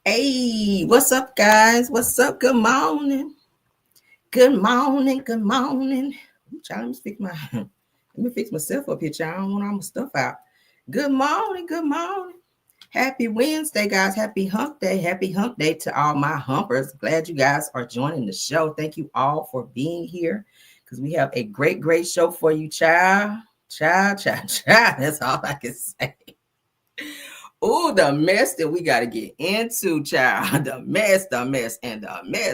Hey, what's up, guys? What's up? Good morning. Good morning. Good morning. Child, let me fix myself up here, child. I don't want all my stuff out. Good morning. Good morning. Happy Wednesday, guys. Happy hump day. Happy hump day to all my humpers. Glad you guys are joining the show. Thank you all for being here because we have a great show for you, child. Child. That's all I can say. Oh, the mess that we got to get into, child. The mess.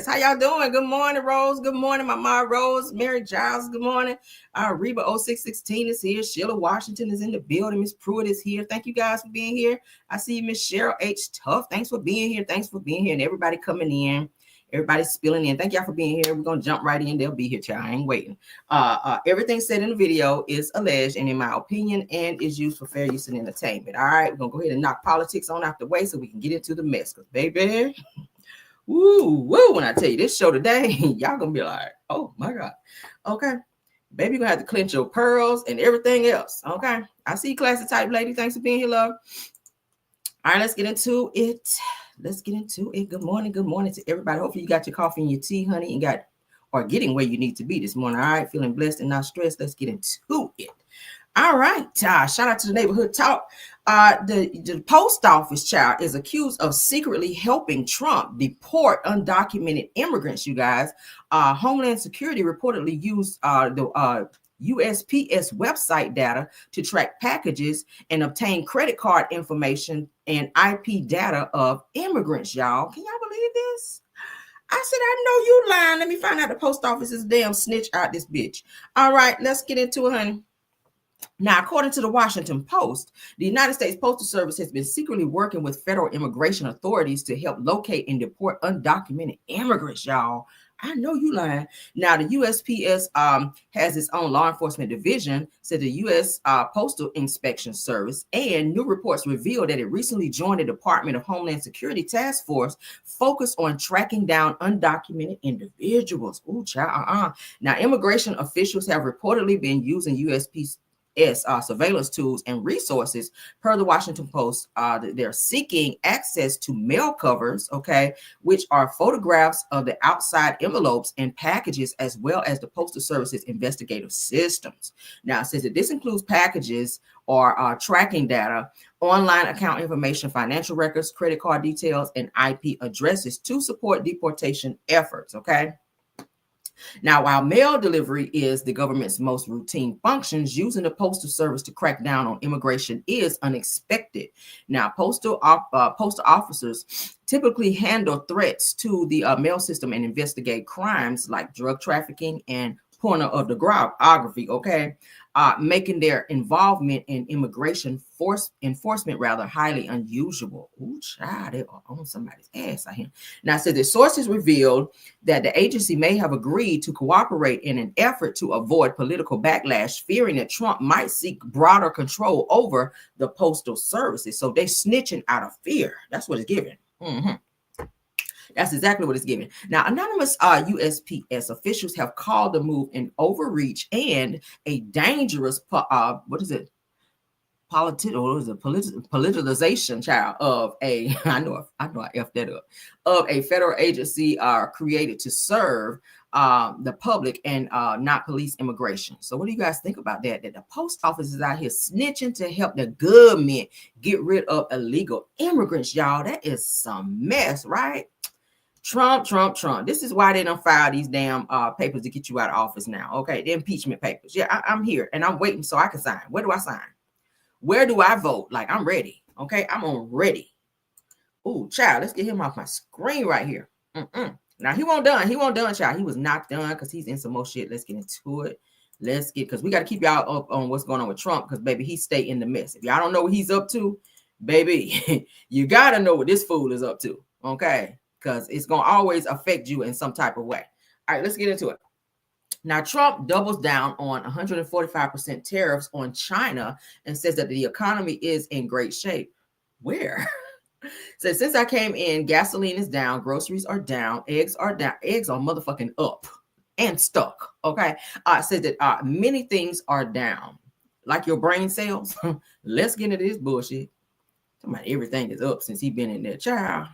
How y'all doing? Good morning, Rose. Good morning, Mama Rose. Mary Giles, good morning. Reba 0616 is here. Sheila Washington is in the building. Miss Pruitt is here. Thank you guys for being here. I see Miss Cheryl H. Tuff. Thanks for being here. And everybody coming in. Everybody's spilling in. Thank y'all for being here. We're going to jump right in. They'll be here, child. I ain't waiting. Everything said in the video is alleged and in my opinion and is used for fair use and entertainment. All right, we're gonna go ahead and knock politics on out the way so we can get into the mess. Cause baby, woo, when I tell you this show today, y'all gonna be like, oh my God. Okay. Baby, you're gonna have to clench your pearls and everything else. Okay. I see classy type lady. Thanks for being here, love. All right, let's get into it. Good morning to everybody. Hopefully you got your coffee and your tea, honey, and got or getting where you need to be this morning. All right, feeling blessed and not stressed. Let's get into it. All right, shout out to the neighborhood talk. The post office child is accused of secretly helping Trump deport undocumented immigrants. You guys, Homeland Security reportedly used the USPS website data to track packages and obtain credit card information and IP data of immigrants. Y'all, can y'all believe this? I said, I know you lying. Let me find out the post office is damn snitch out this bitch. All right, let's get into it, honey. Now, according to the Washington Post, the United States Postal Service has been secretly working with federal immigration authorities to help locate and deport undocumented immigrants, y'all. I know you lying. Now, the USPS has its own law enforcement division, said the U.S. Postal Inspection Service, and new reports reveal that it recently joined the Department of Homeland Security Task Force focused on tracking down undocumented individuals. Ooh, child, Now, immigration officials have reportedly been using USPS surveillance tools and resources. Per the Washington Post, they're seeking access to mail covers, okay, which are photographs of the outside envelopes and packages, as well as the Postal Service's investigative systems. Now, it says that this includes packages or tracking data, online account information, financial records, credit card details, and IP addresses to support deportation efforts, okay? Now, while mail delivery is the government's most routine functions, using the Postal Service to crack down on immigration is unexpected. Now, postal officers typically handle threats to the mail system and investigate crimes like drug trafficking and pornography, okay, making their involvement in immigration enforcement rather highly unusual. Ooh, child, they are on somebody's ass, I hear. Now, so the sources revealed that the agency may have agreed to cooperate in an effort to avoid political backlash, fearing that Trump might seek broader control over the postal services. So they snitching out of fear. That's what it's given. Mm-hmm. That's exactly what it's giving. Now, anonymous USPS officials have called the move an overreach and a dangerous, politicalization, child, of a, I know I effed that up, of a federal agency created to serve the public and not police immigration. So what do you guys think about that? That the post office is out here snitching to help the government get rid of illegal immigrants, y'all. That is some mess, right? Trump. This is why they don't file these damn papers to get you out of office now. Okay, the impeachment papers. Yeah, I'm here and I'm waiting so I can sign. Where do I sign? Where do I vote? Like, I'm ready. Okay, I'm on ready. Ooh, child, let's get him off my screen right here. Now, he won't done, child. He was not done because he's in some more shit. Let's get into it. Because we got to keep y'all up on what's going on with Trump because, baby, he stay in the mess. If y'all don't know what he's up to, baby, you got to know what this fool is up to. Okay, because it's going to always affect you in some type of way. All right, let's get into it. Now, Trump doubles down on 145% tariffs on China and says that the economy is in great shape. Where? So since I came in, gasoline is down, groceries are down, eggs are down, eggs are motherfucking up and stuck. Okay. Says that many things are down, like your brain cells. Let's get into this bullshit. Somebody, everything is up since he been in there, child.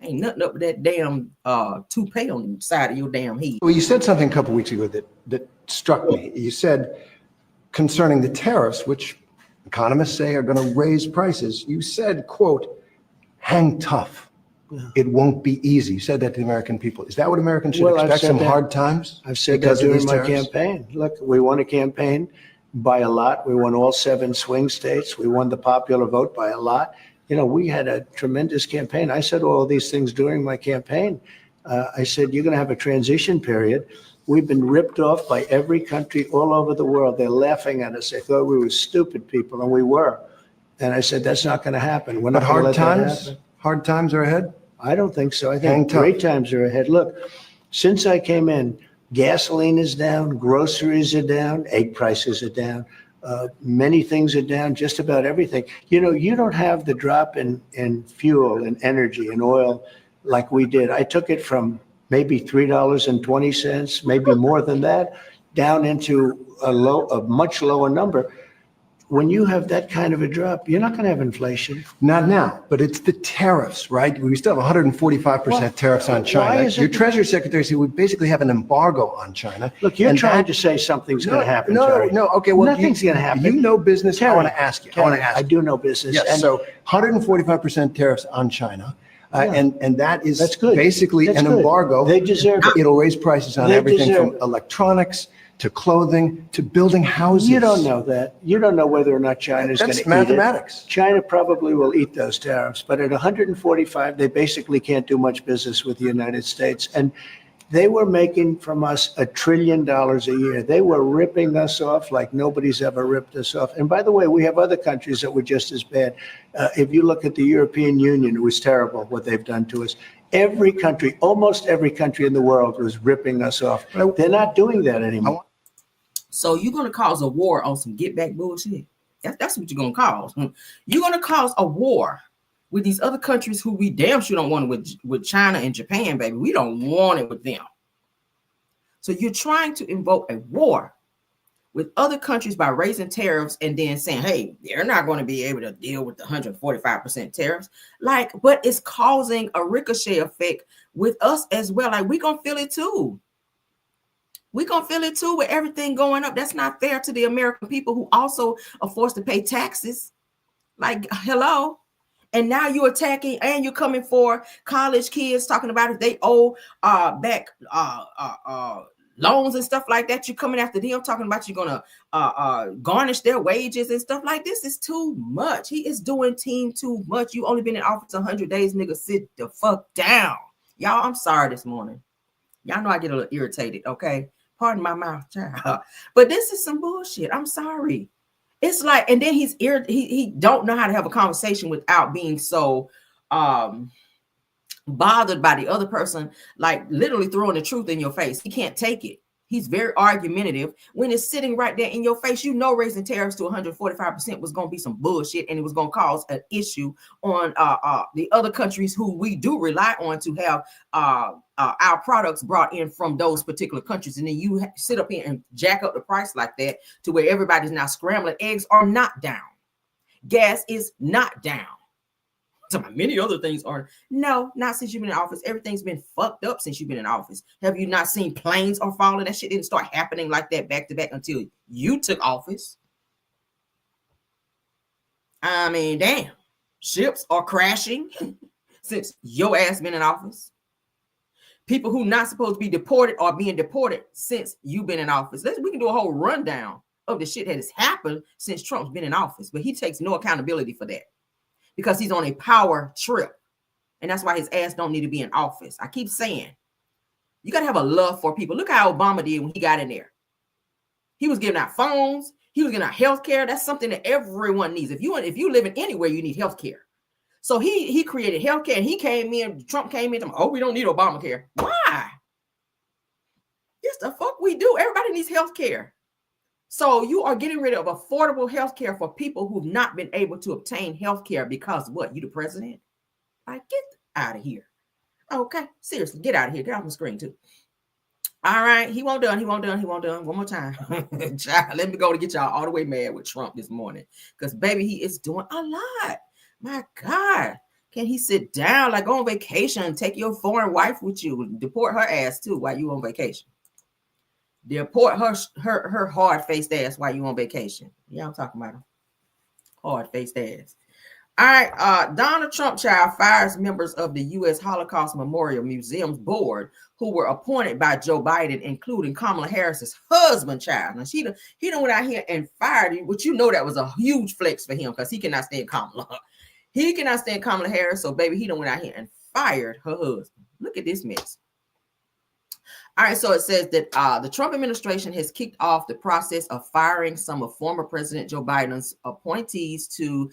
Ain't nothing up with that damn toupee on the side of your damn head. Well, you said something a couple weeks ago that struck me. You said concerning the tariffs, which economists say are going to raise prices, you said, quote, hang tough. Yeah. It won't be easy. You said that to the American people. Is that what Americans should expect, some hard times? I've said that during my campaign. Look, we won a campaign by a lot. We won all 7 swing states. We won the popular vote by a lot. You know, we had a tremendous campaign. I said all of these things during my campaign. I said, you're going to have a transition period. We've been ripped off by every country all over the world. They're laughing at us. They thought we were stupid people, and we were. And I said, that's not going to happen. We're not going to let that happen. Hard times are ahead? I don't think so. I think great times are ahead. Look, since I came in, gasoline is down, groceries are down, egg prices are down. Many things are down, just about everything. You know, you don't have the drop in fuel and energy and oil like we did. I took it from maybe $3.20, maybe more than that, down into a much lower number. When you have that kind of a drop, you're not going to have inflation. Not now, but it's the tariffs, right? We still have 145% tariffs on China. Your Treasury Secretary said we basically have an embargo on China. Look, you're trying to say something's going to happen, Jerry. No, okay, well, nothing's going to happen. You know business. I want to ask you. I do know business. Yes, so 145% tariffs on China. And that's good. Basically an embargo. They deserve it. It'll raise prices on everything from electronics to clothing to building houses. You don't know that. You don't know whether or not China's going to eat it. That's mathematics. China probably will eat those tariffs, but at 145, they basically can't do much business with the United States. And they were making from us $1 trillion a year. They were ripping us off like nobody's ever ripped us off. And by the way, we have other countries that were just as bad. If you look at the European Union, it was terrible what they've done to us. Every country, almost every country in the world was ripping us off. They're not doing that anymore. So you're going to cause a war on some get back bullshit. That's what you're going to cause. You're going to cause a war with these other countries who we damn sure don't want it with China and Japan, baby. We don't want it with them. So you're trying to invoke a war with other countries by raising tariffs and then saying, hey, they're not going to be able to deal with the 145% tariffs. But it's causing a ricochet effect with us as well. Like, we're going to feel it too. We're going to feel it too with everything going up. That's not fair to the American people who also are forced to pay taxes. Like, hello. And now you're attacking and you're coming for college kids, talking about if they owe back loans and stuff like that. You're coming after them, talking about you're going to garnish their wages and stuff like this. Is too much. He is doing too much. You only been in office 100 days, nigga. Sit the fuck down. Y'all, I'm sorry this morning. Y'all know I get a little irritated, okay? Pardon my mouth, child. But this is some bullshit. I'm sorry. It's like, and then he don't know how to have a conversation without being so bothered by the other person, like literally throwing the truth in your face. He can't take it. He's very argumentative when it's sitting right there in your face. You know, raising tariffs to 145% was going to be some bullshit, and it was going to cause an issue on the other countries who we do rely on to have our products brought in from those particular countries. And then you sit up here and jack up the price like that to where everybody's now scrambling. Eggs are not down. Gas is not down. So many other things are. No, not since you've been in office. Everything's been fucked up since you've been in office. Have you not seen planes are falling? That shit didn't start happening like that back to back until you took office. I mean, damn. Ships are crashing since your ass been in office. People who not supposed to be deported are being deported since you've been in office. We can do a whole rundown of the shit that has happened since Trump's been in office, but he takes no accountability for that, because he's on a power trip. And that's why his ass don't need to be in office. I keep saying, you got to have a love for people. Look how Obama did when he got in there. He was giving out phones. He was giving out health care. That's something that everyone needs. If you live in anywhere, you need health care. So he created health care, and he came in, Trump came in, oh, we don't need Obamacare. Why? Yes, the fuck we do. Everybody needs health care. So you are getting rid of affordable health care for people who've not been able to obtain health care because what? You the president? Like, get out of here. Okay, seriously, get out of here. Get off the screen too. All right, he won't done. One more time. Child, let me go to get y'all all the way mad with Trump this morning. Because, baby, he is doing a lot. My God. Can he sit down, like go on vacation and take your foreign wife with you? Deport her ass too while you on vacation. Deport her hard-faced ass while you on vacation. Yeah, I'm talking about her. Hard-faced ass. All right, Donald Trump child fires members of the U.S. Holocaust Memorial Museum's board who were appointed by Joe Biden, including Kamala Harris's husband child. Now, he done went out here and fired him, which you know that was a huge flex for him because he cannot stand Kamala. He cannot stand Kamala Harris, so baby, he done went out here and fired her husband. Look at this mess. All right, so it says that the Trump administration has kicked off the process of firing some of former President Joe Biden's appointees to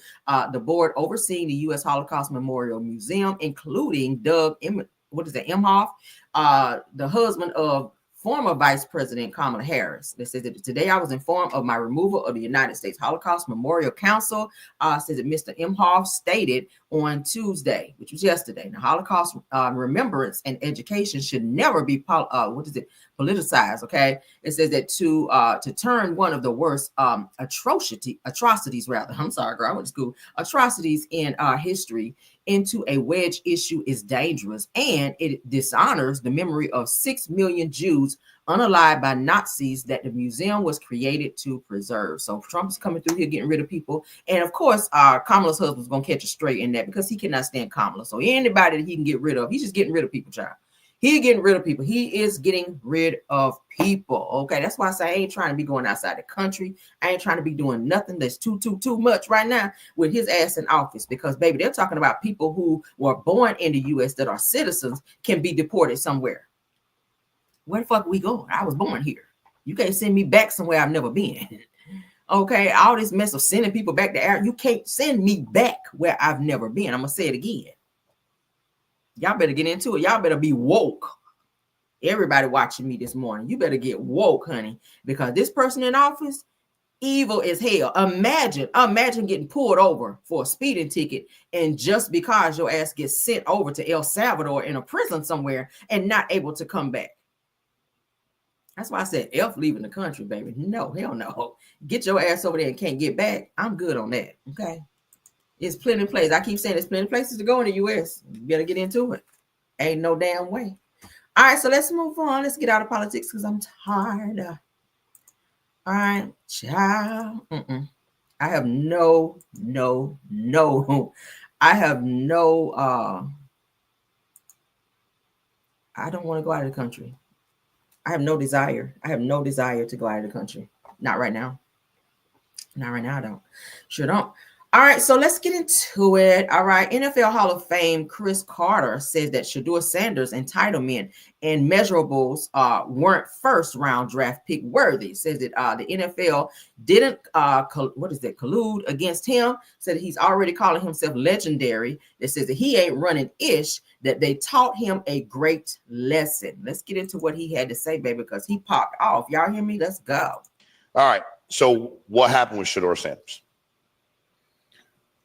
the board overseeing the U.S. Holocaust Memorial Museum, including Doug Emhoff, the husband of former Vice President Kamala Harris. They said that today I was informed of my removal of the United States Holocaust Memorial Council. Says that Mr. Emhoff stated on Tuesday, which was yesterday. Now, Holocaust remembrance and education should never be politicized. Okay, it says that to turn one of the worst atrocities rather. I'm sorry, girl, I went to school. Atrocities in history into a wedge issue is dangerous, and it dishonors the memory of 6 million Jews unalived by Nazis that the museum was created to preserve. So Trump's coming through here getting rid of people, and of course Kamala's husband's gonna catch a straight in that because he cannot stand Kamala. So anybody that he can get rid of, he's just getting rid of people, child. He's getting rid of people. He is getting rid of people. Okay, that's why I say I ain't trying to be going outside the country. I ain't trying to be doing nothing that's too much right now with his ass in office, because baby, they're talking about people who were born in the U.S. that are citizens can be deported somewhere. Where the fuck are we going? I was born here. You can't send me back somewhere I've never been. Okay, all this mess of sending people back to air, you can't send me back where I've never been. I'm gonna say it again. Y'all better get into it. Y'all better be woke. Everybody watching me this morning, you better get woke, honey, because this person in office, evil as hell. Imagine getting pulled over for a speeding ticket, and just because your ass gets sent over to El Salvador in a prison somewhere and not able to come back. That's why I said F leaving the country, baby. No, hell no. Get your ass over there and can't get back. I'm good on that. Okay. It's plenty of places. I keep saying there's plenty of places to go in the U.S. You better get into it. Ain't no damn way. All right, so let's move on. Let's get out of politics because I'm tired. All right, child. I have no. I don't want to go out of the country. I have no desire. To go out of the country. Not right now. Not right now, I don't. Sure don't. All right, so let's get into it. All right, NFL Hall of Fame Chris Carter says that Shedeur Sanders' entitlement and measurables weren't first-round draft pick worthy. Says that the NFL didn't collude against him. Said he's already calling himself legendary. That says that he ain't running ish. That they taught him a great lesson. Let's get into what he had to say, baby, because he popped off. Y'all hear me? Let's go. All right. So what happened with Shedeur Sanders?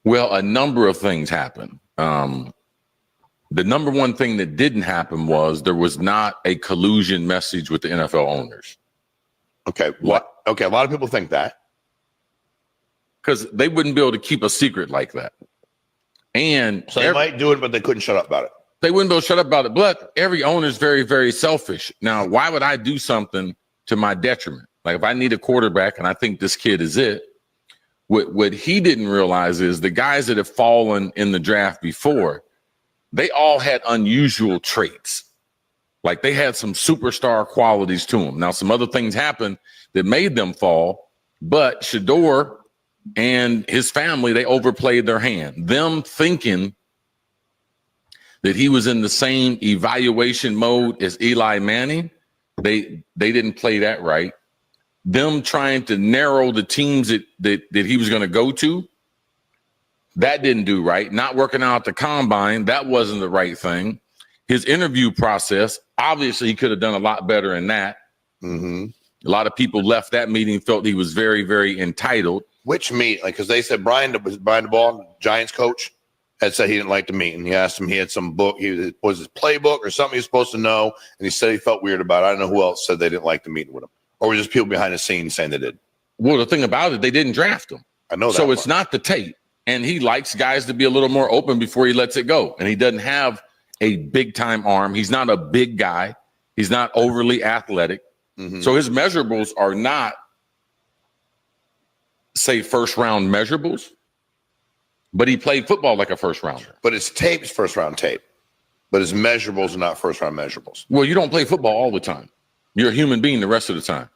Well, a number of things happened. The number one thing that didn't happen was there was not a collusion message with the NFL owners. Okay. What? Okay. A lot of people think that. Because they wouldn't be able to keep a secret like that. And so they might do it, but they couldn't shut up about it. They wouldn't be able to shut up about it. But every owner is very, very selfish. Now, why would I do something to my detriment? Like if I need a quarterback and I think this kid is it, what he didn't realize is the guys that have fallen in the draft before, they all had unusual traits. Like they had some superstar qualities to them. Now, some other things happened that made them fall, but Shedeur and his family, they overplayed their hand. Them thinking that he was in the same evaluation mode as Eli Manning, they didn't play that right. Them trying to narrow the teams that he was going to go to, that didn't do right. Not working out at the combine, that wasn't the right thing. His interview process, obviously he could have done a lot better in that. Mm-hmm. A lot of people left that meeting, felt he was very, very entitled. Which meet? Like, because they said Brian DeBall, Giants coach, had said he didn't like the meeting. He asked him, he had some book, was his playbook or something he was supposed to know, and he said he felt weird about it. I don't know who else said they didn't like the meeting with him. Or were just people behind the scenes saying they did? Well, the thing about it, they didn't draft him. I know that. So it's not the tape. And he likes guys to be a little more open before he lets it go. And he doesn't have a big time arm. He's not a big guy. He's not overly athletic. Mm-hmm. So his measurables are not, say, first round measurables, but he played football like a first rounder. But his tape's first round tape. But his measurables are not first round measurables. Well, you don't play football all the time. You're a human being the rest of the time.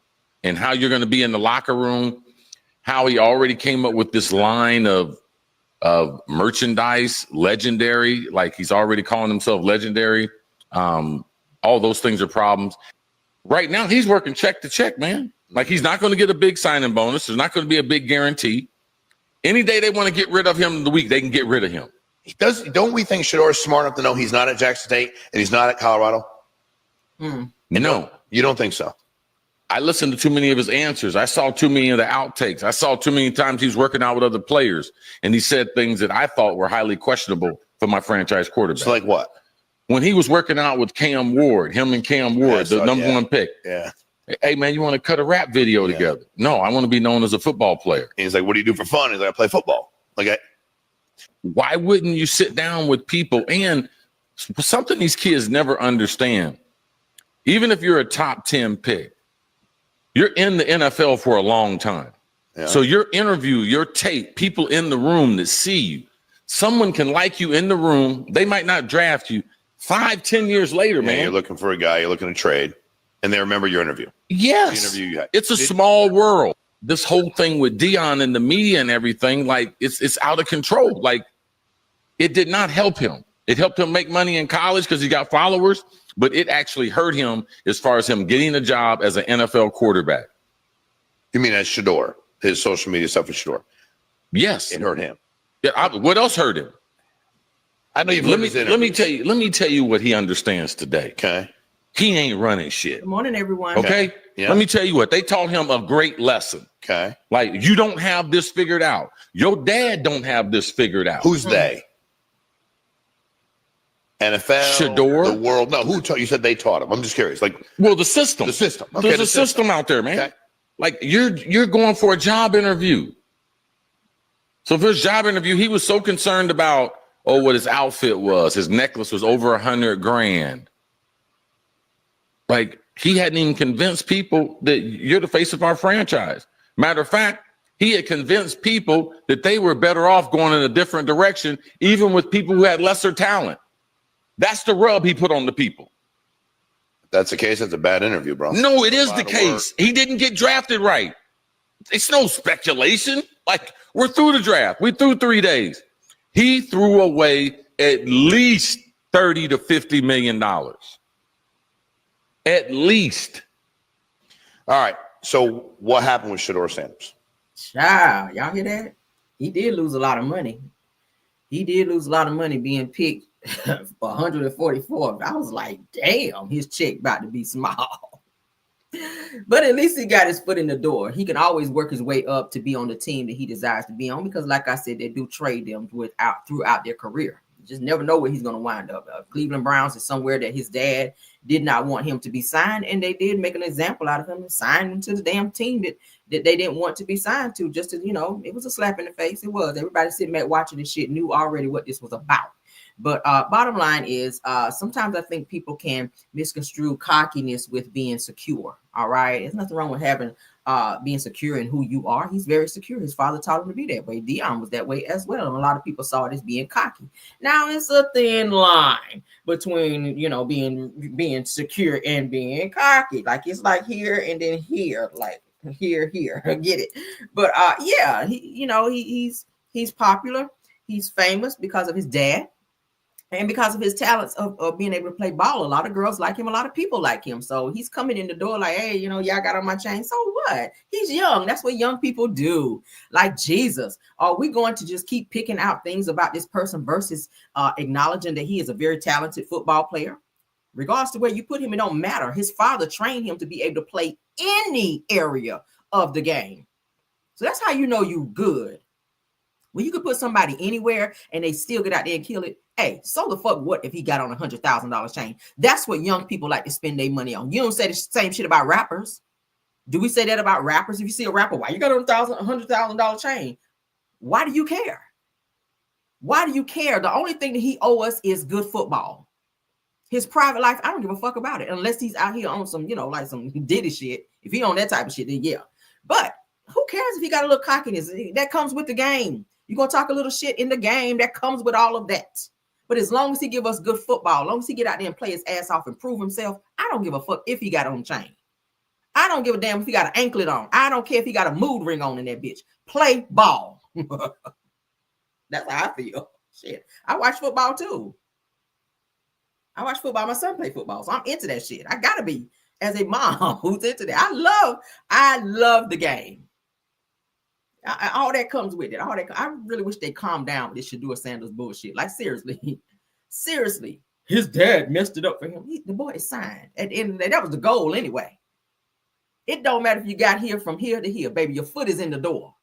And how you're going to be in the locker room, how he already came up with this line of merchandise, legendary, like he's already calling himself legendary. All those things are problems. Right now, he's working check to check, man. Like he's not going to get a big signing bonus. There's not going to be a big guarantee. Any day they want to get rid of him in the week, they can get rid of him. Don't we think Shedeur is smart enough to know he's not at Jackson State and he's not at Colorado? No. You don't think so? I listened to too many of his answers. I saw too many of the outtakes. I saw too many times he's working out with other players, and he said things that I thought were highly questionable for my franchise quarterback. So like what? When he was working out with Cam Ward, him and Cam Ward, the number one pick. Yeah. Hey, man, you want to cut a rap video together? No, I want to be known as a football player. And he's like, what do you do for fun? He's like, I play football. Like, why wouldn't you sit down with people? And something these kids never understand, even if you're a top 10 pick, you're in the NFL for a long time. Yeah. So your interview, your tape, people in the room that see you, someone can like you in the room. They might not draft you 5-10 years later, man. You're looking for a guy, you're looking to trade, and they remember your interview. Yes. The interview you had. It's a small world. This whole thing with Deion and the media and everything, like it's out of control. Like it did not help him. It helped him make money in college because he got followers, but it actually hurt him as far as him getting a job as an NFL quarterback. You mean as Shedeur, his social media stuff with Shedeur? Yes. It hurt him. Yeah. What else hurt him? I know you've let me tell you what he understands today. Okay. He ain't running shit. Good morning, everyone. Okay. Yeah. Let me tell you what they taught him a great lesson. Okay. Like you don't have this figured out. Your dad don't have this figured out. Who's they? NFL, Shedeur, the world. No, who taught you? Said they taught him. I'm just curious. Like, well, the system. The system. Okay, There's a system out there, man. Okay. Like you're going for a job interview. So for his job interview, he was so concerned about what his outfit was. His necklace was over $100,000. Like he hadn't even convinced people that you're the face of our franchise. Matter of fact, he had convinced people that they were better off going in a different direction, even with people who had lesser talent. That's the rub he put on the people. if that's the case, that's a bad interview, bro. No, it is the case. He didn't get drafted right. It's no speculation. Like, we're through the draft. We threw 3 days. He threw away at least $30 to $50 million. At least. All right. So what happened with Shedeur Sanders? Child, y'all hear that? He did lose a lot of money. He did lose a lot of money being picked for 144. I was like, damn, his check about to be small. But at least he got his foot in the door. He can always work his way up to be on the team that he desires to be on, because like I said, they do trade them throughout their career. You just never know where he's going to wind up. Cleveland Browns is somewhere that his dad did not want him to be signed, and they did make an example out of him and signed him to the damn team that they didn't want to be signed to. Just to, it was a slap in the face. It was. Everybody sitting back watching this shit knew already what this was about. But bottom line is, sometimes I think people can misconstrue cockiness with being secure. All right. There's nothing wrong with having being secure in who you are. He's very secure. His father taught him to be that way. Deion was that way as well. And a lot of people saw it as being cocky. Now it's a thin line between, being secure and being cocky. Like it's like here and then here, like here, get it. But yeah, he's popular. He's famous because of his dad. And because of his talents of being able to play ball. A lot of girls like him. A lot of people like him. So he's coming in the door like, hey, y'all got on my chain. So what? He's young. That's what young people do. Like Jesus. Are we going to just keep picking out things about this person versus acknowledging that he is a very talented football player? Regardless to where you put him, it don't matter. His father trained him to be able to play any area of the game. So that's how you know you good. When you could put somebody anywhere and they still get out there and kill it. Hey, so the fuck what if he got on $100,000 chain? That's what young people like to spend their money on. You don't say the same shit about rappers. Do we say that about rappers? If you see a rapper, why you got on $100,000 chain? Why do you care? Why do you care? The only thing that he owe us is good football. His private life, I don't give a fuck about it unless he's out here on some, like some Diddy shit. If he on that type of shit, then yeah. But who cares if he got a little cockiness? That comes with the game. You're going to talk a little shit in the game. That comes with all of that. But as long as he give us good football, as long as he get out there and play his ass off and prove himself, I don't give a fuck if he got on chain. I don't give a damn if he got an anklet on. I don't care if he got a mood ring on in that bitch. Play ball. That's how I feel. Shit. I watch football too. I watch football. My son play football, so I'm into that shit. I gotta be as a mom who's into that. I love the game. All that comes with it. I really wish they calmed down with this Shedeur Sanders bullshit. Like seriously, his dad messed it up for him. The boy is signed. At the end of the day, that was the goal anyway. It don't matter if you got here from here to here, baby. Your foot is in the door.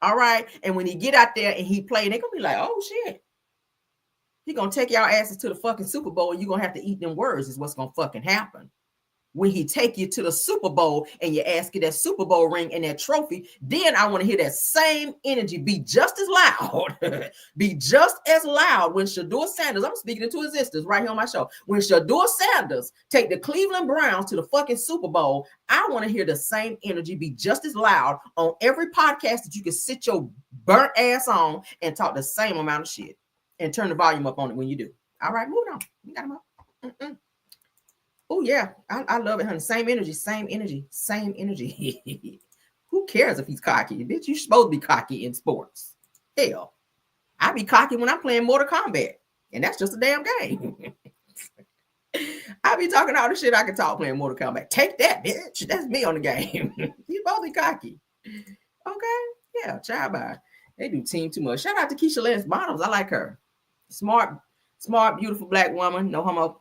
All right. And when he get out there and he play, they're gonna be like, oh shit. He gonna take y'all asses to the fucking Super Bowl and you're gonna have to eat them words is what's gonna fucking happen. When he take you to the Super Bowl and you ask you that Super Bowl ring and that trophy, then I want to hear that same energy be just as loud. Be just as loud when Shedeur Sanders, I'm speaking into existence right here on my show. When Shedeur Sanders take the Cleveland Browns to the fucking Super Bowl, I want to hear the same energy be just as loud on every podcast that you can sit your burnt ass on and talk the same amount of shit and turn the volume up on it when you do. All right, moving on. You got him up. Oh, yeah. I love it, honey. Same energy. Who cares if he's cocky? Bitch, you're supposed to be cocky in sports. Hell, I be cocky when I'm playing Mortal Kombat. And that's just a damn game. I be talking all the shit I can talk playing Mortal Kombat. Take that, bitch. That's me on the game. You both be cocky. Okay? Yeah, child bye. They do team too much. Shout out to Kesha Lance Bottoms. I like her. Smart, beautiful black woman. No homo.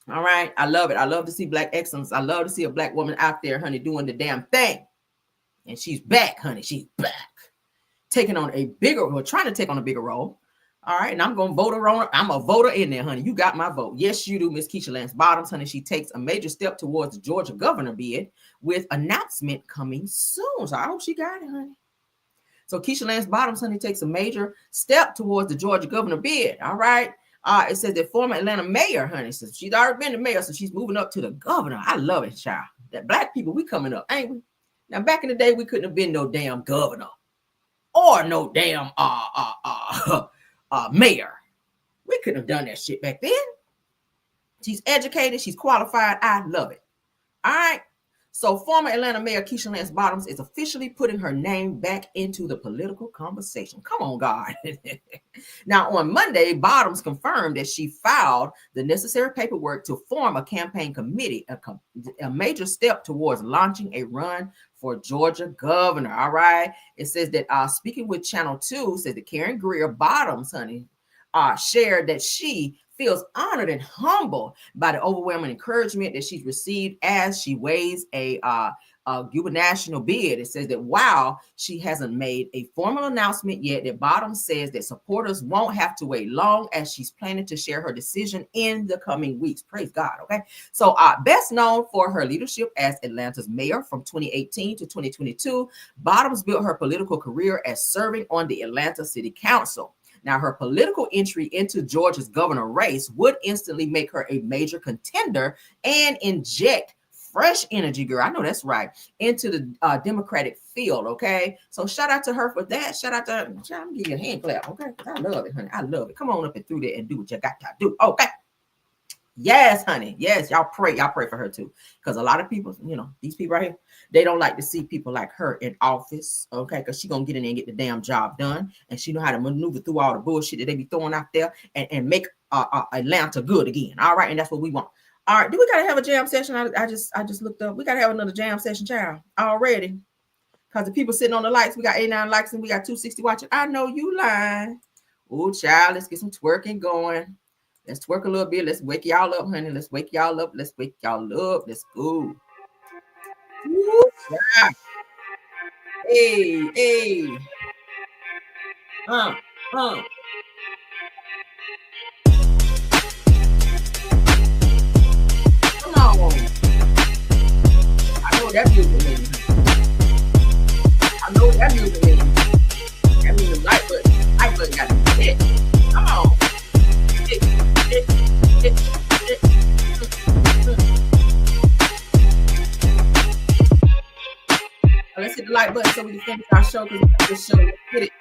All right. I love it. I love to see black excellence. I love to see a black woman out there, honey, doing the damn thing. And she's back, honey. She's back. Taking on a bigger, or trying to take on a bigger role. All right. And I'm going to vote her on. I'm a voter in there, honey. You got my vote. Yes, you do, Miss Kesha Lance Bottoms, honey. She takes a major step towards the Georgia governor bid with announcement coming soon. So I hope she got it, honey. So Kesha Lance Bottoms, honey, takes a major step towards the Georgia governor bid. All right. It says that former Atlanta mayor, honey, says she's already been the mayor, so she's moving up to the governor. I love it, child. That black people, we coming up, ain't we? Now, back in the day, we couldn't have been no damn governor or no damn mayor. We couldn't have done that shit back then. She's educated. She's qualified. I love it. All right. So former Atlanta Mayor Kesha Lance Bottoms is officially putting her name back into the political conversation. Come on, God. Now, on Monday, Bottoms confirmed that she filed the necessary paperwork to form a campaign committee, a major step towards launching a run for Georgia governor. All right. It says that speaking with Channel 2, says that Karen Greer Bottoms, honey, shared that she feels honored and humbled by the overwhelming encouragement that she's received as she weighs a gubernatorial bid. It says that while she hasn't made a formal announcement yet, that Bottoms says that supporters won't have to wait long as she's planning to share her decision in the coming weeks. Praise God. Okay. So best known for her leadership as Atlanta's mayor from 2018 to 2022, Bottoms built her political career as serving on the Atlanta City Council. Now, her political entry into Georgia's governor race would instantly make her a major contender and inject fresh energy, girl, I know that's right, into the Democratic field, okay? So shout out to her for that. Shout out to her. I'm giving you a hand clap, okay? I love it, honey. I love it. Come on up and through there and do what you got to do, okay? Yes, honey. Yes, y'all pray. Y'all pray for her too. Because a lot of people, these people right here, they don't like to see people like her in office, okay? Because she's going to get in there and get the damn job done. And she know how to maneuver through all the bullshit that they be throwing out there and make Atlanta good again. All right, and that's what we want. All right, do we got to have a jam session? I just looked up. We got to have another jam session, child, already. Because the people sitting on the likes, we got 89 likes and we got 260 watching. I know you lying. Oh, child, let's get some twerking going. Let's twerk a little bit. Let's wake y'all up, honey. Let's wake y'all up. Let's wake y'all up. Let's go. Woo, yeah. Hey, hey. Come on. I know that music means. That means the light button got to be hit. Let's hit the like button so we can finish our show because we got this show. Let's get it.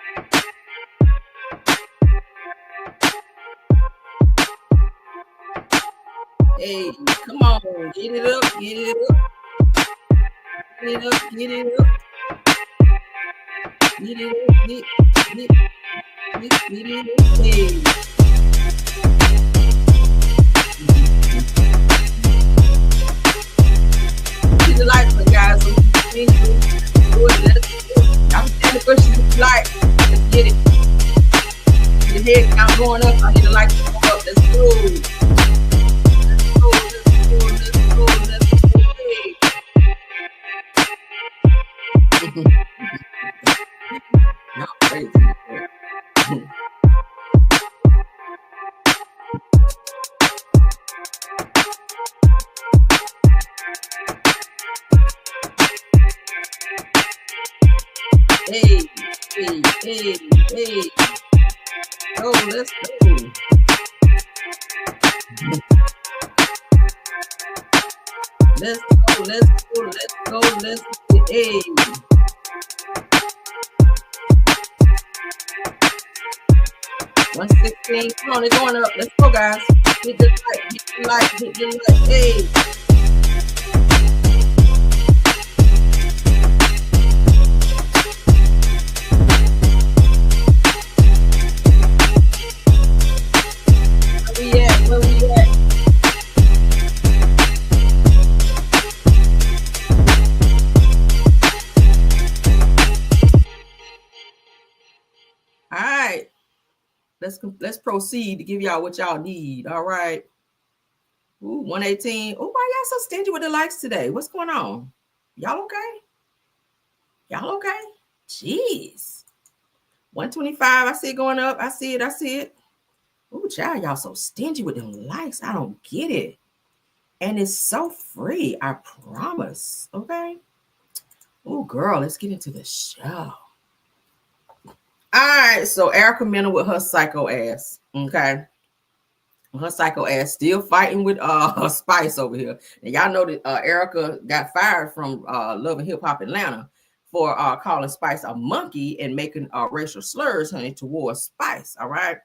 Hey, come on, get it up, get it up. Get it up, get it up. Get it up, get it up. Hey. Hit the like button, guys. So we can do it. I'm standing for you like. Let's get it. The head count going up. I hit the like button up. Let's go. Not crazy. Hey. Go, let's go. Let's go. Hey. 116. Come on, it's going up. Let's go, guys. Hit the like. Hey. Where we at? All right. Let's proceed to give y'all what y'all need. All right. Ooh, 118. Oh, why y'all so stingy with the likes today? What's going on? Y'all okay? Jeez. 125. I see it going up. I see it. Ooh, child, y'all so stingy with them likes. I don't get it. And it's so free. I promise. Okay. Ooh, girl, let's get into the show. All right, so Erica Mena with her psycho ass, okay? Her psycho ass still fighting with her Spice over here. And y'all know that Erica got fired from Love and Hip Hop Atlanta for calling Spice a monkey and making racial slurs, honey, towards Spice, all right?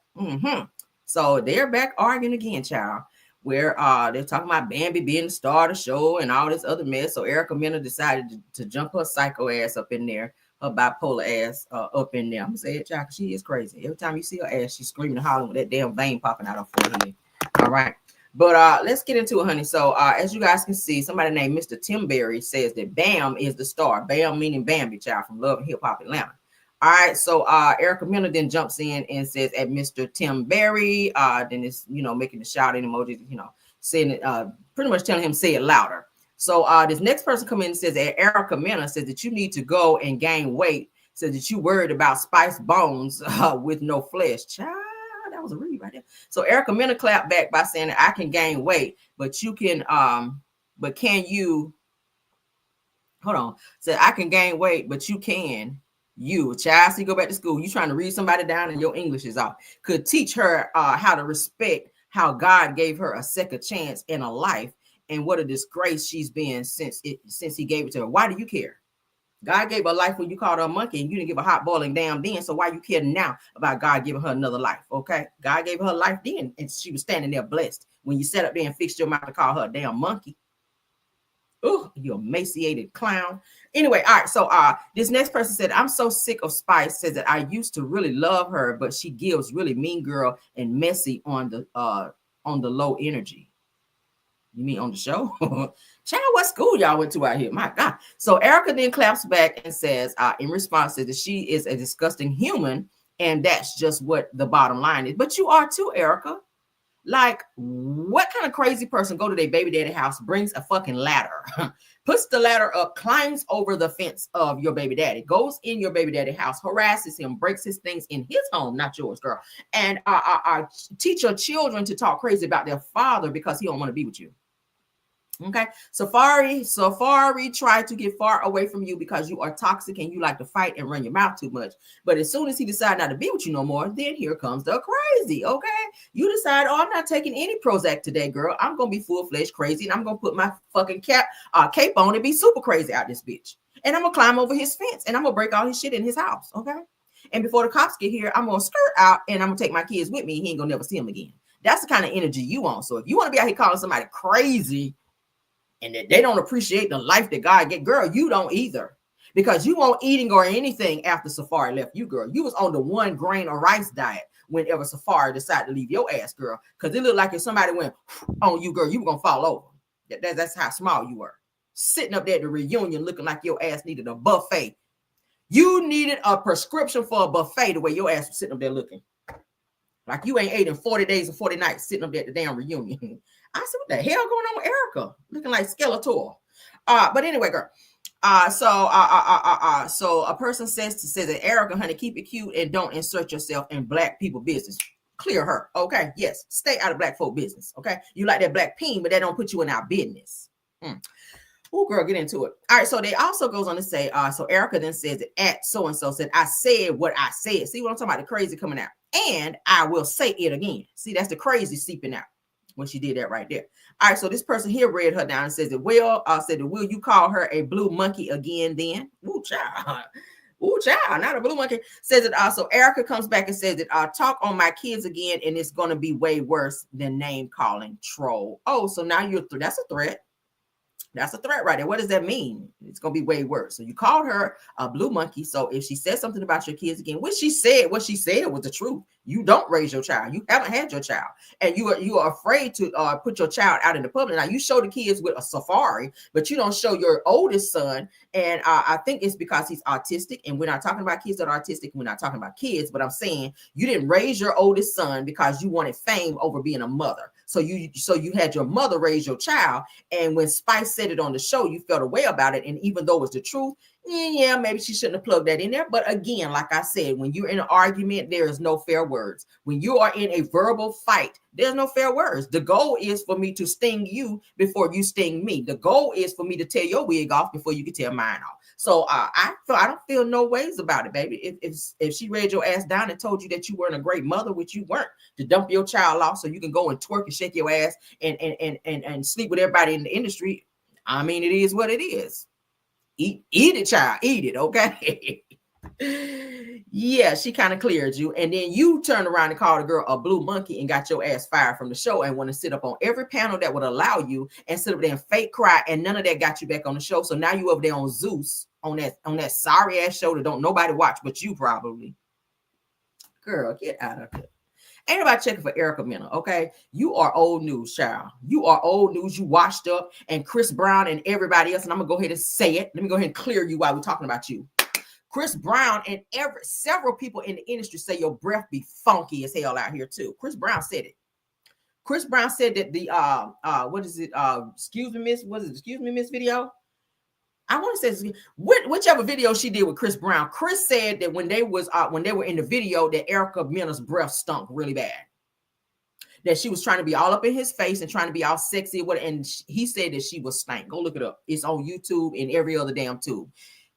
So they're back arguing again, child, where they're talking about Bambi being the star of the show and all this other mess. So Erica Mena decided to jump her psycho ass up in there. Her bipolar ass up in there. I'm gonna say it, child, because she is crazy. Every time you see her ass, she's screaming and hollering with that damn vein popping out of her forehead. All right. But let's get into it, honey. So as you guys can see, somebody named Mr. Timberry says that Bam is the star. Bam meaning Bambi, child, from Love and Hip Hop Atlanta. All right. So Erica Mena then jumps in and says at Mr. Timberry, then it's, making the shouting emojis, saying it, pretty much telling him say it louder. So this next person come in and says that Erica Mena says that you need to go and gain weight. Says that you worried about Spice bones with no flesh. Child, that was a read right there. So Erica Mena clapped back by saying that I can gain weight, but you can, but can you? Hold on. Said I can gain weight, but you can. You, child, so you go back to school. You trying to read somebody down and your English is off. Could teach her how to respect how God gave her a second chance in a life. And what a disgrace she's been since he gave it to her. Why do you care? God gave her a life when you called her a monkey and you didn't give a hot boiling damn then. So why you care now about God giving her another life? Okay. God gave her life then and she was standing there blessed when you sat up there and fixed your mouth to call her a damn monkey. Oh, you emaciated clown. Anyway, all right. So this next person said, I'm so sick of Spice. Says that I used to really love her, but she gives really mean girl and messy on the low energy. You mean on the show? Child, what school y'all went to out here? My God. So Erica then claps back and says, in response to that, she is a disgusting human. And that's just what the bottom line is. But you are too, Erica. Like, what kind of crazy person go to their baby daddy house, brings a fucking ladder, puts the ladder up, climbs over the fence of your baby daddy, goes in your baby daddy house, harasses him, breaks his things in his home, not yours, girl, and teach your children to talk crazy about their father because he don't want to be with you. Okay, Safari tried to get far away from you because you are toxic and you like to fight and run your mouth too much. But as soon as he decided not to be with you no more, then here comes the crazy. Okay, you decide, oh, I'm not taking any Prozac today, girl. I'm gonna be full-fledged crazy, and I'm gonna put my fucking cape on and be super crazy out this bitch. And I'm gonna climb over his fence and I'm gonna break all his shit in his house. Okay, and before the cops get here, I'm gonna skirt out and I'm gonna take my kids with me. He ain't gonna never see them again. That's the kind of energy you want. So if you want to be out here calling somebody crazy, and that they don't appreciate the life that God get, girl, you don't either. Because you won't eating or anything after Safari left you, girl. You was on the 1 grain of rice diet whenever Safari decided to leave your ass, girl. Because it looked like if somebody went on you, girl, you were going to fall over. That's how small you were. Sitting up there at the reunion looking like your ass needed a buffet. You needed a prescription for a buffet the way your ass was sitting up there looking. Like you ain't ate in 40 days and 40 nights sitting up there at the damn reunion. I said, what the hell going on with Erica? Looking like Skeletor. But anyway, girl. So a person says that Erica, honey, keep it cute and don't insert yourself in black people business. Clear her. Okay. Yes. Stay out of black folk business. Okay. You like that black peen, but that don't put you in our business. Oh, girl, get into it. All right. So they also goes on to say, so Erica then says that at so-and-so said, I said what I said. See what I'm talking about? The crazy coming out. And I will say it again. See, that's the crazy seeping out when she did that right there. All right, so this person here read her down and says that, will you call her a blue monkey again then? Ooh, child. Ooh, child, not a blue monkey. Says it also. Erica comes back and says that talk on my kids again, and it's going to be way worse than name calling troll. Oh, so now that's a threat. That's a threat right there. What does that mean? It's going to be way worse. So you called her a blue monkey. So if she said something about your kids again, what she said was the truth. You don't raise your child. You haven't had your child. And you are afraid to put your child out in the public. Now, you show the kids with a Safari, but you don't show your oldest son. And I think it's because he's autistic. And we're not talking about kids that are autistic. We're not talking about kids. But I'm saying you didn't raise your oldest son because you wanted fame over being a mother. So you had your mother raise your child. And when Spice said it on the show, you felt a way about it. And even though it was the truth, yeah, maybe she shouldn't have plugged that in there. But again, like I said, when you're in an argument, there is no fair words. When you are in a verbal fight, there's no fair words. The goal is for me to sting you before you sting me. The goal is for me to tear your wig off before you can tear mine off. So I don't feel no ways about it, baby. If she read your ass down and told you that you weren't a great mother, which you weren't, to dump your child off so you can go and twerk and shake your ass and sleep with everybody in the industry, I mean, it is what it is. Eat it, child. Eat it, okay? Yeah, she kind of cleared you. And then you turned around and called a girl a blue monkey and got your ass fired from the show and want to sit up on every panel that would allow you and sit up there and fake cry. And none of that got you back on the show. So now you over there on Zeus on that sorry ass show that don't nobody watch but you probably. Girl, get out of here. Ain't nobody checking for Erica Mena, okay? You are old news, child. You are old news. You washed up, and Chris Brown and everybody else, and I'm going to go ahead and say it. Let me go ahead and clear you while we're talking about you. Chris Brown and several people in the industry say your breath be funky as hell out here, too. Chris Brown said it. Chris Brown said that the, what is it? Excuse me, miss video? I want to say whichever video she did with Chris Brown. Chris said that when they were in the video that Erica Mena's breath stunk really bad. That she was trying to be all up in his face and trying to be all sexy. And he said that she was stank. Go look it up. It's on YouTube and every other damn tube.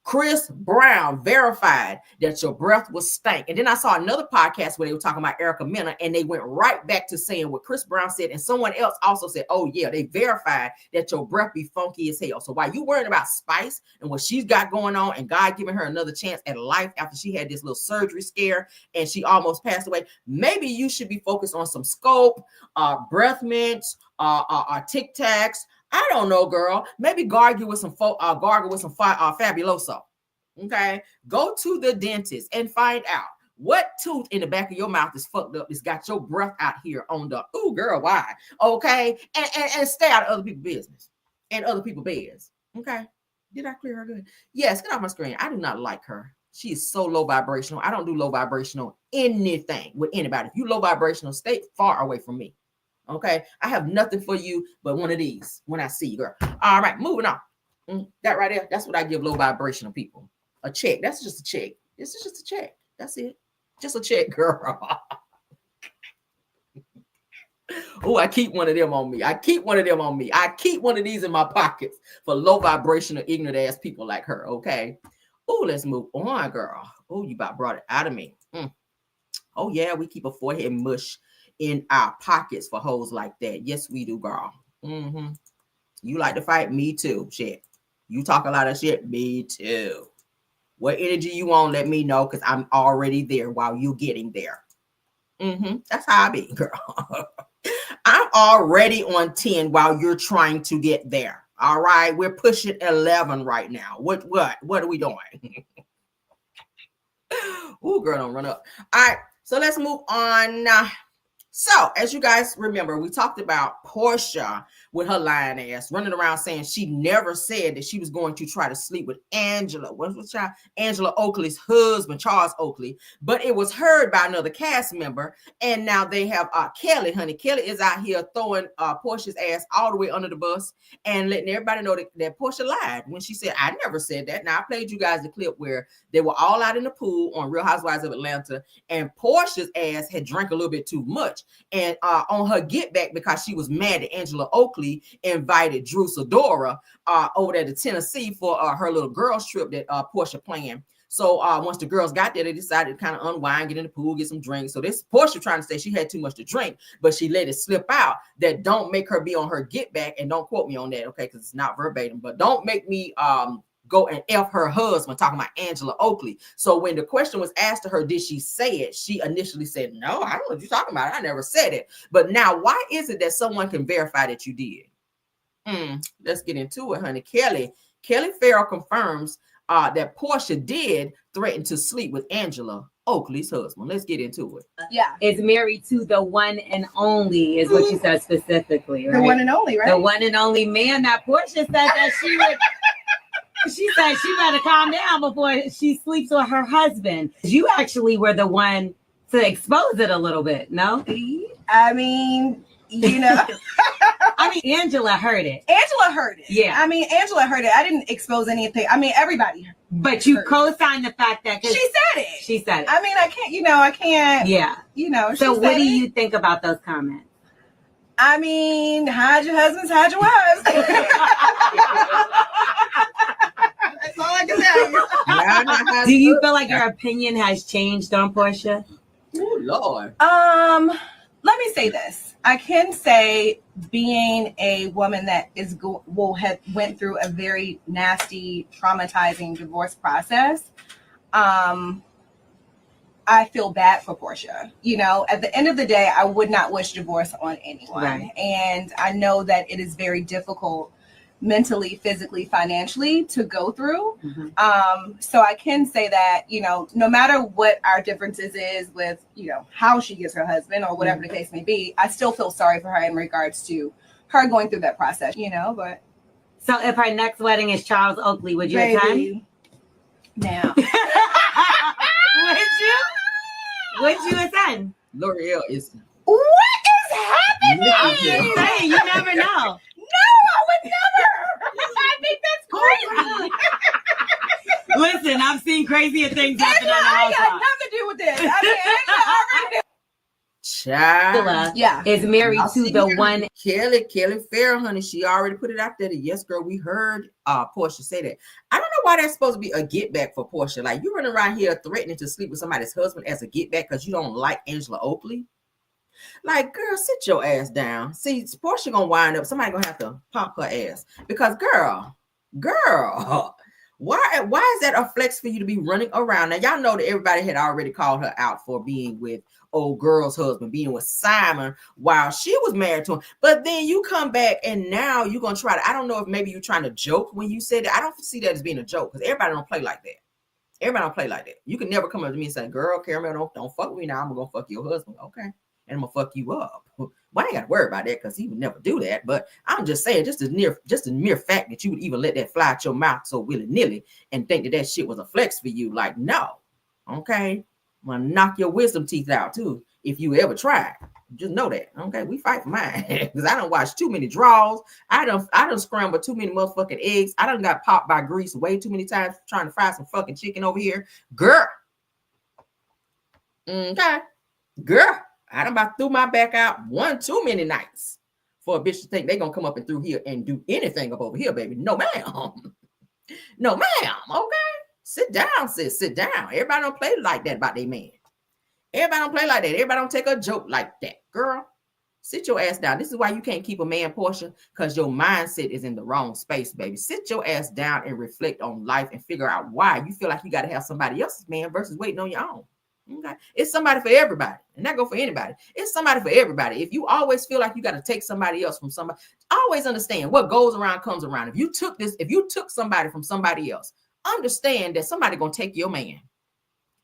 Chris Brown verified that your breath was stank. And then I saw another podcast where they were talking about Erica Mena, and they went right back to saying what Chris Brown said. And someone else also said, oh, yeah, they verified that your breath be funky as hell. So while you worrying about Spice and what she's got going on and God giving her another chance at life after she had this little surgery scare and she almost passed away, maybe you should be focused on some Scope, breath mints, Tic Tacs. I don't know, girl. Maybe gargle with some Fabuloso. Okay, go to the dentist and find out what tooth in the back of your mouth is fucked up. It's got your breath out here on the girl. Why? Okay, and stay out of other people's business and other people's beds. Okay, did I clear her good? Yes, get off my screen. I do not like her. She is so low vibrational. I don't do low vibrational anything with anybody. If you low vibrational, stay far away from me. Okay, I have nothing for you but one of these when I see you, girl. All right, moving on. That right there, that's what I give low vibrational people. A check. That's just a check. This is just a check. That's it. Just a check, girl. Oh, I keep one of them on me. I keep one of these in my pockets for low vibrational, ignorant ass people like her. Okay. Oh, let's move on, girl. Oh, you about brought it out of me. Oh, yeah, we keep a forehead mush in our pockets for hoes like that. Yes, we do, girl. You like to fight? Me too. Shit. You talk a lot of shit? Me too. What energy you want, let me know, because I'm already there while you're getting there. That's how I be, girl. I'm already on 10 while you're trying to get there. All right. We're pushing 11 right now. What are we doing? Ooh, girl, don't run up. All right. So let's move on. So, as you guys remember, we talked about Porsha with her lying ass running around saying she never said that she was going to try to sleep with Angela. What was child? Angela Oakley's husband, Charles Oakley. But it was heard by another cast member. And now they have Kelly, honey. Kelly is out here throwing Porsha's ass all the way under the bus and letting everybody know that Porsha lied when she said, I never said that. Now, I played you guys the clip where they were all out in the pool on Real Housewives of Atlanta, and Porsha's ass had drank a little bit too much. And on her get back, because she was mad that Angela Oakley invited Drew Sidora over there to Tennessee for her little girls trip that Porsha planned. So once the girls got there, they decided to kind of unwind, get in the pool, get some drinks. So this Porsha trying to say she had too much to drink, but she let it slip out that don't make her be on her get back. And don't quote me on that, okay, because it's not verbatim, but don't make me go and F her husband, talking about Angela Oakley. So when the question was asked to her, did she say it? She initially said, no, I don't know what you're talking about. I never said it. But now, why is it that someone can verify that you did? Let's get into it, honey. Kelly Farrell confirms that Porsha did threaten to sleep with Angela Oakley's husband. Let's get into it. Yeah. Is married to the one and only, is what she said specifically, right? The one and only, right? The one and only man. Now, Porsha said that she would... She said she better calm down before she sleeps with her husband. You actually were the one to expose it a little bit, no? I mean, you know. I mean, Angela heard it. Angela heard it. Yeah. I mean, Angela heard it. I didn't expose anything. I mean, everybody heard it. But you co-signed the fact that... She said it. She said it. I mean, I can't. Yeah. You know. So what do you think about those comments? I mean, hide your husbands, hide your wives. That's all I can tell you. Do you feel like your opinion has changed on Porsha? Oh, Lord. Let me say this. I can say, being a woman that went through a very nasty, traumatizing divorce process, I feel bad for Porsha. You know, at the end of the day, I would not wish divorce on anyone. Right. And I know that it is very difficult mentally, physically, financially to go through. So I can say that, you know, no matter what our differences is with, you know, how she gets her husband or whatever the case may be, I still feel sorry for her in regards to her going through that process, you know, but. So if her next wedding is Charles Oakley, would you attend? Now. Would you attend? L'Oreal is... What is happening? I'm just saying, you never know. No, I would never. I think that's crazy. Listen, I've seen crazier things happen Angela, on the I got house. nothing to do with this. I mean, Angela already knew. Child. Yeah. Is married to the one. Kelly Farrell, honey, she already put it out there that, yes, girl, we heard Porsha say that. I don't know why that's supposed to be a get back for Porsha. Like, you running around here threatening to sleep with somebody's husband as a get back because you don't like Angela Oakley. Like, girl, sit your ass down. See, Porsha gonna wind up. Somebody gonna have to pop her ass because, girl, why is that a flex for you to be running around? Now, y'all know that everybody had already called her out for being with old girl's husband, being with Simon while she was married to him. But then you come back and now you're gonna try to. I don't know if maybe you're trying to joke when you said that. I don't see that as being a joke because everybody don't play like that. Everybody don't play like that. You can never come up to me and say, "Girl, Caramel, don't fuck with me now. I'm gonna fuck your husband." Okay. And I'm gonna fuck you up. Well, I ain't gotta worry about that because he would never do that. But I'm just saying, just the mere fact that you would even let that fly out your mouth so willy-nilly and think that shit was a flex for you, like, no. Okay, I'm gonna knock your wisdom teeth out too if you ever try. Just know that. Okay, we fight for mine because I don't watch too many draws. I don't scramble too many motherfucking eggs. I done got popped by grease way too many times trying to fry some fucking chicken over here, girl. Okay, girl. I done about threw my back out one too many nights for a bitch to think they gonna come up and through here and do anything up over here, baby. No, ma'am. No, ma'am. Okay. Sit down, sis. Sit down. Everybody don't play like that about their man. Everybody don't play like that. Everybody don't take a joke like that. Girl, sit your ass down. This is why you can't keep a man, Porsha, because your mindset is in the wrong space, baby. Sit your ass down and reflect on life and figure out why you feel like you got to have somebody else's man versus waiting on your own. Okay. It's somebody for everybody. And that go for anybody. It's somebody for everybody. If you always feel like you got to take somebody else from somebody, always understand what goes around comes around. If you took somebody from somebody else, understand that somebody gonna take your man.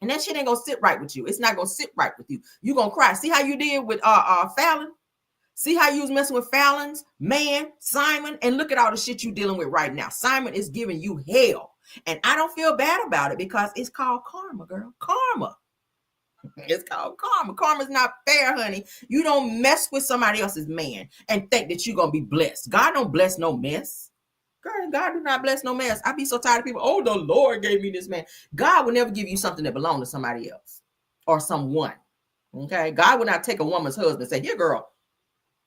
And that shit ain't gonna sit right with you. It's not gonna sit right with you. You gonna cry. See how you did with Fallon? See how you was messing with Fallon's man, Simon, and look at all the shit you dealing with right now. Simon is giving you hell. And I don't feel bad about it because it's called karma, girl. Karma. It's called karma. Karma's not fair, honey. You don't mess with somebody else's man and think that you're gonna be blessed. God don't bless no mess. Girl, God do not bless no mess. I be so tired of people. Oh, the Lord gave me this man. God will never give you something that belongs to somebody else or someone. Okay. God will not take a woman's husband and say, here, girl.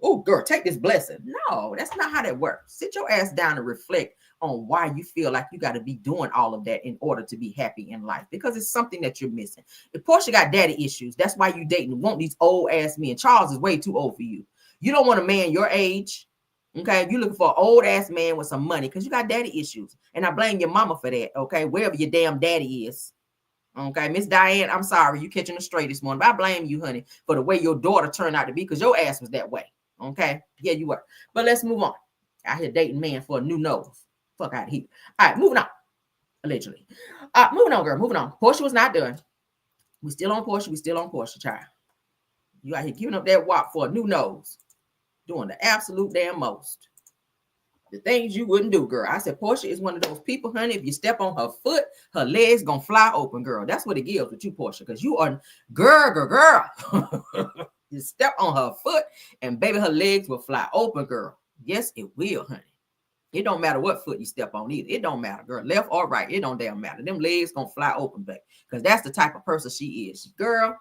Oh, girl, take this blessing. No, that's not how that works. Sit your ass down and reflect on why you feel like you got to be doing all of that in order to be happy in life, because it's something that you're missing. If Porsha got daddy issues, that's why you dating and want these old ass men. Charles is way too old for you. You don't want a man your age. Okay, you're looking for an old ass man with some money because you got daddy issues. And I blame your mama for that. Okay, wherever your damn daddy is. Okay, Miss Diane, I'm sorry, you catching the straight this morning, but I blame you, honey, for the way your daughter turned out to be, because your ass was that way. Okay, yeah, you were. But let's move on. Out here dating man for a new nose. Fuck out of here. All right, moving on. Allegedly. Moving on, girl. Moving on. Porsha was not done. We still on Porsha. We still on Porsha, child. You out here giving up that wop for a new nose. Doing the absolute damn most. The things you wouldn't do, girl. I said Porsha is one of those people, honey. If you step on her foot, her legs gonna fly open, girl. That's what it gives with you, Porsha, because you are girl. You step on her foot, and baby, her legs will fly open, girl. Yes, it will, honey. It don't matter what foot you step on either. It don't matter, girl. Left or right, it don't damn matter. Them legs gonna fly open, baby, because that's the type of person she is, girl.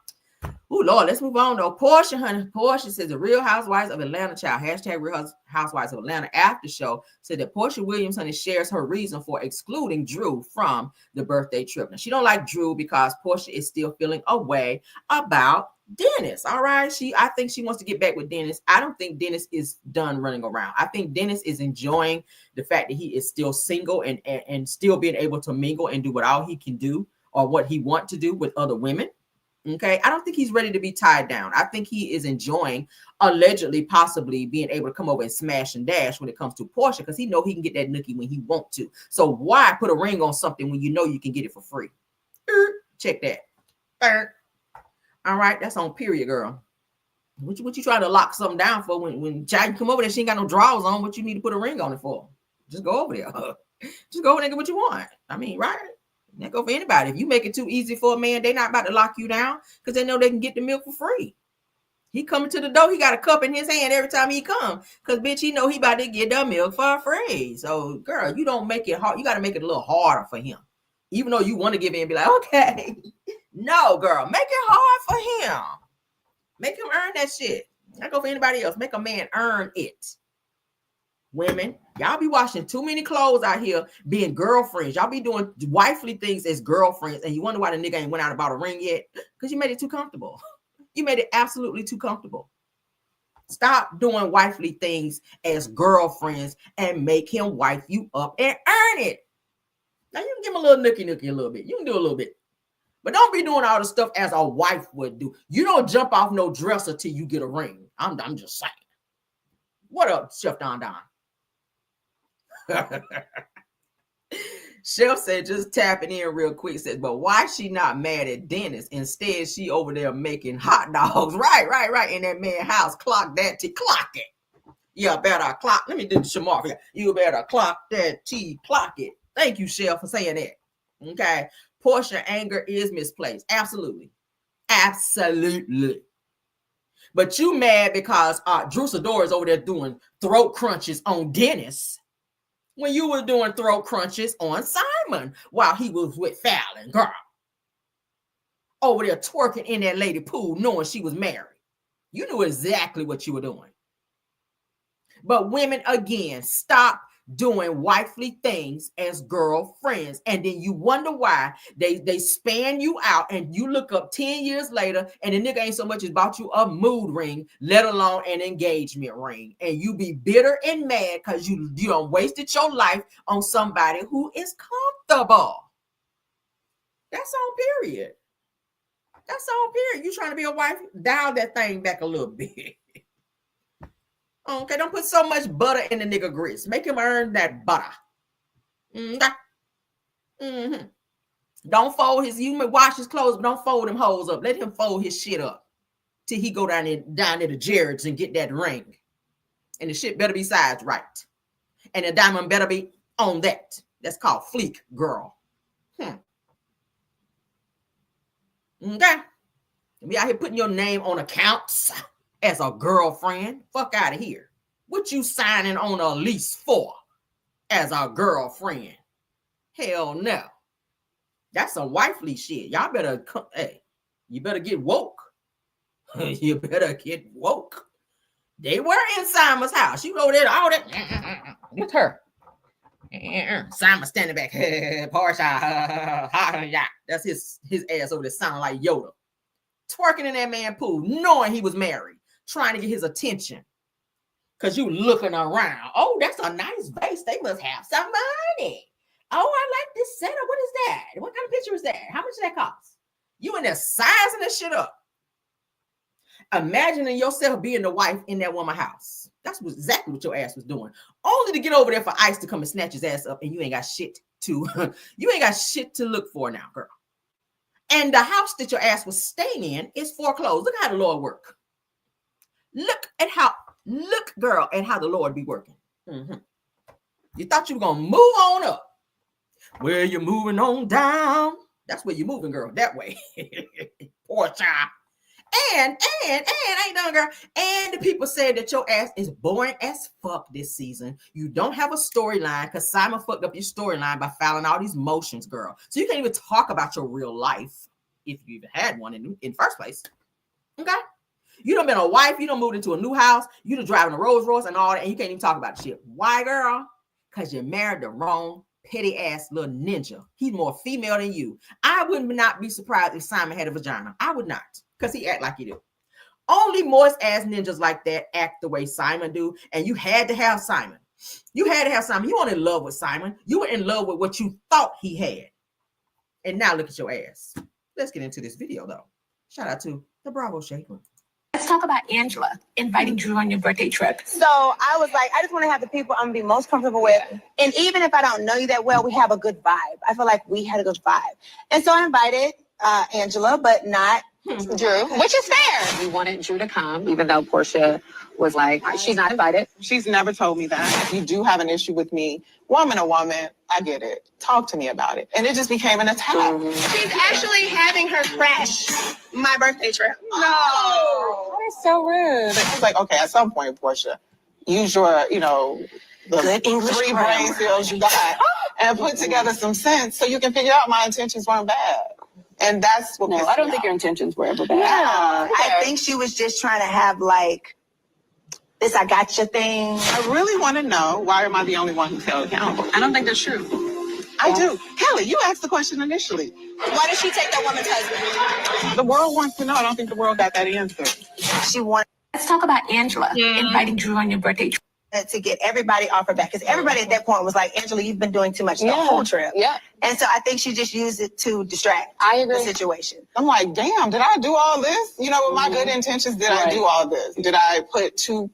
Oh, Lord, let's move on, though. Porsha, honey. Porsha says the Real Housewives of Atlanta child, hashtag Real Housewives of Atlanta after show, said that Porsha Williams, honey, shares her reason for excluding Drew from the birthday trip. Now, she don't like Drew because Porsha is still feeling a way about Dennis. All right. I think she wants to get back with Dennis. I don't think Dennis is done running around. I think Dennis is enjoying the fact that he is still single and still being able to mingle and do what all he can do or what he wants to do with other women. Okay, I don't think he's ready to be tied down. I think he is enjoying, allegedly, possibly being able to come over and smash and dash when it comes to Porsha, because he know he can get that nookie when he want to. So why put a ring on something when you know you can get it for free? Check that. All right, that's on period, girl. What you trying to lock something down for when Jaguar come over there, she ain't got no drawers on? What you need to put a ring on it for? Just go over there. Just go over there and get what you want. I mean, right? That go for anybody. If you make it too easy for a man, they're not about to lock you down because they know they can get the milk for free. He coming to the door, he got a cup in his hand every time he come, because bitch, he know he about to get the milk for free. So, girl, you don't make it hard. You got to make it a little harder for him, even though you want to give in and be like, okay. No, girl, make it hard for him. Make him earn that shit. Not go for anybody else. Make a man earn it. Women, y'all be washing too many clothes out here being girlfriends. Y'all be doing wifely things as girlfriends, and you wonder why the nigga ain't went out and bought a ring yet? Because you made it too comfortable. You made it absolutely too comfortable. Stop doing wifely things as girlfriends and make him wife you up and earn it. Now you can give him a little nookie a little bit. You can do a little bit. But don't be doing all the stuff as a wife would do. You don't jump off no dresser till you get a ring. I'm just saying. What up, Chef Don Don? Chef said, just tapping in real quick, says, but why she not mad at Dennis? Instead, she over there making hot dogs. Right. In that man's house. Clock that T. Clock it. Yeah, better clock. Let me do the Shamar. You better clock that T. Clock it. Thank you, Chef, for saying that. Okay. Porsha anger is misplaced. Absolutely. But you mad because Drew Shedeur is over there doing throat crunches on Dennis when you were doing throat crunches on Simon while he was with Fallon, girl. Over there twerking in that lady pool knowing she was married. You knew exactly what you were doing. But women, again, stop doing wifely things as girlfriends. And then you wonder why they span you out, and you look up 10 years later and the nigga ain't so much as bought you a mood ring, let alone an engagement ring. And you be bitter and mad because you done wasted your life on somebody who is comfortable. That's all, period. That's all, period. You trying to be a wife? Dial that thing back a little bit. Okay, don't put so much butter in the nigga grits. Make him earn that butter. Mm-hmm. Don't fold his, you may wash his clothes, but don't fold them hoes up. Let him fold his shit up till he go down there to Jared's and get that ring. And the shit better be sized right. And the diamond better be on that. That's called fleek, girl. Okay. Be out here putting your name on accounts as a girlfriend. Fuck out of here. What you signing on a lease for as a girlfriend? Hell no. That's some wifely shit. Y'all better, hey, you better get woke. You better get woke. They were in Simon's house. You go there, all that. With her. Simon standing back. Porsha. Yeah. That's his ass over there sounding like Yoda. Twerking in that man pool, knowing he was married, trying to get his attention. Because you looking around. Oh, that's a nice vase. They must have some money. Oh, I like this setup. What is that? What kind of picture is that? How much does that cost? You in there sizing this shit up. Imagining yourself being the wife in that woman's house. That's exactly what your ass was doing. Only to get over there for ICE to come and snatch his ass up, and you ain't got shit to look for now, girl. And the house that your ass was staying in is foreclosed. Look how the Lord work. Look, girl, at how the Lord be working. Mm-hmm. You thought you were going to move on up. Well, you're moving on down. That's where you're moving, girl, that way. Poor child. And ain't done, girl. And the people say that your ass is boring as fuck this season. You don't have a storyline because Simon fucked up your storyline by filing all these motions, girl. So you can't even talk about your real life if you even had one in the first place. Okay? You done been a wife. You done moved into a new house. You done driving a Rolls Royce and all that, and you can't even talk about the shit. Why, girl? Because you married the wrong petty ass little ninja. He's more female than you. I would not be surprised if Simon had a vagina. I would not. Because he act like he do. Only moist ass ninjas like that act the way Simon do. And you had to have Simon. You weren't in love with Simon. You were in love with what you thought he had. And now look at your ass. Let's get into this video though. Shout out to the Bravo Shaker. Let's talk about Angela inviting Drew on your birthday trip. So I was like, I just want to have the people I'm going to be most comfortable with. And even if I don't know you that well, we have a good vibe. I feel like we had a good vibe. And so I invited Angela, but not Drew, which is fair. We wanted Drew to come, even though Porsha was like, she's not invited. She's never told me that. If you do have an issue with me, woman to woman, I get it. Talk to me about it. And it just became an attack. She's actually having her crash my birthday trip. No. That is so rude. I was like, okay, at some point, Porsha, use your, the good English 3 brain cells you got and put together some sense so you can figure out my intentions weren't bad. And that's what. No, I don't think your intentions were ever bad. Yeah, I think she was just trying to have like this I got you thing. I really want to know, why am I the only one who's held accountable? I don't think that's true. I do. Kelly, you asked the question initially. Why did she take that woman's husband? The world wants to know. I don't think the world got that answer. She wanted. Let's talk about Angela inviting Drew on your birthday trip. To get everybody off her back. Because everybody at that point was like, Angela, you've been doing too much the whole trip. Yeah. And so I think she just used it to distract the situation. I'm like, damn, did I do all this? With my good intentions, did I do all this? Did I put two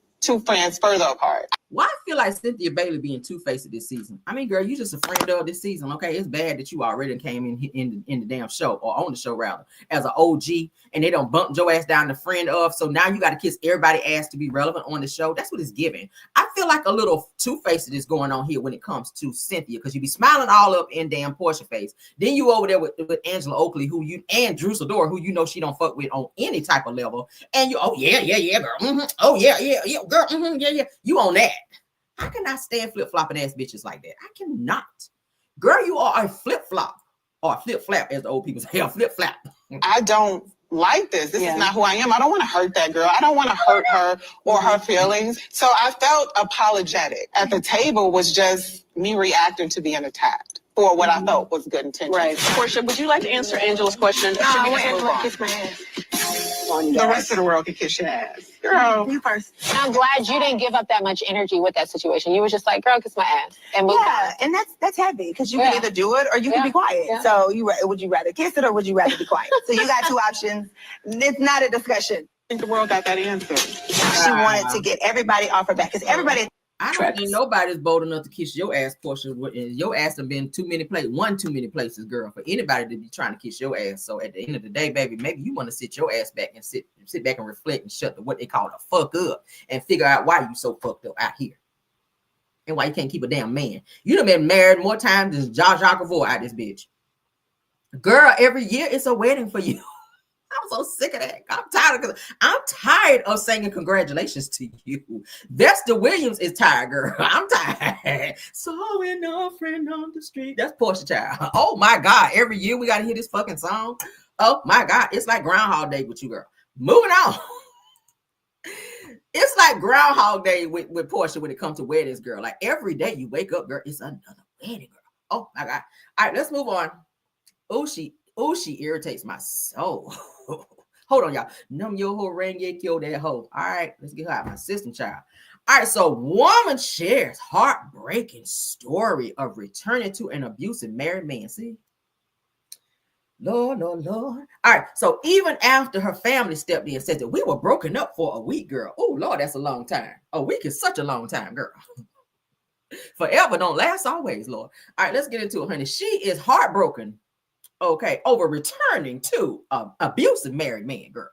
friends further apart? Why I feel like Cynthia Bailey being two-faced this season? I mean, girl, you just a friend of this season, okay? It's bad that you already came in the damn show, or on the show rather, as an OG, and they don't bump your ass down the friend of. So now you got to kiss everybody's ass to be relevant on the show. That's what it's giving. I feel like a little two-faced is going on here when it comes to Cynthia, because you be smiling all up in damn Porsha face. Then you over there with Angela Oakley, and Drew Shedeur, who she don't fuck with on any type of level. And you, oh yeah, girl. Mm-hmm. Oh yeah, girl. Mm-hmm. Yeah. You on that. I cannot stand flip-flopping ass bitches like that. I cannot. Girl, you are a flip-flop. Or a flip-flap, as the old people say. A flip-flap. I don't like this. This is not who I am. I don't want to hurt that girl. I don't want to hurt her or her feelings. So I felt apologetic. At the table was just me reacting to being attacked for what I felt was good intention. Right. Porsha, would you like to answer Angela's question? No, I want Angela to kiss my ass. The rest of the world can kiss your ass. Girl. You first. I'm glad you didn't give up that much energy with that situation. You were just like, girl, kiss my ass. And move on. And that's heavy because you can either do it or you can be quiet. So would you rather kiss it or would you rather be quiet? So you got two options. It's not a discussion. I think the world got that answer. She wanted to get everybody off her back because everybody. I don't think nobody's bold enough to kiss your ass, Porsha. Your ass have been too many places, girl, for anybody to be trying to kiss your ass. So at the end of the day, baby, maybe you want to sit your ass back and sit back and reflect and shut what they call the fuck up and figure out why you so fucked up out here and why you can't keep a damn man. You done been married more times than Jaguar out this bitch. Girl, every year it's a wedding for you. I'm so sick of that. I'm tired of singing congratulations to you. Vesta Williams is tired, girl. I'm tired. So in a friend on the street. That's Porsha child. Oh my God. Every year we gotta hear this fucking song. Oh my God. It's like Groundhog Day with you, girl. Moving on. It's like Groundhog Day with Porsha when it comes to weddings, girl. Like every day you wake up, girl, it's another wedding, girl. Oh my God. All right, let's move on. She irritates my soul. Hold on, y'all. Numb your whole ring, kill that hoe. All right, let's get her out of my system, child. All right, so woman shares heartbreaking story of returning to an abusive married man. See? Lord. All right, so even after her family stepped in and said that we were broken up for a week, girl. Oh, Lord, that's a long time. A week is such a long time, girl. Forever don't last always, Lord. All right, let's get into it, honey. She is heartbroken. Okay, over returning to an abusive married man, girl.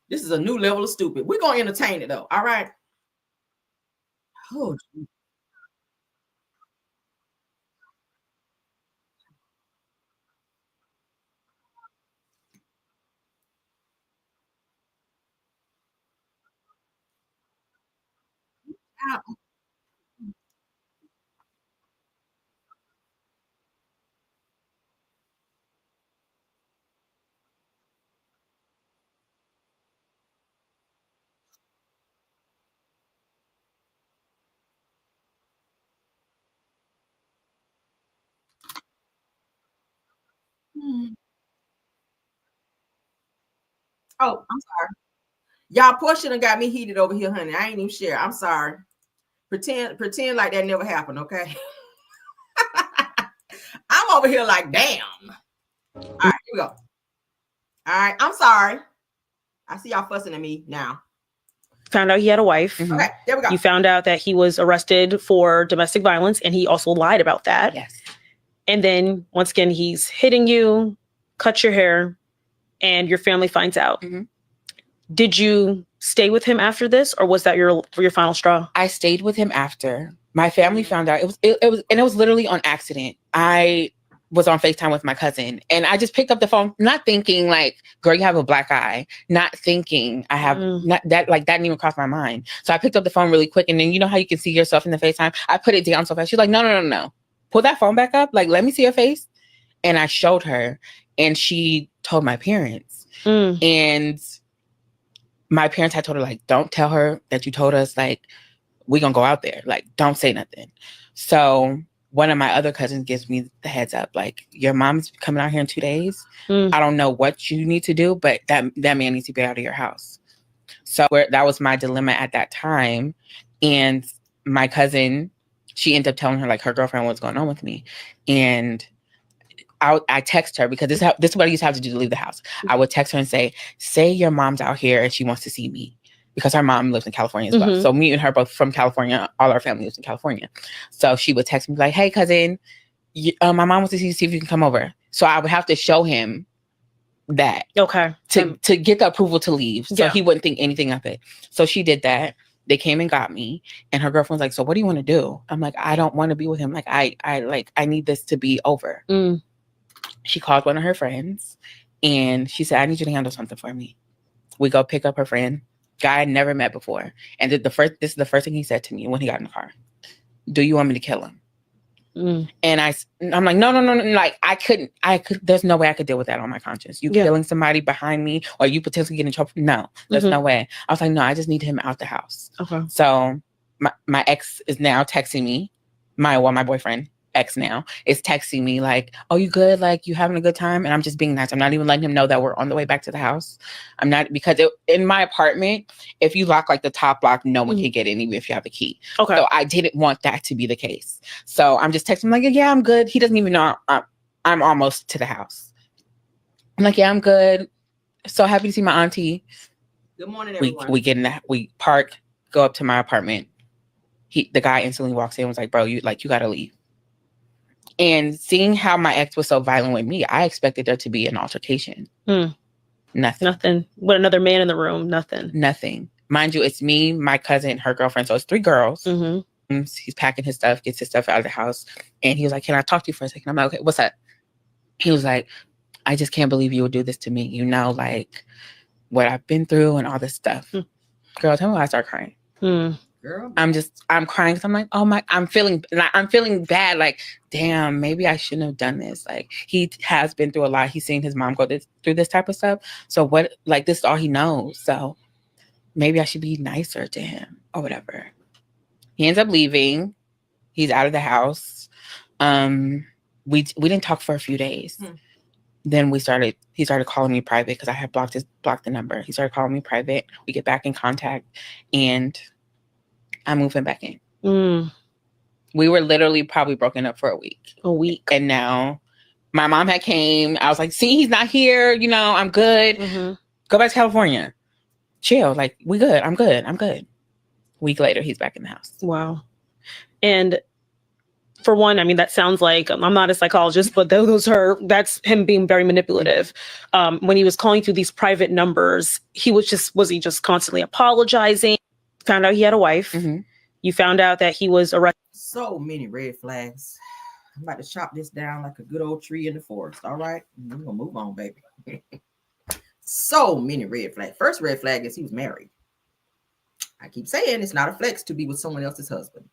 This is a new level of stupid. We're going to entertain it, though. All right. Oh, geez. Oh, I'm sorry. Y'all, Porsha done got me heated over here, honey. I ain't even share. I'm sorry. Pretend like that never happened, okay? I'm over here like, damn. All right, here we go. All right, I'm sorry. I see y'all fussing at me now. Found out he had a wife. Okay, there we go. You found out that he was arrested for domestic violence, and he also lied about that. Yes. And then, once again, he's hitting you, cut your hair, and your family finds out. Mm-hmm. Did you stay with him after this, or was that your final straw? I stayed with him after. My family found out. It was literally on accident. I was on FaceTime with my cousin, and I just picked up the phone, not thinking like, girl, you have a black eye, not thinking I have not that, like, that didn't even cross my mind. So I picked up the phone really quick, and then you know how you can see yourself in the FaceTime? I put it down so fast. She's like, no. Pull that phone back up. Like, let me see your face. And I showed her, and she told my parents. And my parents had told her, like, don't tell her that you told us, like, we're going to go out there. Like, don't say nothing. So one of my other cousins gives me the heads up, like, your mom's coming out here in 2 days. I don't know what you need to do, but that man needs to be out of your house. So that was my dilemma at that time. And my cousin, she ended up telling her, like, her girlfriend what's going on with me. And I text her, because this is what I used to have to do to leave the house. I would text her and say your mom's out here and she wants to see me, because her mom lives in California as well. So me and her both from California. All our family lives in California. So she would text me like, hey, cousin, my mom wants to see if you can come over. So I would have to show him that. Okay. To get the approval to leave. So he wouldn't think anything of it. So she did that. They came and got me, and her girlfriend was like, so what do you want to do? I'm like, I don't want to be with him. Like, I need this to be over. She called one of her friends, and she said, I need you to handle something for me. We go pick up her friend, guy I'd never met before. And this is the first thing he said to me when he got in the car. Do you want me to kill him? And I'm like, no. Like I could, there's no way I could deal with that on my conscience. You killing somebody behind me or you potentially getting in trouble. No, there's no way. I was like, no, I just need him out the house. Okay. So my ex is now texting me, my boyfriend, ex now, is texting me like, oh, you good? Like, you having a good time? And I'm just being nice. I'm not even letting him know that we're on the way back to the house. I'm not, because in my apartment, if you lock like the top lock, no one can get in, even if you have the key. Okay. So I didn't want that to be the case. So I'm just texting him like, yeah, I'm good. He doesn't even know I'm almost to the house. I'm like, yeah, I'm good. So happy to see my auntie. Good morning, everyone. We get in that, we park, go up to my apartment. The guy instantly walks in and was like, bro, you gotta leave. And seeing how my ex was so violent with me, I expected there to be an altercation. Nothing. With another man in the room, nothing. Mind you, it's me, my cousin, her girlfriend. So it's 3 girls. He's packing his stuff, gets his stuff out of the house. And he was like, can I talk to you for a second? I'm like, okay, what's up? He was like, I just can't believe you would do this to me. You know, like what I've been through and all this stuff. Girl, tell me why I start crying. Girl, I'm crying because I'm like, oh my, I'm feeling bad. Like, damn, maybe I shouldn't have done this. Like, he has been through a lot. He's seen his mom go through this type of stuff. So what, like, this is all he knows. So maybe I should be nicer to him or whatever. He ends up leaving. He's out of the house. We didn't talk for a few days. Then he started calling me private because I had blocked the number. He started calling me private. We get back in contact and I'm moving back in. We were literally probably broken up for a week. And now my mom had came. I was like, see, he's not here. You know, I'm good. Go back to California. Chill. Like, we good. I'm good. Week later, he's back in the house. Wow. And for one, I mean, that sounds like, I'm not a psychologist, but that's him being very manipulative. When he was calling through these private numbers, was he just constantly apologizing? Found out he had a wife. You found out that he was arrested. So many red flags. I'm about to chop this down like a good old tree in the forest. All right, we're gonna move on, baby. So many red flags. First red flag is he was married. I keep saying it's not a flex to be with someone else's husband.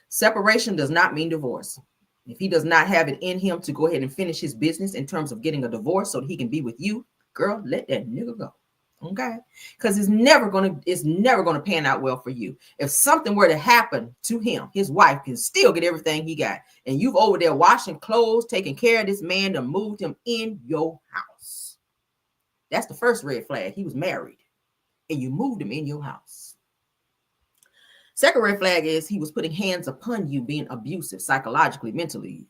Separation does not mean divorce. If he does not have it in him to go ahead and finish his business in terms of getting a divorce so that he can be with you, girl, let that nigga go. Okay, because it's never gonna pan out well for you. If something were to happen to him, his wife can still get everything he got, and you've over there washing clothes, taking care of this man to move him in your house. That's the first red flag. He was married, and you moved him in your house. Second red flag is he was putting hands upon you, being abusive psychologically, mentally,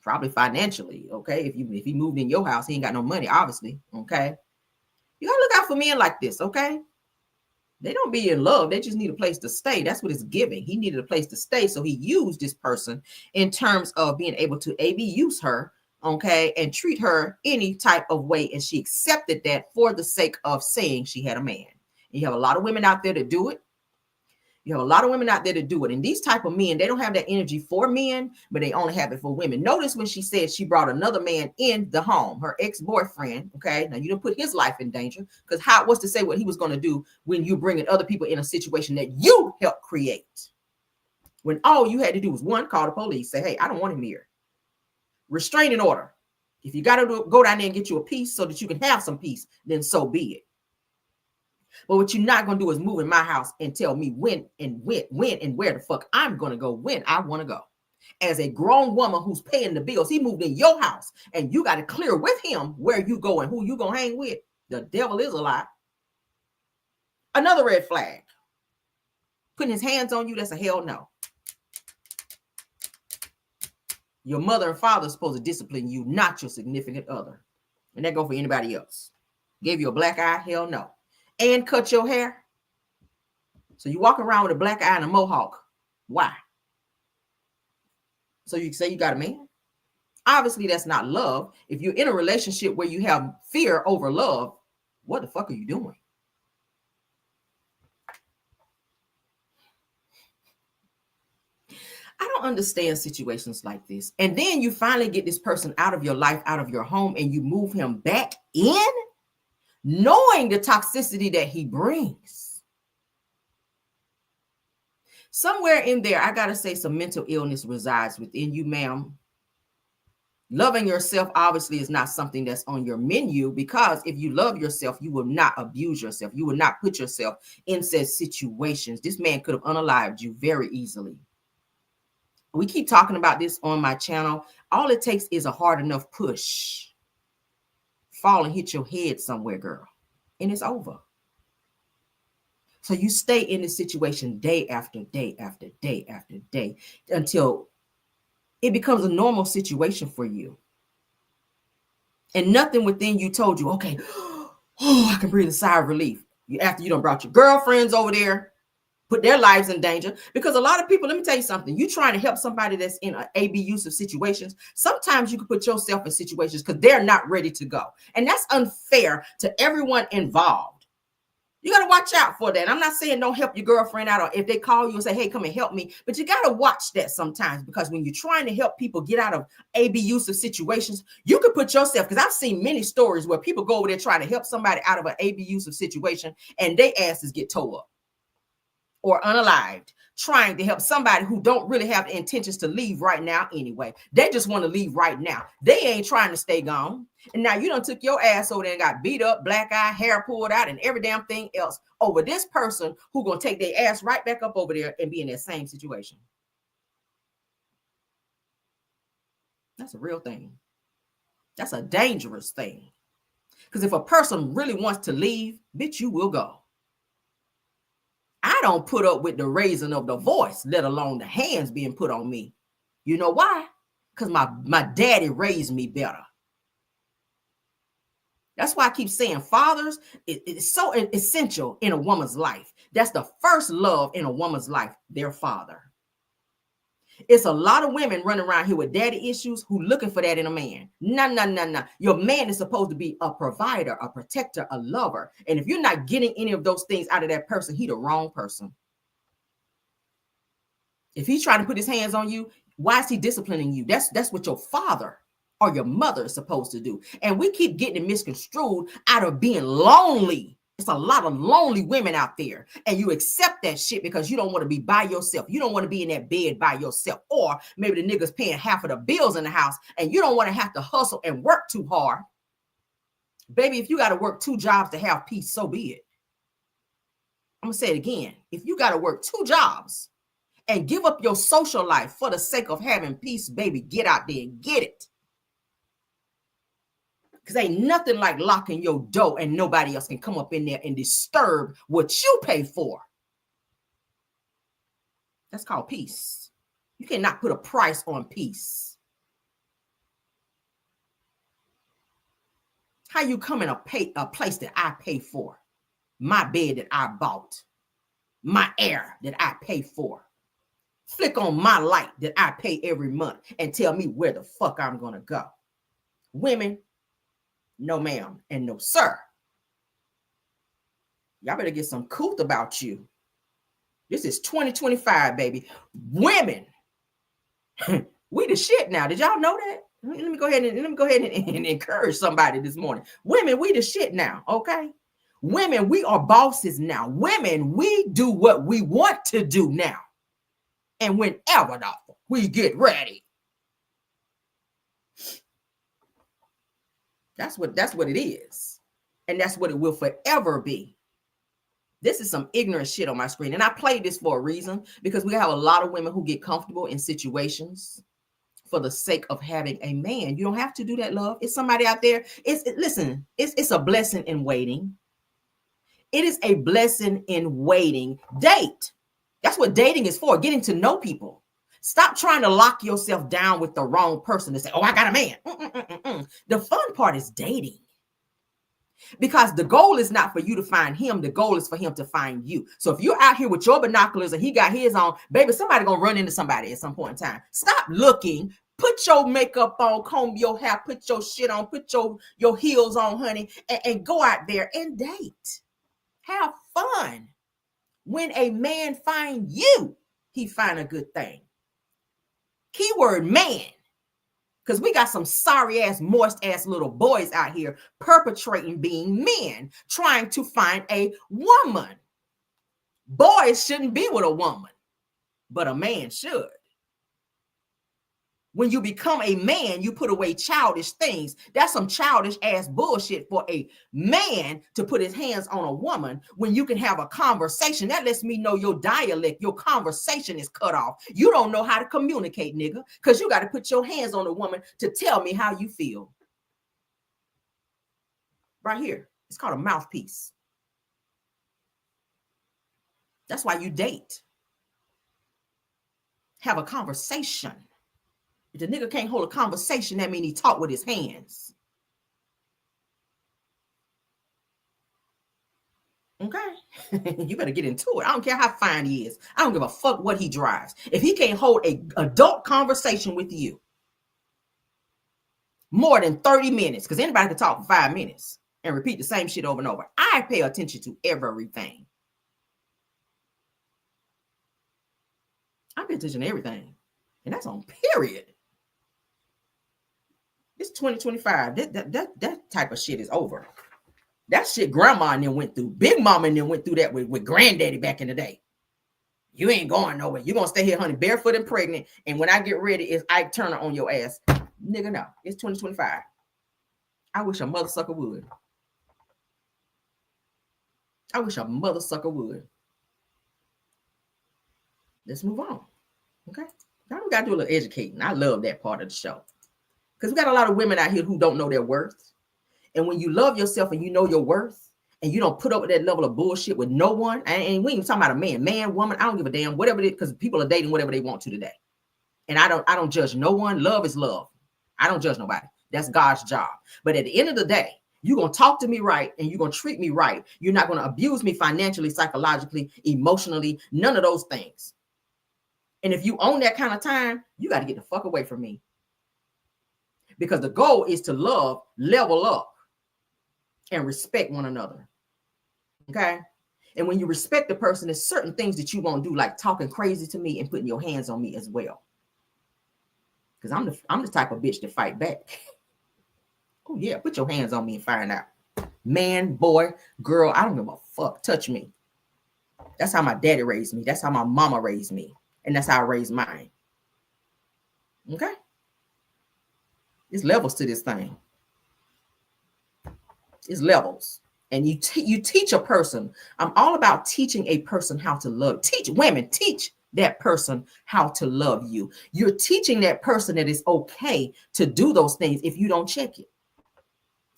probably financially. Okay, if he moved in your house, he ain't got no money, obviously. Okay. You gotta look out for men like this, okay? They don't be in love. They just need a place to stay. That's what it's giving. He needed a place to stay, so he used this person in terms of being able to use her, okay, and treat her any type of way, and she accepted that for the sake of saying she had a man. You have a lot of women out there that do it. And these type of men, they don't have that energy for men, but they only have it for women. Notice when she said she brought another man in the home, her ex-boyfriend. Okay, now you don't put his life in danger, because what's to say what he was going to do when you bringing other people in a situation that you helped create, when all you had to do was one, call the police, say, hey, I don't want him here. Restraining order. If you got to go down there and get you a piece so that you can have some peace, then so be it. But what you're not going to do is move in my house and tell me when and where the fuck I'm going to go when I want to go. As a grown woman who's paying the bills, he moved in your house and you got to clear with him where you go and who you going to hang with. The devil is a lie. Another red flag. Putting his hands on you, that's a hell no. Your mother and father are supposed to discipline you, not your significant other. And that go for anybody else. Gave you a black eye? Hell no. And cut your hair. So you walk around with a black eye and a mohawk. Why? So you say you got a man? Obviously, that's not love. If you're in a relationship where you have fear over love, what the fuck are you doing? I don't understand situations like this. And then you finally get this person out of your life, out of your home, and you move him back in, knowing the toxicity that he brings. Somewhere in there, I got to say some mental illness resides within you, ma'am. Loving yourself obviously is not something that's on your menu, because if you love yourself, you will not abuse yourself. You will not put yourself in said situations. This man could have unalived you very easily. We keep talking about this on my channel. All it takes is a hard enough push. Fall and hit your head somewhere, girl, and it's over. So you stay in this situation day after day after day after day until it becomes a normal situation for you. And nothing within you told you, okay, oh, I can breathe a sigh of relief. After you done brought your girlfriends over there, put their lives in danger. Because a lot of people, let me tell you something, you trying to help somebody that's in an abusive situations, sometimes you can put yourself in situations because they're not ready to go. And that's unfair to everyone involved. You got to watch out for that. I'm not saying don't help your girlfriend out, or if they call you and say, hey, come and help me. But you got to watch that sometimes, because when you're trying to help people get out of abusive situations, you could put yourself, because I've seen many stories where people go over there trying to help somebody out of an abusive situation and their asses get tore up or unalived, trying to help somebody who don't really have the intentions to leave right now anyway. They just want to leave right now. They ain't trying to stay gone. And now you done took your ass over there and got beat up, black eye, hair pulled out, and every damn thing else over this person who gonna take their ass right back up over there and be in that same situation. That's a real thing. That's a dangerous thing. Because if a person really wants to leave, bitch, you will go. I don't put up with the raising of the voice, let alone the hands being put on me. You know why? Because my daddy raised me better. That's why I keep saying fathers, it's so essential in a woman's life. That's the first love in a woman's life, their father. It's a lot of women running around here with daddy issues who looking for that in a man. No. Your man is supposed to be a provider, a protector, a lover. And if you're not getting any of those things out of that person, he the wrong person. If he's trying to put his hands on you, why is he disciplining you? That's what your father or your mother is supposed to do. And we keep getting it misconstrued out of being lonely. It's a lot of lonely women out there, and you accept that shit because you don't want to be by yourself. You don't want to be in that bed by yourself. Or maybe the nigga's paying half of the bills in the house and you don't want to have to hustle and work too hard. Baby, if you got to work 2 jobs to have peace, so be it. I'm going to say it again. If you got to work 2 jobs and give up your social life for the sake of having peace, baby, get out there and get it. Because ain't nothing like locking your door and nobody else can come up in there and disturb what you pay for. That's called peace. You cannot put a price on peace. How you come in a place that I pay for, my bed that I bought, my air that I pay for, flick on my light that I pay every month and tell me where the fuck I'm going to go. Women, no ma'am and no sir. Y'all better get some couth about you. This is 2025, baby. Women, we the shit now. Did y'all know that? Let me go ahead and encourage somebody this morning. Women, we the shit now, okay? Women, we are bosses now. Women, we do what we want to do now. And whenever we get ready. That's what it is. And that's what it will forever be. This is some ignorant shit on my screen. And I played this for a reason, because we have a lot of women who get comfortable in situations for the sake of having a man. You don't have to do that, love. It's somebody out there. Listen, it's a blessing in waiting. It is a blessing in waiting. Date. That's what dating is for, getting to know people. Stop trying to lock yourself down with the wrong person and say, oh, I got a man. The fun part is dating. Because the goal is not for you to find him. The goal is for him to find you. So if you're out here with your binoculars and he got his on, baby, somebody going to run into somebody at some point in time. Stop looking. Put your makeup on, comb your hair, put your shit on, put your heels on, honey, and go out there and date. Have fun. When a man find you, he find a good thing. Keyword man, because we got some sorry ass, moist ass little boys out here perpetrating being men, trying to find a woman. Boys shouldn't be with a woman. but a man should. When you become a man, you put away childish things. That's some childish ass bullshit for a man to put his hands on a woman when you can have a conversation. That lets me know your dialect, your conversation is cut off. You don't know how to communicate, nigga, because you got to put your hands on a woman to tell me how you feel. Right here. It's called a mouthpiece. That's why you date. Have a conversation. If the nigga can't hold a conversation, that means he talk with his hands. Okay? You better get into it. I don't care how fine he is. I don't give a fuck what he drives. If he can't hold an adult conversation with you more than 30 minutes, because anybody can talk for 5 minutes and repeat the same shit over and over. I pay attention to everything. I pay attention to everything. And that's on period. It's 2025. That type of shit is over. That shit grandma and them went through. Big mama and them went through that with granddaddy back in the day. You ain't going nowhere. You're going to stay here, honey, barefoot and pregnant. And when I get ready, it's Ike Turner on your ass. Nigga, no. It's 2025. I wish a mother sucker would. I wish a mother sucker would. Let's move on. Okay? Now we got to do a little educating. I love that part of the show. Because we got a lot of women out here who don't know their worth. And when you love yourself and you know your worth, and you don't put up with that level of bullshit with no one, and we ain't talking about a man, woman, I don't give a damn, whatever it is, because people are dating whatever they want to today. And I don't judge no one. Love is love. I don't judge nobody. That's God's job. But at the end of the day, you're going to talk to me right, and you're going to treat me right. You're not going to abuse me financially, psychologically, emotionally, none of those things. And if you own that kind of time, you got to get the fuck away from me. Because the goal is to love, level up, and respect one another. Okay? And when you respect the person, there's certain things that you won't do, like talking crazy to me and putting your hands on me as well. Because I'm the type of bitch to fight back. Oh, yeah, put your hands on me and find out. Man, boy, girl, I don't give a fuck. Touch me. That's how my daddy raised me. That's how my mama raised me. And that's how I raised mine. Okay? There's levels to this thing. It's levels. And you teach a person. I'm all about teaching a person how to love. Teach women, teach that person how to love you. You're teaching that person that it's okay to do those things if you don't check it.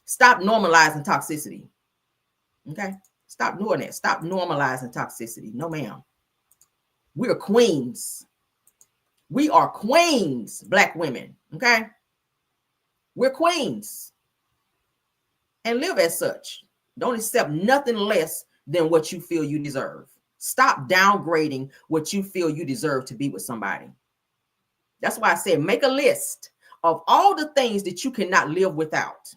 Stop normalizing toxicity. Okay? Stop doing that. Stop normalizing toxicity. No, ma'am. We're queens. We are queens, Black women. Okay? We're queens. And live as such. Don't accept nothing less than what you feel you deserve. Stop downgrading what you feel you deserve to be with somebody. That's why I said make a list of all the things that you cannot live without.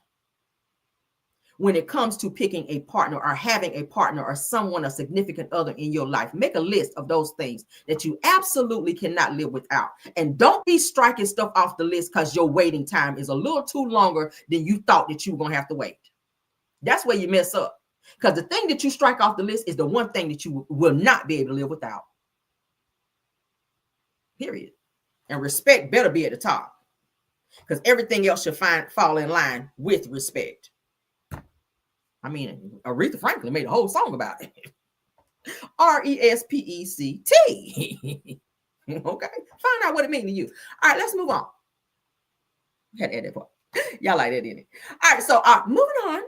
When it comes to picking a partner or having a partner or someone, a significant other in your life, make a list of those things that you absolutely cannot live without. And don't be striking stuff off the list because your waiting time is a little too longer than you thought that you were going to have to wait. That's where you mess up. Because the thing that you strike off the list is the one thing that you will not be able to live without. Period. And respect better be at the top. Because everything else should fall in line with respect. I mean, Aretha Franklin made a whole song about it. RESPECT. Okay. Find out what it means to you. All right, let's move on. Had to add that part. Y'all like that, didn't it? All right, so moving on.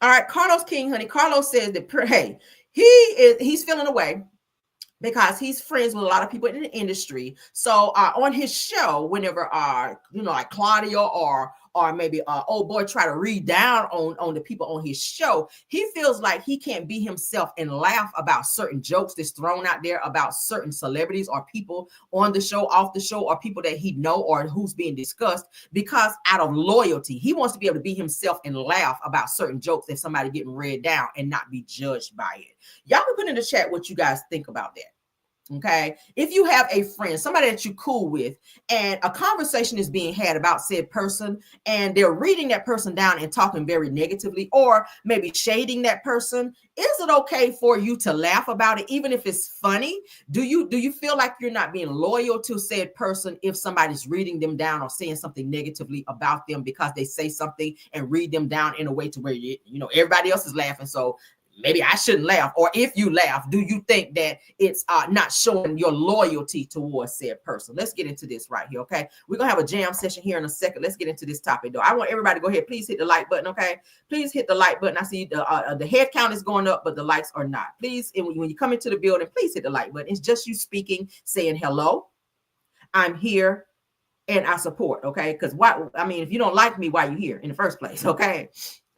All right, Carlos King, honey. Carlos says that, hey, he's feeling away because he's friends with a lot of people in the industry. So on his show, whenever like Claudia or maybe old boy try to read down on the people on his show, he feels like he can't be himself and laugh about certain jokes that's thrown out there about certain celebrities or people on the show, off the show, or people that he know or who's being discussed, because out of loyalty, he wants to be able to be himself and laugh about certain jokes if somebody getting read down and not be judged by it. Y'all can put in the chat what you guys think about that. Okay. If you have a friend, somebody that you're cool with, and a conversation is being had about said person, and they're reading that person down and talking very negatively, or maybe shading that person, is it okay for you to laugh about it, even if it's funny? Do you feel like you're not being loyal to said person if somebody's reading them down or saying something negatively about them because they say something and read them down in a way to where everybody else is laughing, so maybe I shouldn't laugh? Or if you laugh, do you think that it's not showing your loyalty towards said person? Let's get into this right here, okay? We're going to have a jam session here in a second. Let's get into this topic, though. I want everybody to go ahead. Please hit the like button, okay? Please hit the like button. I see the head count is going up, but the likes are not. Please, and when you come into the building, please hit the like button. It's just you speaking, saying hello, I'm here, and I support, okay? Because if you don't like me, why are you here in the first place, okay?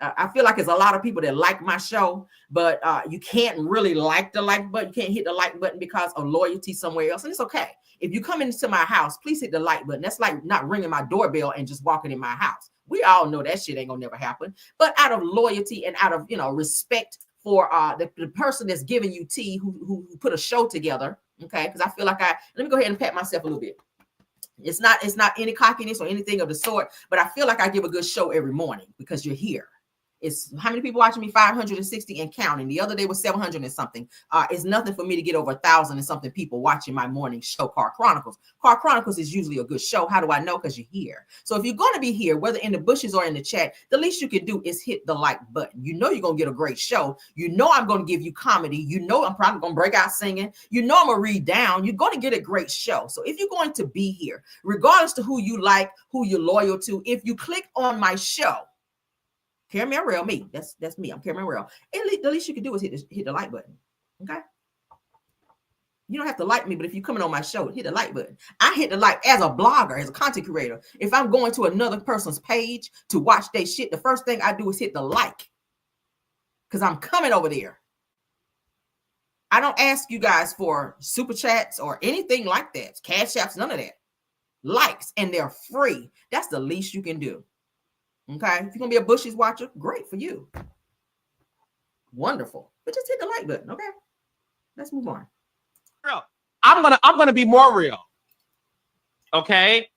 I feel like there's a lot of people that like my show, but you can't really like the like button. You can't hit the like button because of loyalty somewhere else. And it's okay. If you come into my house, please hit the like button. That's like not ringing my doorbell and just walking in my house. We all know that shit ain't gonna never happen. But out of loyalty and out of respect for the person that's giving you tea, who put a show together, okay? Because I feel like let me go ahead and pat myself a little bit. It's not any cockiness or anything of the sort, but I feel like I give a good show every morning because you're here. It's how many people watching me? 560 and counting. The other day was 700 and something. It's nothing for me to get over 1,000 and something people watching my morning show, Car Chronicles. Car Chronicles is usually a good show. How do I know? Because you're here. So if you're going to be here, whether in the bushes or in the chat, the least you can do is hit the like button. You know you're going to get a great show. You know I'm going to give you comedy. You know I'm probably going to break out singing. You know I'm going to read down. You're going to get a great show. So if you're going to be here, regardless to who you like, who you're loyal to, if you click on my show, Caramel Real, me. That's me. I'm Caramel Real. And the least you can do is hit the like button. Okay. You don't have to like me, but if you're coming on my show, hit the like button. I hit the like as a blogger, as a content creator. If I'm going to another person's page to watch their shit, the first thing I do is hit the like. Because I'm coming over there. I don't ask you guys for super chats or anything like that. Cash apps, none of that. Likes, and they're free. That's the least you can do. Okay, if you're gonna be a Bushes watcher, great for you. Wonderful. But just hit the like button, okay? Let's move on. I'm gonna be more real. Okay.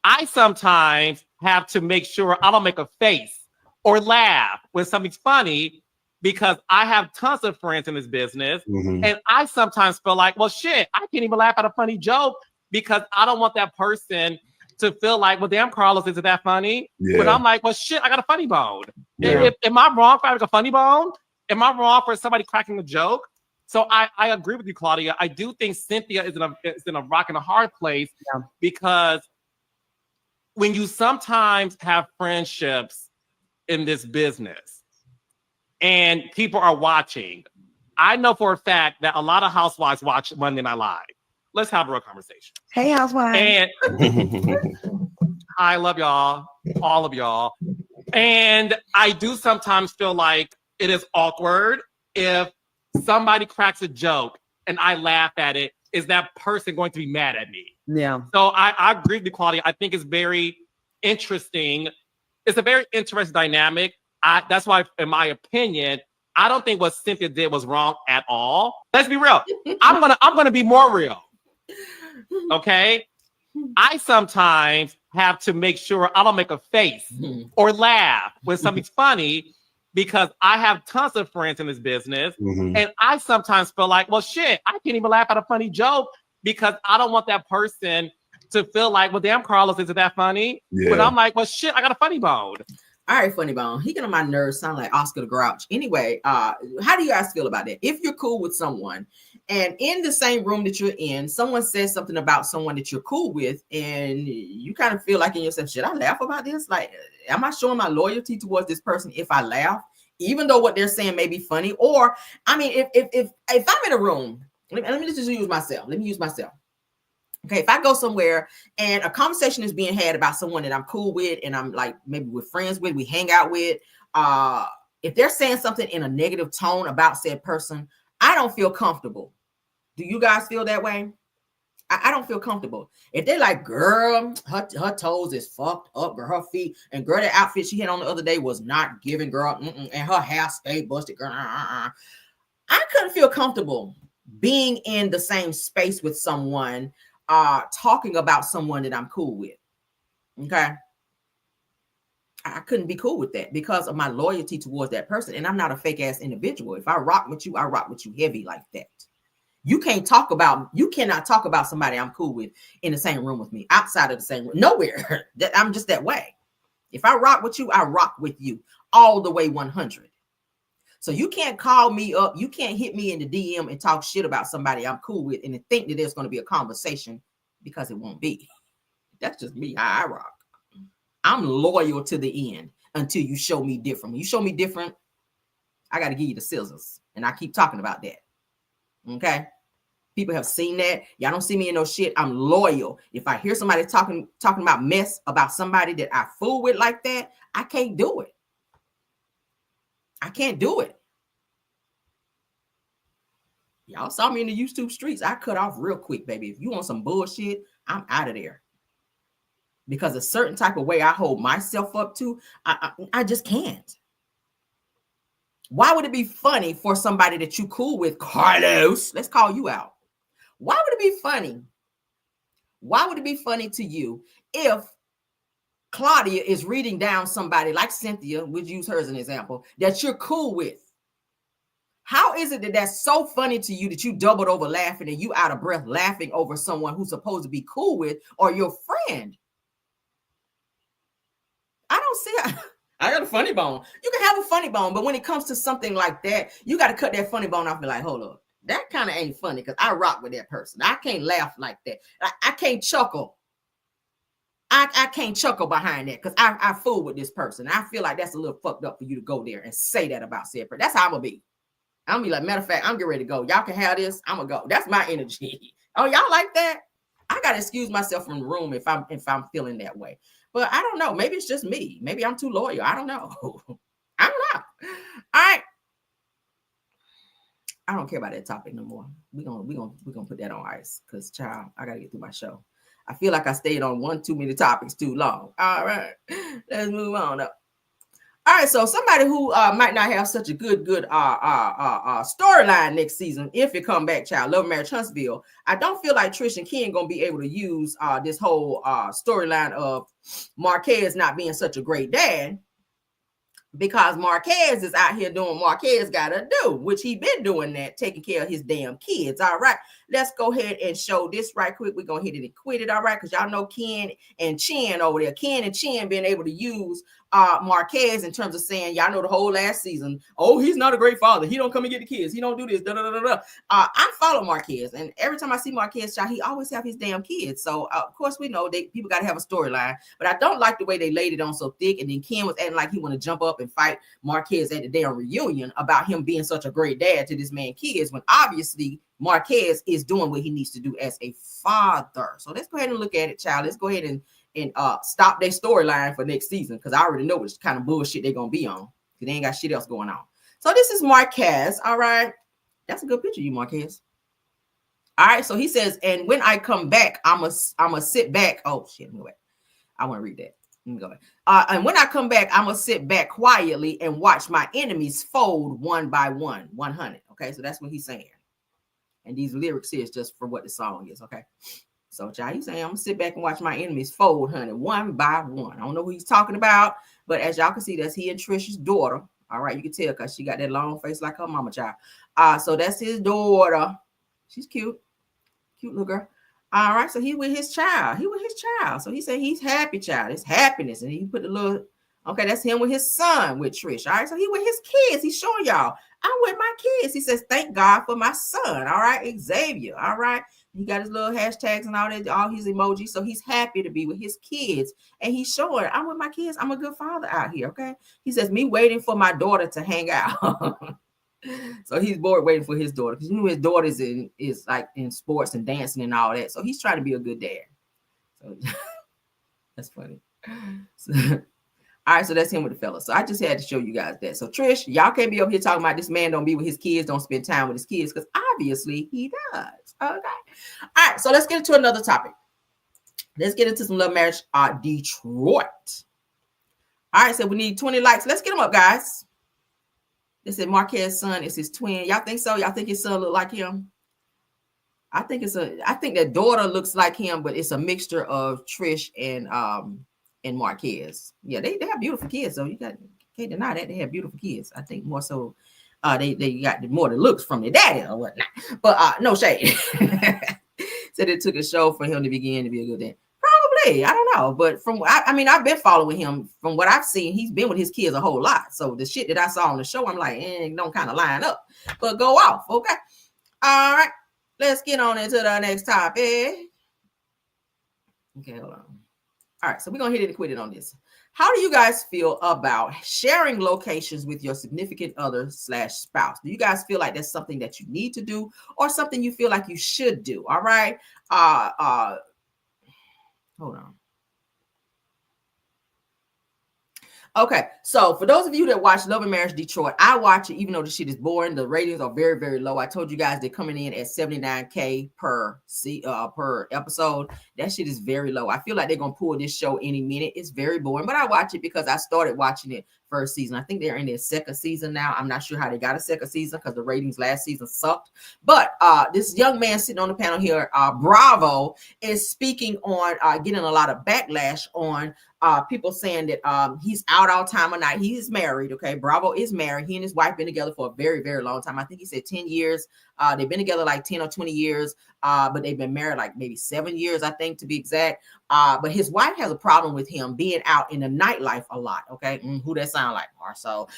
I sometimes have to make sure I don't make a face or laugh when something's funny because I have tons of friends in this business. Mm-hmm. And I sometimes feel like, well, shit, I can't even laugh at a funny joke because I don't want that person to feel like, well, damn, Carlos, is it that funny? Yeah. But I'm like, well, shit, I got a funny bone. Yeah. Am I wrong for having a funny bone? Am I wrong for somebody cracking a joke? So I agree with you, Claudia. I do think Cynthia is in a rock and a hard place because when you sometimes have friendships in this business and people are watching, I know for a fact that a lot of housewives watch Monday Night Live. Let's have a real conversation. Hey, housewives. And I love y'all, all of y'all. And I do sometimes feel like it is awkward if somebody cracks a joke and I laugh at it. Is that person going to be mad at me? Yeah. So I agree with Claudia. I think it's very interesting. It's a very interesting dynamic. That's why, in my opinion, I don't think what Cynthia did was wrong at all. Let's be real. I'm gonna be more real. Okay. I sometimes have to make sure I don't make a face or laugh when something's funny because I have tons of friends in this business. Mm-hmm. And I sometimes feel like, well, shit, I can't even laugh at a funny joke because I don't want that person to feel like, well, damn, Carlos, is it that funny? Yeah. But I'm like, well, shit, I got a funny bone. All right, funny bone. He get on my nerves, sound like Oscar the Grouch. Anyway, how do you guys feel about that? If you're cool with someone and in the same room that you're in, someone says something about someone that you're cool with and you kind of feel like in yourself, should I laugh about this? Like, am I showing my loyalty towards this person if I laugh, even though what they're saying may be funny? Or, I mean, if I'm in a room, let me just use myself. Let me use myself. Okay, if I go somewhere and a conversation is being had about someone that I'm cool with and I'm like maybe with friends with, we hang out with, if they're saying something in a negative tone about said person, I don't feel comfortable. Do you guys feel that way? I don't feel comfortable. If they're like, girl, her toes is fucked up, girl, her feet, and girl, that outfit she had on the other day was not giving, girl, and her hair stayed busted, girl, I couldn't feel comfortable being in the same space with someone, talking about someone that I'm cool with. Okay. I couldn't be cool with that because of my loyalty towards that person. And I'm not a fake ass individual. If I rock with you, I rock with you heavy like that. You cannot talk about somebody I'm cool with in the same room with me, outside of the same room, nowhere. I'm just that way. If I rock with you, I rock with you all the way 100. So you can't call me up. You can't hit me in the DM and talk shit about somebody I'm cool with and think that there's going to be a conversation, because it won't be. That's just me, how I rock. I'm loyal to the end until you show me different. When you show me different, I got to give you the scissors. And I keep talking about that. Okay? People have seen that. Y'all don't see me in no shit. I'm loyal. If I hear somebody talking about mess about somebody that I fool with like that, I can't do it. I can't do it. Y'all saw me in the YouTube streets. I cut off real quick, baby. If you want some bullshit, I'm out of there. Because a certain type of way I hold myself up to, I just can't. Why would it be funny for somebody that you cool with, Carlos? Let's call you out. Why would it be funny? Why would it be funny to you if Claudia is reading down somebody like Cynthia, we'll use her as an example, that you're cool with? How is it that that's so funny to you that you doubled over laughing and you out of breath laughing over someone who's supposed to be cool with or your friend? I don't see. I got a funny bone. You can have a funny bone, but when it comes to something like that, you got to cut that funny bone off and be like, hold up. That kind of ain't funny because I rock with that person. I can't laugh like that. I can't chuckle. I can't chuckle behind that because I fool with this person. I feel like that's a little fucked up for you to go there and say that about said person. That's how I'm going to be. I'm going to be like, matter of fact, I'm getting ready to go. Y'all can have this. I'm going to go. That's my energy. Oh, y'all like that? I got to excuse myself from the room if I'm feeling that way. But I don't know. Maybe it's just me. Maybe I'm too loyal. I don't know. I don't know. All right. I don't care about that topic no more. We're gonna put that on ice because, child, I gotta get through my show. I feel like I stayed on one too many topics too long. All right, let's move on up. All right, so somebody who might not have such a good storyline next season, if it come back, child, Love Marriage Huntsville. I don't feel like Trish and Ken gonna be able to use this whole storyline of Marquez not being such a great dad, because Marquez is out here doing Marquez gotta do, which he been doing that, taking care of his damn kids. All right, let's go ahead and show this right quick. We're gonna hit it and quit it. All right, because y'all know Ken and Chen over there. Ken and Chen being able to use Marquez in terms of saying, y'all know the whole last season, oh, he's not a great father. He don't come and get the kids. He don't do this. I follow Marquez, and every time I see Marquez, child, he always have his damn kids. So of course we know people got to have a storyline, but I don't like the way they laid it on so thick. And then Ken was acting like he want to jump up and fight Marquez at the damn reunion about him being such a great dad to this man kids, when obviously Marquez is doing what he needs to do as a father. So let's go ahead and look at it, child. Let's go ahead and stop their storyline for next season, because I already know what kind of bullshit they're gonna be on. They ain't got shit else going on. So this is Marquez. All right, that's a good picture, you Marquez. All right, so he says, and when I come back, I'm a sit back. Oh shit, no way. I want to read that. Let me go ahead. And when I come back, I'm gonna sit back quietly and watch my enemies fold one by one, 100. Okay, so that's what he's saying. And these lyrics here is just for what the song is. Okay. So, child, he's saying, I'm going to sit back and watch my enemies fold, honey, one by one. I don't know who he's talking about, but as y'all can see, that's he and Trish's daughter. All right, you can tell because she got that long face like her mama, child. So that's his daughter. She's cute. Cute little girl. All right, so he with his child. So he said he's happy, child. It's happiness. And he put the little, okay, that's him with his son with Trish. All right, so he with his kids. He's showing y'all, I'm with my kids. He says, thank God for my son. All right, Xavier. All right. He got his little hashtags and all that, all his emojis. So he's happy to be with his kids. And he's showing, I'm with my kids. I'm a good father out here, okay? He says, me waiting for my daughter to hang out. So he's bored waiting for his daughter. Because you know his daughter is like in sports and dancing and all that. So he's trying to be a good dad. So that's funny. So, all right, so that's him with the fellas. So I just had to show you guys that. So Trish, y'all can't be up here talking about this man don't be with his kids, don't spend time with his kids, because obviously he does. Okay. All right, so let's get into another topic. Let's get into some Love Marriage Detroit. All right, so we need 20 likes. Let's get them up, guys. They said Marquez's son is his twin. Y'all think so? Y'all think his son look like him? I think that daughter looks like him, but it's a mixture of Trish and Marquez. Yeah, they have beautiful kids, so can't deny that they have beautiful kids. I think more so they got more the looks from their daddy or whatnot. But no shade. Said it took a show for him to begin to be a good dad. Probably, I don't know. But I've been following him. From what I've seen, he's been with his kids a whole lot. So the shit that I saw on the show, I'm like, don't kind of line up. But go off, okay? All right. Let's get on into the next topic. Okay, hold on. All right, so we're going to hit it and quit it on this. How do you guys feel about sharing locations with your significant other / spouse? Do you guys feel like that's something that you need to do or something you feel like you should do? All right. Hold on. Okay, so for those of you that watch Love and Marriage Detroit, I watch it even though the shit is boring. The ratings are very, very low. I told you guys they're coming in at 79K per episode. That shit is very low. I feel like they're gonna pull this show any minute. It's very boring, but I watch it because I started watching it first season. I think they're in their second season now. I'm not sure how they got a second season because the ratings last season sucked. But this young man sitting on the panel here, Bravo, is speaking on getting a lot of backlash on people saying that he's out all time of night. He is married, okay? Bravo is married. He and his wife been together for a very, very long time. I think he said 10 years. They've been together like 10 or 20 years, but they've been married like maybe 7 years, I think, to be exact. But his wife has a problem with him being out in the nightlife a lot, okay? Who that sound like, Marcel?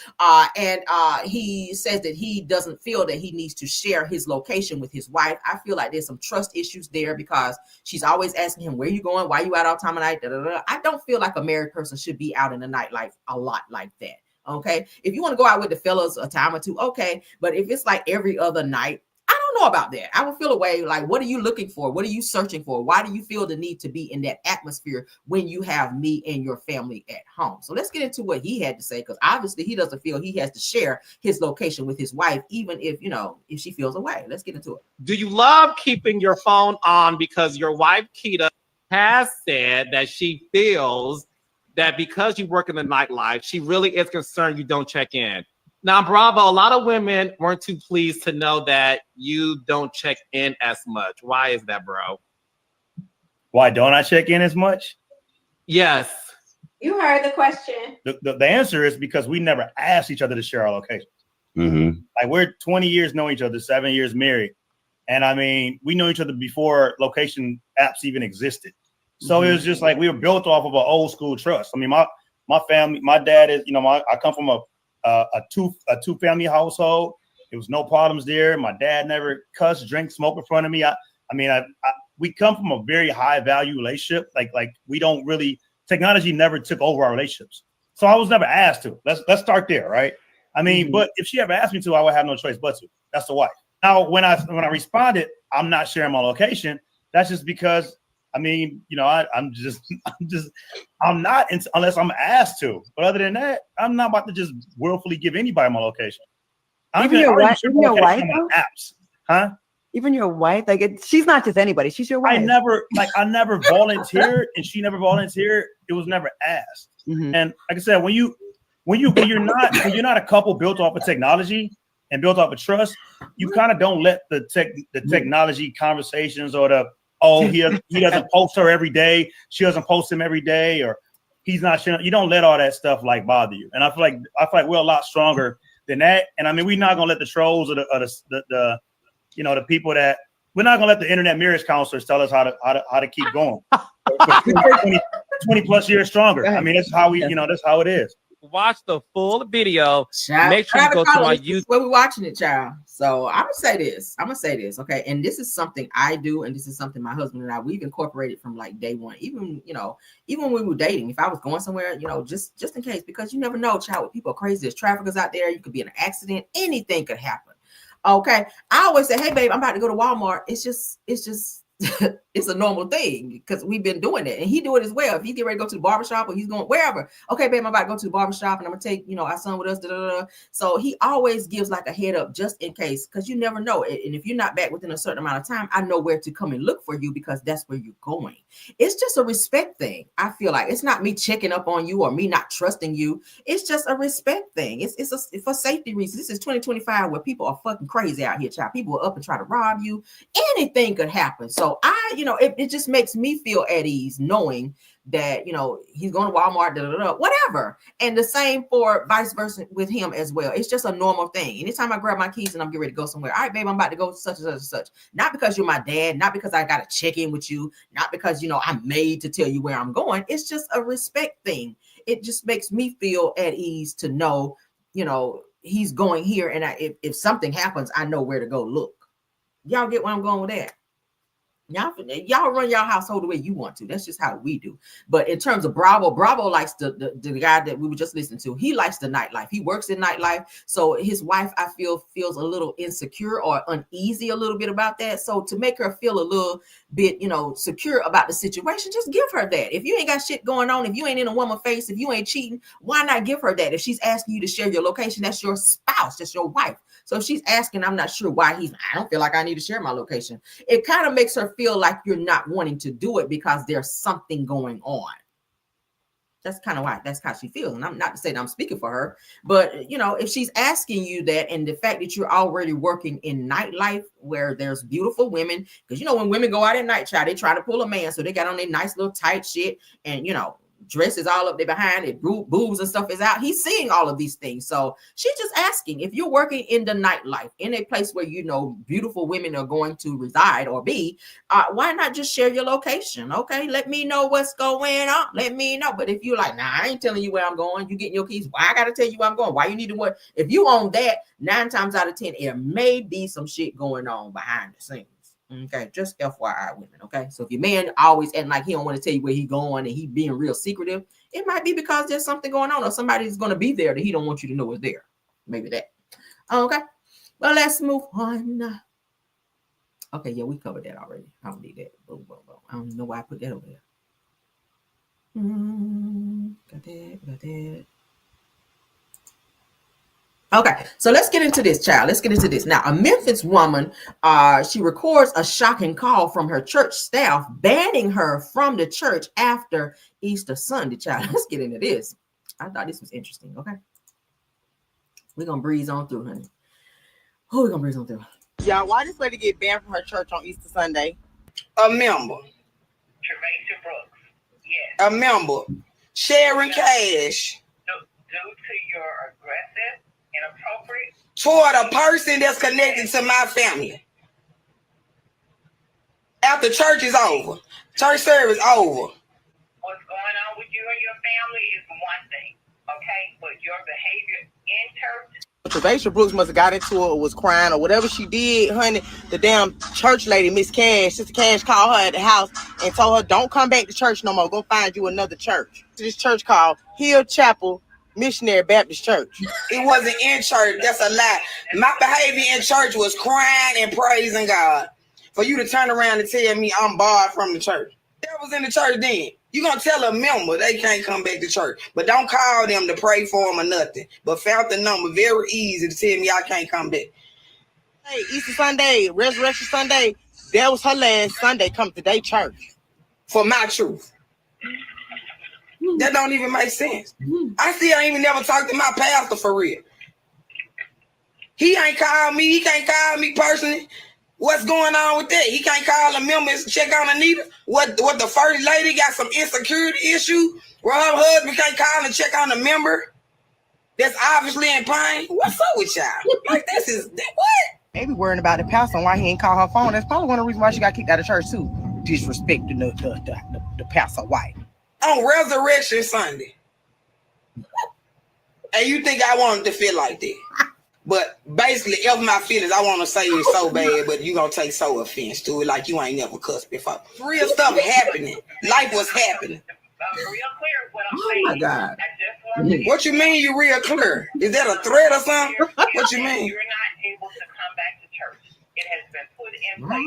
And he says that he doesn't feel that he needs to share his location with his wife. I feel like there's some trust issues there because she's always asking him, where you going? Why you out all time of night? I don't feel like a married person should be out in the nightlife a lot like that, okay? If you want to go out with the fellas a time or two, okay. But if it's like every other night, I don't know about that. I would feel a way like, what are you looking for? What are you searching for? Why do you feel the need to be in that atmosphere when you have me and your family at home? So let's get into what he had to say, because obviously he doesn't feel he has to share his location with his wife, even if, if she feels away. Let's get into it. Do you love keeping your phone on because your wife, Keita, has said that she feels that because you work in the nightlife, she really is concerned you don't check in? Now, Bravo, a lot of women weren't too pleased to know that you don't check in as much. Why is that, bro? Why don't I check in as much? Yes. You heard the question. The answer is because we never asked each other to share our location. Mm-hmm. Like, we're 20 years knowing each other, 7 years married. And I mean, we know each other before location apps even existed. So it was just like we were built off of an old school trust. I mean, my family, my dad is, I come from a two family household. There was no problems there. My dad never cussed, drink, smoke in front of me. We come from a very high value relationship. Like we don't really, technology never took over our relationships. So I was never asked to. Let's start there, right? I mean, but if she ever asked me to, I would have no choice but to. That's the wife. Now, when I responded, I'm not sharing my location. That's just because I'm not unless I'm asked to. But other than that, I'm not about to just willfully give anybody my location. Even your wife, apps, huh? Even your wife, she's not just anybody. She's your wife. I never volunteered, and she never volunteered. It was never asked. Mm-hmm. And like I said, when you're not a couple built off of technology and built off of trust, you kind of don't let the technology conversations or he doesn't post her every day, she doesn't post him every day, or he's not sharing. You don't let all that stuff bother you. And I feel like we're a lot stronger than that. And I mean, we're not gonna let the trolls or the people that we're not gonna let the internet marriage counselors tell us how to keep going. 20 plus years stronger. I mean, that's how that's how it is. Watch the full video. Child, make sure you go to my YouTube. Where we watching it, child. So I'm gonna say this, okay. And this is something I do, and this is something my husband and we've incorporated from like day one. Even when we were dating, if I was going somewhere, just in case, because you never know, child. With people are crazy. There's traffickers out there. You could be in an accident. Anything could happen. Okay. I always say, hey babe, I'm about to go to Walmart. It's just it's a normal thing because we've been doing it, and he do it as well. If he get ready to go to the barbershop or he's going wherever, okay, babe, I'm about to go to the barbershop and I'm gonna take, our son with us. So he always gives like a head up just in case, because you never know. And if you're not back within a certain amount of time, I know where to come and look for you because that's where you're going. It's just a respect thing. I feel like it's not me checking up on you or me not trusting you. It's just a respect thing. It's for safety reasons. This is 2025 where people are fucking crazy out here, child. People are up and try to rob you. Anything could happen. So it just makes me feel at ease knowing that, he's going to Walmart, whatever. And the same for vice versa with him as well. It's just a normal thing. Anytime I grab my keys and I'm getting ready to go somewhere, all right, babe, I'm about to go such and such and such. Not because you're my dad, not because I got to check in with you, not because, I'm made to tell you where I'm going. It's just a respect thing. It just makes me feel at ease to know, he's going here. And if something happens, I know where to go look. Y'all get where I'm going with that? Y'all run your household the way you want to. That's just how we do. But in terms of Bravo likes the guy that we were just listening to. He likes the nightlife. He works in nightlife. So his wife, I feel, feels a little insecure or uneasy a little bit about that. So to make her feel a little bit, secure about the situation, just give her that. If you ain't got shit going on, if you ain't in a woman's face, if you ain't cheating, why not give her that? If she's asking you to share your location, that's your spouse, that's your wife. So if she's asking, I'm not sure why I don't feel like I need to share my location. It kind of makes her feel like you're not wanting to do it because there's something going on. That's kind of why, that's how she feels. And I'm not to say that I'm speaking for her, but if she's asking you that, and the fact that you're already working in nightlife where there's beautiful women, because when women go out at night, child, they try to pull a man. So they got on their nice little tight shit and, dresses all up there behind it, boobs and stuff is out. He's seeing all of these things. So she's just asking, if you're working in the nightlife in a place where beautiful women are going to reside or be, why not just share your location? Okay, let me know what's going on. Let me know. But if you're like, nah, I ain't telling you where I'm going, you getting your keys, why I gotta tell you where I'm going? Why you need to work? If you own that, 9 times out of 10, there may be some shit going on behind the scenes. Okay, just FYI, women. Okay, so if your man always acting like he don't want to tell you where he going and he being real secretive, it might be because there's something going on or somebody's going to be there that he don't want you to know is there. Maybe that. Okay, well, let's move on. Okay, yeah, we covered that already. I don't need that. Boom, boom, boom. I don't know why I put that over there. Got that. Okay, so let's get into this, child. Let's get into this. Now, a Memphis woman, she records a shocking call from her church staff banning her from the church after Easter Sunday, child. Let's get into this. I thought this was interesting, okay? We're going to breeze on through, honey. Who are we going to breeze on through? Y'all, why this lady get banned from her church on Easter Sunday? A member. Yes. A member. Sharing cash. Due to your aggressive, inappropriate toward a person that's connected to my family. After church is over, church service over. What's going on with you and your family is one thing, okay? But your behavior in church. Travasia Brooks must have got into it or was crying or whatever she did, honey. The damn church lady, Miss Cash, Sister Cash, called her at the house and told her, don't come back to church no more. Go find you another church. This church called Hill Chapel Missionary Baptist Church. It wasn't in church. That's a lie. My behavior in church was crying and praising God. For you to turn around and tell me I'm barred from the church. That was in the church then. You gonna tell a member they can't come back to church. But don't call them to pray for them or nothing. But found the number very easy to tell me I can't come back. Hey, Easter Sunday, Resurrection Sunday, that was her last Sunday come to their church. For my truth. That don't even make sense. I still ain't even never talked to my pastor for real. He ain't called me. He can't call me personally. What's going on with that? He can't call the members to check on Anita. What the first lady got some insecurity issue where her husband can't call and check on the member that's obviously in pain? What's up with y'all? Like this is what? Maybe worrying about the pastor and why he ain't call her phone. That's probably one of the reasons why she got kicked out of church too. Disrespecting the pastor wife. On Resurrection Sunday. And you think I wanted to feel like that. But basically, if my feelings, I want to say it so bad, but you going to take so offense to it like you ain't never cussed before. Real stuff happening. Life was happening. Real clear what I'm saying. Oh, my God. What you mean you real clear? Is that a threat or something? What you mean? You're not able to come back to church. It has been put in place.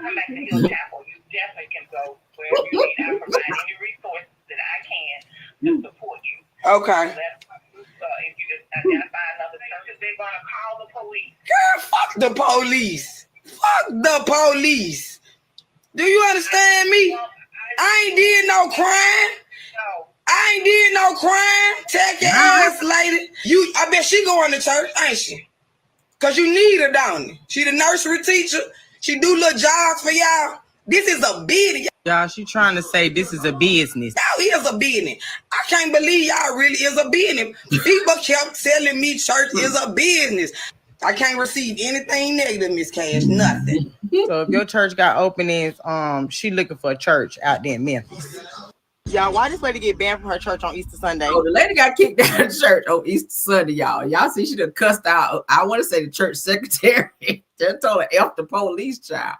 Come back to Hill Chapel. You wherever you need. I provide any resources that I can to support you. Okay. So if you just identify another church, they're gonna call the police. Girl, fuck the police. Fuck the police. Do you understand me? I ain't did no crime. No. I ain't did no crime. Take your ass, lady. I bet she going to church, ain't she? Cause you need her, don't you? She the nursery teacher. She do little jobs for y'all. This is a business. Y'all, she trying to say this is a business. Y'all is a business. I can't believe y'all really is a business. People kept telling me church is a business. I can't receive anything negative, Miss Cash. Nothing. So if your church got openings, she looking for a church out there in Memphis. Y'all, why this lady get banned from her church on Easter Sunday? Oh, the lady got kicked out of church on Easter Sunday, y'all. Y'all see she done cussed out, I want to say the church secretary. They told her F the police, child.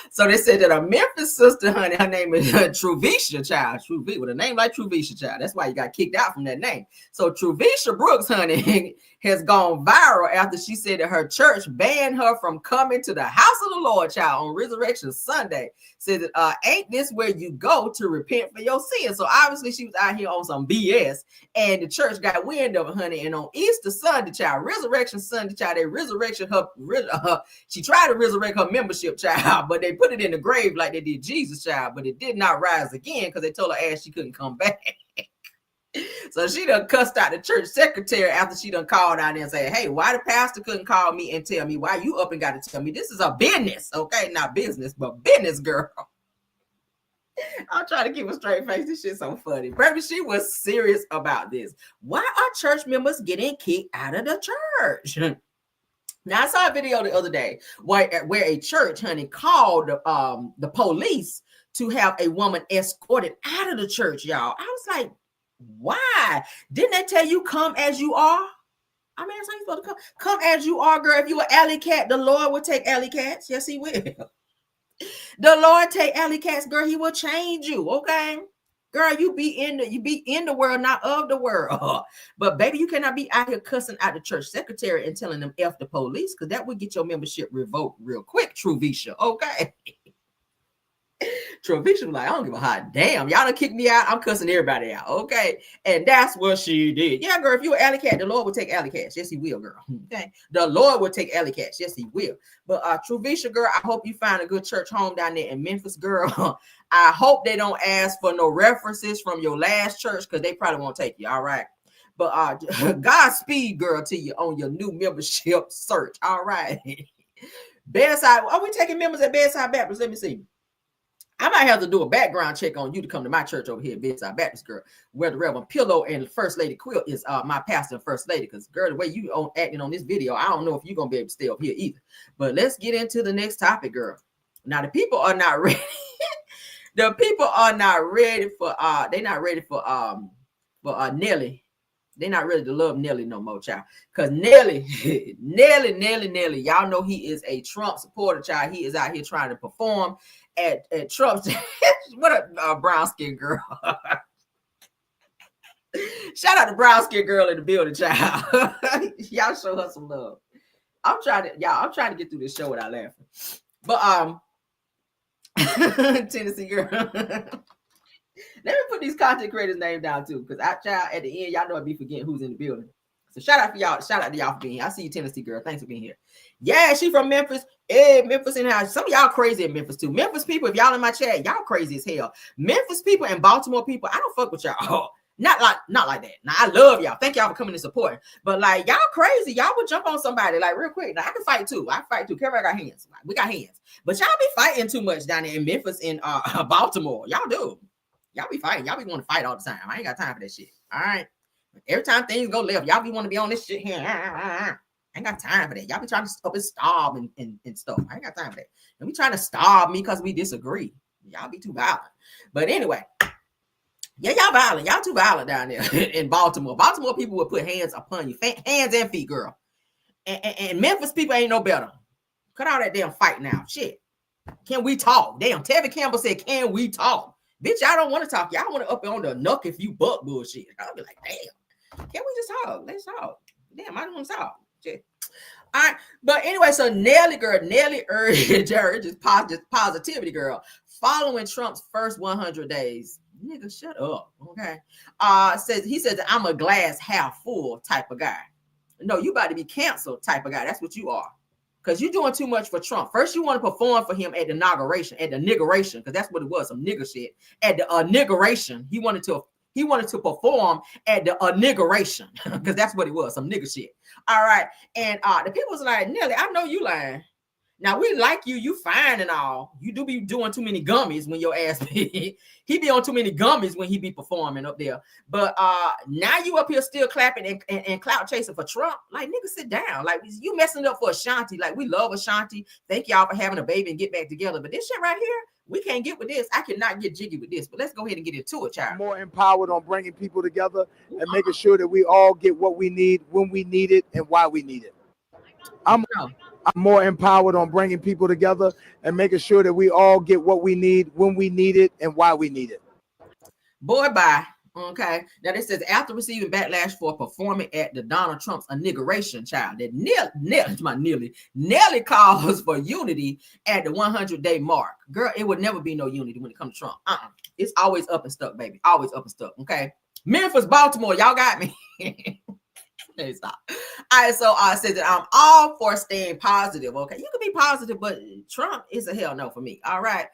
So they said that a Memphis sister, honey, her name is Truvisha, child. Truvisha, with a name like Truvisha, child. That's why you got kicked out from that name. So Truvisha Brooks, honey, has gone viral after she said that her church banned her from coming to the house of the Lord, child, on Resurrection Sunday. Said that ain't this where you go to repent for your sins? So obviously she was out here on some BS, and the church got wind of it, honey. And on Easter Sunday, child, Resurrection Sunday, child, they resurrection her. She tried to resurrect her membership, child, but they put it in the grave like they did Jesus, child. But it did not rise again because they told her ass she couldn't come back. So she done cussed out the church secretary after she done called out there and say, hey, why the pastor couldn't call me and tell me? Why you up and got to tell me? This is a business, okay? Not business, but business, girl. I'm trying to keep a straight face. This shit's so funny. Baby, she was serious about this. Why are church members getting kicked out of the church? Now, I saw a video the other day where a church, honey, called the police to have a woman escorted out of the church, y'all. I was like, why? Didn't they tell you come as you are? I mean, that's how you supposed to come as you are, girl. If you were alley cat, the Lord will take alley cats. Yes, he will. The Lord take alley cats, girl. He will change you, okay? Girl, you be in the world, not of the world. But baby, you cannot be out here cussing out the church secretary and telling them F the police, because that would get your membership revoked real quick, Truvisha, okay? Truvisha was like, I don't give a hot damn. Y'all done kicked me out. I'm cussing everybody out, okay? And that's what she did. Yeah, girl, if you were alley cat, the Lord will take alley cats. Yes, he will, girl. Okay? The Lord will take alley cats. Yes, he will. But Truvisha, girl, I hope you find a good church home down there in Memphis, girl. I hope they don't ask for no references from your last church, because they probably won't take you, all right? But Godspeed, girl, to you on your new membership search, all right? Bedside, are we taking members at Bedside Baptist? Let me see. I might have to do a background check on you to come to my church over here, Bedside Baptist, girl, where the Reverend Pillow and First Lady Quilt is my pastor and First Lady. Because, girl, the way you acting on this video, I don't know if you're going to be able to stay up here either. But let's get into the next topic, girl. Now, the people are not ready. The people are not ready for, they're not ready for Nelly. They're not ready to love Nelly no more, child. Because Nelly, y'all know he is a Trump supporter, child. He is out here trying to perform at Trump's. What a brown skin girl. Shout out to brown skin girl in the building, child. Y'all show her some love. I'm trying to get through this show without laughing. But Tennessee girl. Let me put these content creators' names down too, because at the end, y'all know I'd be forgetting who's in the building. So shout out to y'all for being here. I see you, Tennessee girl. Thanks for being here. Yeah, she from Memphis. Hey, Memphis in the house. Some of y'all crazy in Memphis too. Memphis people, if y'all in my chat, y'all crazy as hell. Memphis people and Baltimore people, I don't fuck with y'all. Not like that. Now I love y'all. Thank y'all for coming and supporting. But like y'all crazy. Y'all would jump on somebody like real quick. Now I can fight too. Everybody got hands. We got hands. But y'all be fighting too much down there in Memphis and Baltimore. Y'all do. Y'all be fighting. Y'all be want to fight all the time. I ain't got time for that shit. All right. Every time things go left, y'all be want to be on this shit here. I ain't got time for that. Y'all be trying to stop and starve and stuff. I ain't got time for that. And we trying to starve me because we disagree. Y'all be too violent. But anyway, yeah, y'all violent. Y'all too violent down there in Baltimore. Baltimore people will put hands upon you. Hands and feet, girl. And Memphis people ain't no better. Cut out that damn fight now. Shit. Can we talk? Damn, Tevin Campbell said, can we talk? Bitch, I don't want to talk. Y'all want to up on the knuck if you buck bullshit. I'll be like, damn. Can we just talk? Let's talk. Damn, I don't want to talk. Shit. All right. But anyway, so Nelly urged her, just positivity girl, following Trump's first 100 days. Nigga, shut up. Okay. He says that I'm a glass half full type of guy. No, you about to be canceled type of guy. That's what you are. Because you're doing too much for Trump. First, you want to perform for him at the inauguration, at the niggeration, because that's what it was, some nigger shit. At the inauguration, he wanted to perform at the inauguration, because that's what it was, some nigger shit. All right. And the people was like, Nelly, I know you lying. Now we like you fine and all. You do be doing too many gummies when your ass he be on too many gummies when he be performing up there. But now you up here still clapping and clout chasing for Trump. Like, nigga, sit down. Like, you messing up for Ashanti. Like, we love Ashanti. Thank y'all for having a baby and get back together. But this shit right here, we can't get with this. I cannot get jiggy with this. But let's go ahead and get into it, child. More empowered on bringing people together and making sure that we all get what we need when we need it and why we need it. I'm more empowered on bringing people together and making sure that we all get what we need when we need it and why we need it. Boy, bye. Okay. Now this says after receiving backlash for performing at the Donald Trump's inauguration, child, that Nelly calls for unity at the 100-day mark. Girl, it would never be no unity when it comes to Trump. It's always up and stuck, baby. Always up and stuck. Okay. Memphis, Baltimore, y'all got me. Hey, stop. All right, so I said that I'm all for staying positive. Okay, you can be positive, but Trump is a hell no for me. All right.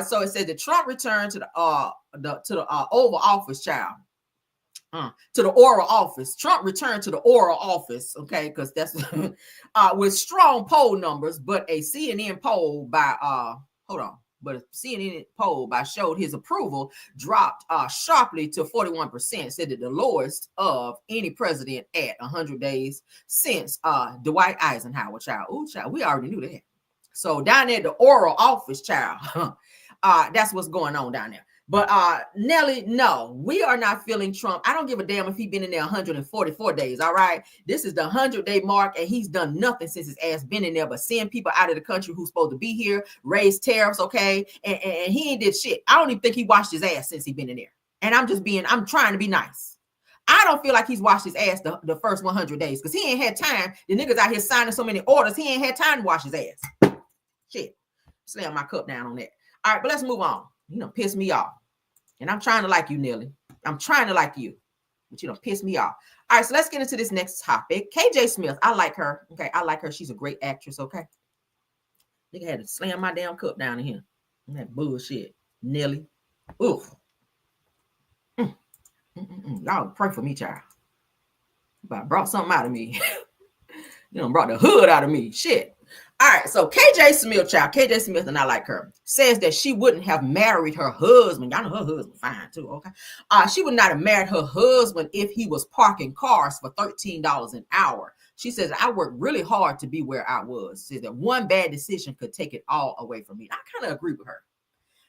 So it said that Trump returned to the Oval Office, child. To the oral office. Trump returned to the oral office, okay, because that's with strong poll numbers, but a CNN poll by But a CNN poll by showed his approval dropped sharply to 41%, said that the lowest of any president at 100 days since Dwight Eisenhower, child. Ooh, child, we already knew that. So down there, the oral office, child, that's what's going on down there. But Nelly, no, we are not feeling Trump. I don't give a damn if he's been in there 144 days, all right? This is the 100-day mark, and he's done nothing since his ass been in there but send people out of the country who's supposed to be here, raise tariffs, okay? And he ain't did shit. I don't even think he washed his ass since he been in there. And I'm trying to be nice. I don't feel like he's washed his ass the first 100 days because he ain't had time. The niggas out here signing so many orders, he ain't had time to wash his ass. Shit. Slam my cup down on that. All right, but let's move on. You know, piss me off. And I'm trying to like you, Nelly. I'm trying to like you. But you don't piss me off. All right, so let's get into this next topic. KJ Smith. I like her. Okay, I like her. She's a great actress, okay? Nigga had to slam my damn cup down in here. That bullshit. Nelly. Oof. Y'all pray for me, child. But I brought something out of me. You know, brought the hood out of me. Shit. All right, so KJ Smith, child, KJ Smith, and I like her, says that she wouldn't have married her husband. Y'all know her husband fine too, okay? She would not have married her husband if he was parking cars for $13 an hour. She says, I worked really hard to be where I was. She says that one bad decision could take it all away from me. I kind of agree with her.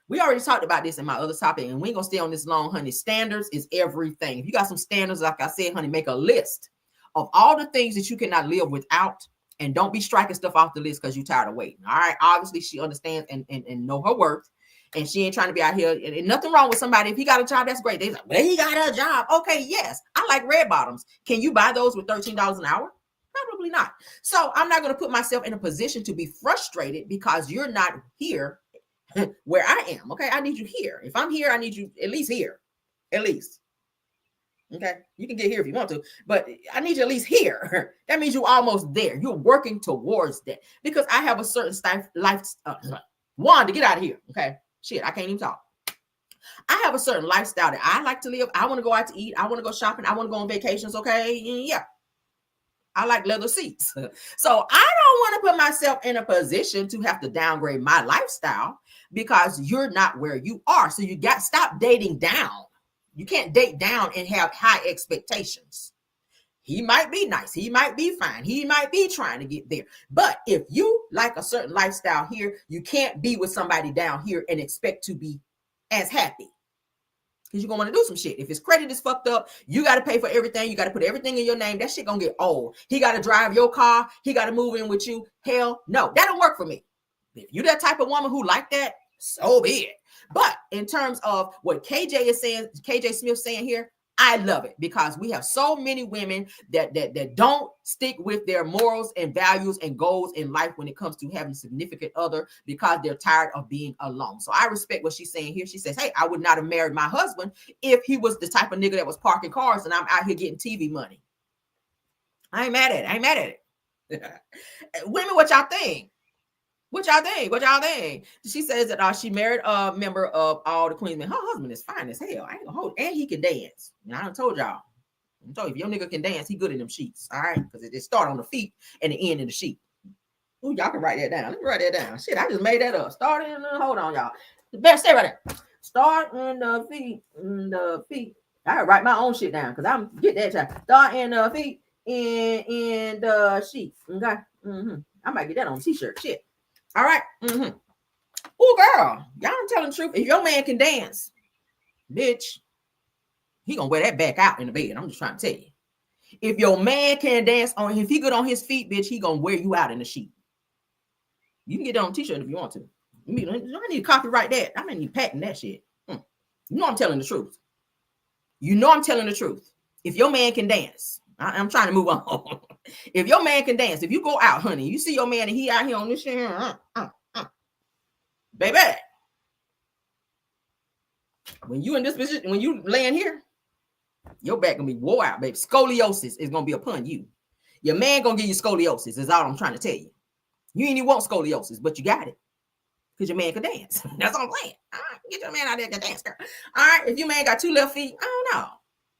We already talked about this in my other topic, and we ain't gonna stay on this long, honey. Standards is everything. If you got some standards, like I said, honey, make a list of all the things that you cannot live without. And don't be striking stuff off the list because you're tired of waiting. All right. Obviously, she understands and know her worth. And she ain't trying to be out here. And nothing wrong with somebody. If he got a job, that's great. They're like, well, he got a job. Okay, yes. I like red bottoms. Can you buy those with $13 an hour? Probably not. So I'm not going to put myself in a position to be frustrated because you're not here where I am. Okay. I need you here. If I'm here, I need you at least here. At least. Okay, you can get here if you want to, but I need you at least here. That means you're almost there. You're working towards that because I have a certain life. Wanda, get out of here. Okay, shit, I can't even talk. I have a certain lifestyle that I like to live. I want to go out to eat. I want to go shopping. I want to go on vacations. Okay, yeah. I like leather seats. So I don't want to put myself in a position to have to downgrade my lifestyle because you're not where you are. So you got stop dating down. You can't date down and have high expectations. He might be nice. He might be fine. He might be trying to get there. But if you like a certain lifestyle here, you can't be with somebody down here and expect to be as happy. Because you're going to want to do some shit. If his credit is fucked up, you got to pay for everything. You got to put everything in your name. That shit going to get old. He got to drive your car. He got to move in with you. Hell no. That don't work for me. If you're that type of woman who like that, so be it. But in terms of what KJ is saying, KJ Smith saying here, I love it because we have so many women that don't stick with their morals and values and goals in life when it comes to having a significant other because they're tired of being alone. So I respect what she's saying here. She says, hey, I would not have married my husband if he was the type of nigga that was parking cars and I'm out here getting TV money. I ain't mad at it. Women, what y'all think? What y'all think? She says that she married a member of all the Queens men. Her husband is fine as hell. I ain't gonna hold it. And he can dance. I done told y'all. I told you, if your nigga can dance, he good in them sheets. All right, because it start on the feet and the end in the sheet. Ooh, y'all can write that down. Let me write that down. Shit, I just made that up. Starting in the, hold on, y'all. The best stay right there. Start in the feet. I gotta write my own shit down because I'm get that time. Start in the feet in the sheets. Okay. I might get that on a t-shirt. Shit. All right. Oh, girl, y'all don't tell the truth. If your man can dance, bitch, he gonna wear that back out in the bed. I'm just trying to tell you. If your man can dance if he good on his feet, bitch, he gonna wear you out in the sheet. You can get that on a t-shirt if you want to. I need to copyright that. I need to patent that shit. You know I'm telling the truth. If your man can dance, I'm trying to move on. If your man can dance, if you go out, honey, you see your man and he out here on this shit, baby, when you in this position, when you laying here, your back gonna be wore out, baby. Scoliosis is gonna be upon you. Your man gonna give you scoliosis, is all I'm trying to tell you. You ain't even want scoliosis, but you got it. Because your man can dance. That's all I'm saying. All right, get your man out there to dance, girl. All right, if your man got 2 left feet, I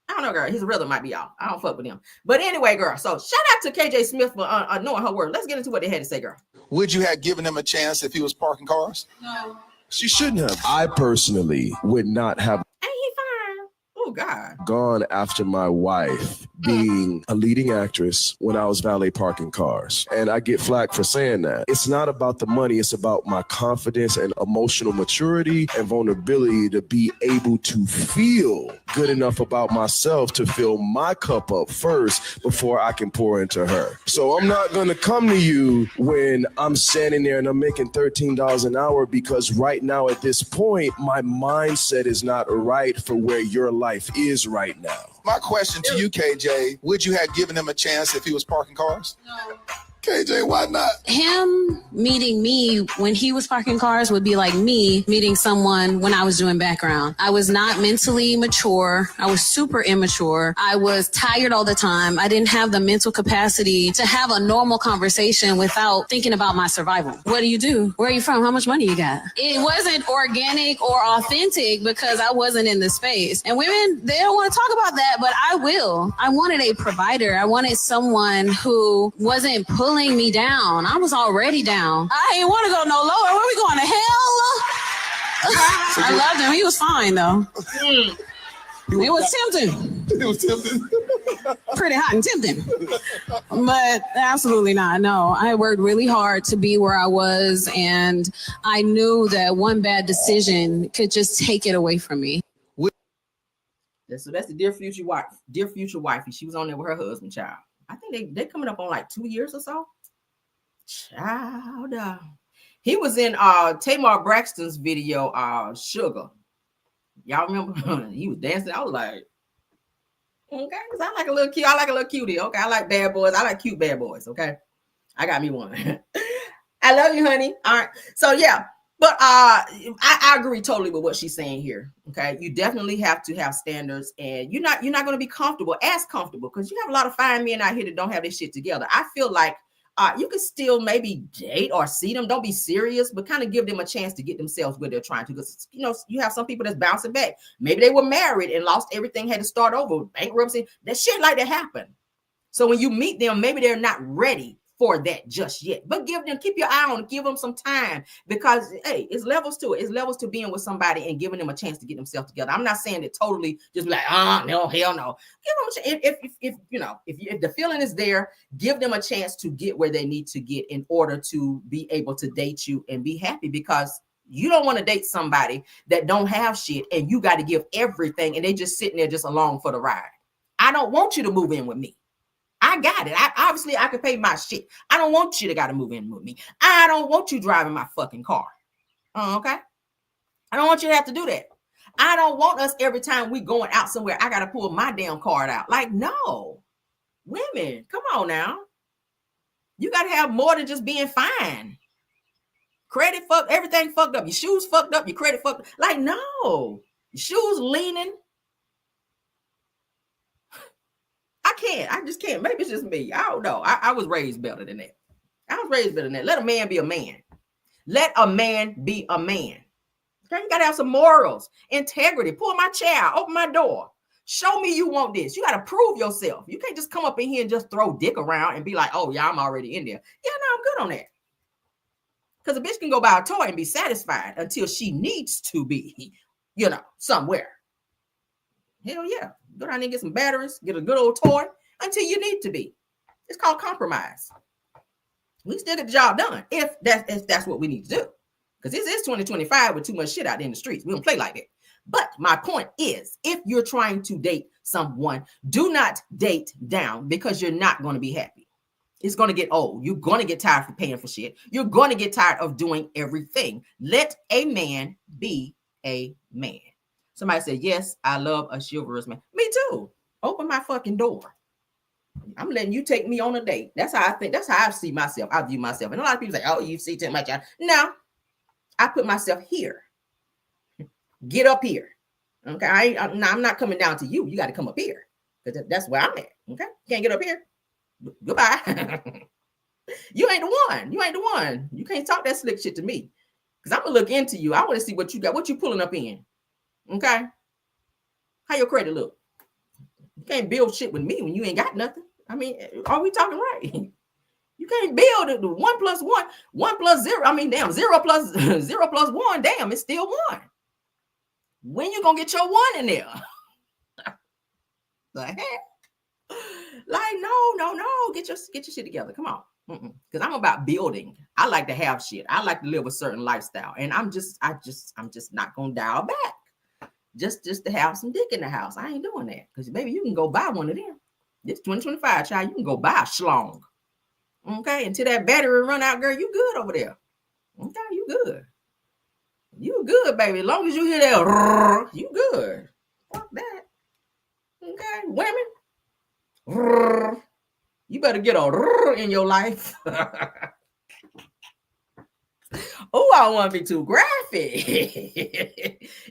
don't know, girl. His rhythm might be off. I don't fuck with him. But anyway, girl, so shout out to KJ Smith for knowing her word. Let's get into what they had to say, girl. Would you have given him a chance if he was parking cars? No. She shouldn't have. I personally would not have Ain't he fine? Oh, God. gone after my wife being a leading actress when I was valet parking cars. And I get flack for saying that. It's not about the money. It's about my confidence and emotional maturity and vulnerability to be able to feel good enough about myself to fill my cup up first before I can pour into her. So I'm not going to come to you when I'm standing there and I'm making $13 an hour because right now at this point, my mindset is not right for where your life is right now. My question to you, KJ, would you have given him a chance if he was parking cars? No. KJ, why not? Him meeting me when he was parking cars would be like me meeting someone when I was doing background. I was not mentally mature. I was super immature. I was tired all the time. I didn't have the mental capacity to have a normal conversation without thinking about my survival. What do you do? Where are you from? How much money you got? It wasn't organic or authentic because I wasn't in the space. And women, they don't want to talk about that, but I will. I wanted a provider. I wanted someone who wasn't pulling me down. I was already down. I didn't want to go no lower. Where we going to hell? I loved him. He was fine though. It was tempting. It was tempting. Pretty hot and tempting. But absolutely not. No, I worked really hard to be where I was, and I knew that one bad decision could just take it away from me. That's the dear future wifey. She was on there with her husband, child. I think they coming up on like 2 years or so. Child. He was in Tamar Braxton's video, Sugar. Y'all remember? He was dancing. I was like, okay, because I like a little cutie. Okay, I like bad boys. I like cute bad boys. Okay, I got me one. I love you, honey. All right. So yeah, but I agree totally with what she's saying here. Okay, you definitely have to have standards, and you're not going to be comfortable because you have a lot of fine men out here that don't have this shit together. I feel like you can still maybe date or see them. Don't be serious, but kind of give them a chance to get themselves where they're trying to. Because you have some people that's bouncing back. Maybe they were married and lost everything, had to start over, bankruptcy. That shit like that happen. So when you meet them, maybe they're not ready for that just yet, but keep your eye on it, give them some time, because hey, it's levels to it. It's levels to being with somebody and giving them a chance to get themselves together. I'm not saying it totally just be like, no, hell no. Give them a chance. If the feeling is there, give them a chance to get where they need to get in order to be able to date you and be happy, because you don't want to date somebody that don't have shit and you got to give everything and they just sitting there just along for the ride. I don't want you to move in with me. I got it. I can pay my shit. I don't want you to got to move in with me. I don't want you driving my fucking car. Okay? I don't want you to have to do that. I don't want us every time we going out somewhere, I got to pull my damn card out. Like, no. Women, come on now. You got to have more than just being fine. Credit fucked, everything fucked up. Your shoes fucked up, your credit fucked up. Like, no. Your shoes leaning. I just can't. Maybe it's just me. I don't know. I was raised better than that. Let a man be a man. Let a man be a man. Okay, you gotta have some morals, integrity. Pull my chair, open my door. Show me you want this. You gotta prove yourself. You can't just come up in here and just throw dick around and be like, oh yeah, I'm already in there. Yeah, no, I'm good on that. Because a bitch can go buy a toy and be satisfied until she needs to be, somewhere. Hell yeah. Go down there and get some batteries, get a good old toy until you need to be. It's called compromise. We still get the job done if that's what we need to do. Because this is 2025 with too much shit out there in the streets. We don't play like that. But my point is, if you're trying to date someone, do not date down because you're not going to be happy. It's going to get old. You're going to get tired of paying for shit. You're going to get tired of doing everything. Let a man be a man. Somebody said, yes, I love a chivalrous man. Me too. Open my fucking door. I'm letting you take me on a date. That's how I think. That's how I see myself. I view myself. And a lot of people say, oh, you see too much. No, I put myself here. Get up here. Okay. I'm not coming down to you. You got to come up here. Because that's where I'm at. Okay. Can't get up here. Goodbye. You ain't the one. You ain't the one. You can't talk that slick shit to me. Because I'm going to look into you. I want to see what you got. What you pulling up in. Okay. How your credit look? You can't build shit with me when you ain't got nothing. I mean, are we talking right? You can't build it. 1 plus 1, 1 plus 0. I mean, damn, 0 plus 0 plus 1. Damn, it's still 1. When you gonna get your 1 in there? The heck? Like, no. Get your shit together. Come on. Because I'm about building. I like to have shit. I like to live a certain lifestyle. And I'm just not gonna dial back. Just to have some dick in the house. I ain't doing that. Because baby, you can go buy one of them. This 2025, child, you can go buy a schlong. Okay, until that battery run out, girl, you good over there. Okay, you good. You good, baby. As long as you hear that, you good. Fuck that. Okay, women, you better get a in your life. Oh, I don't want to be too graphic.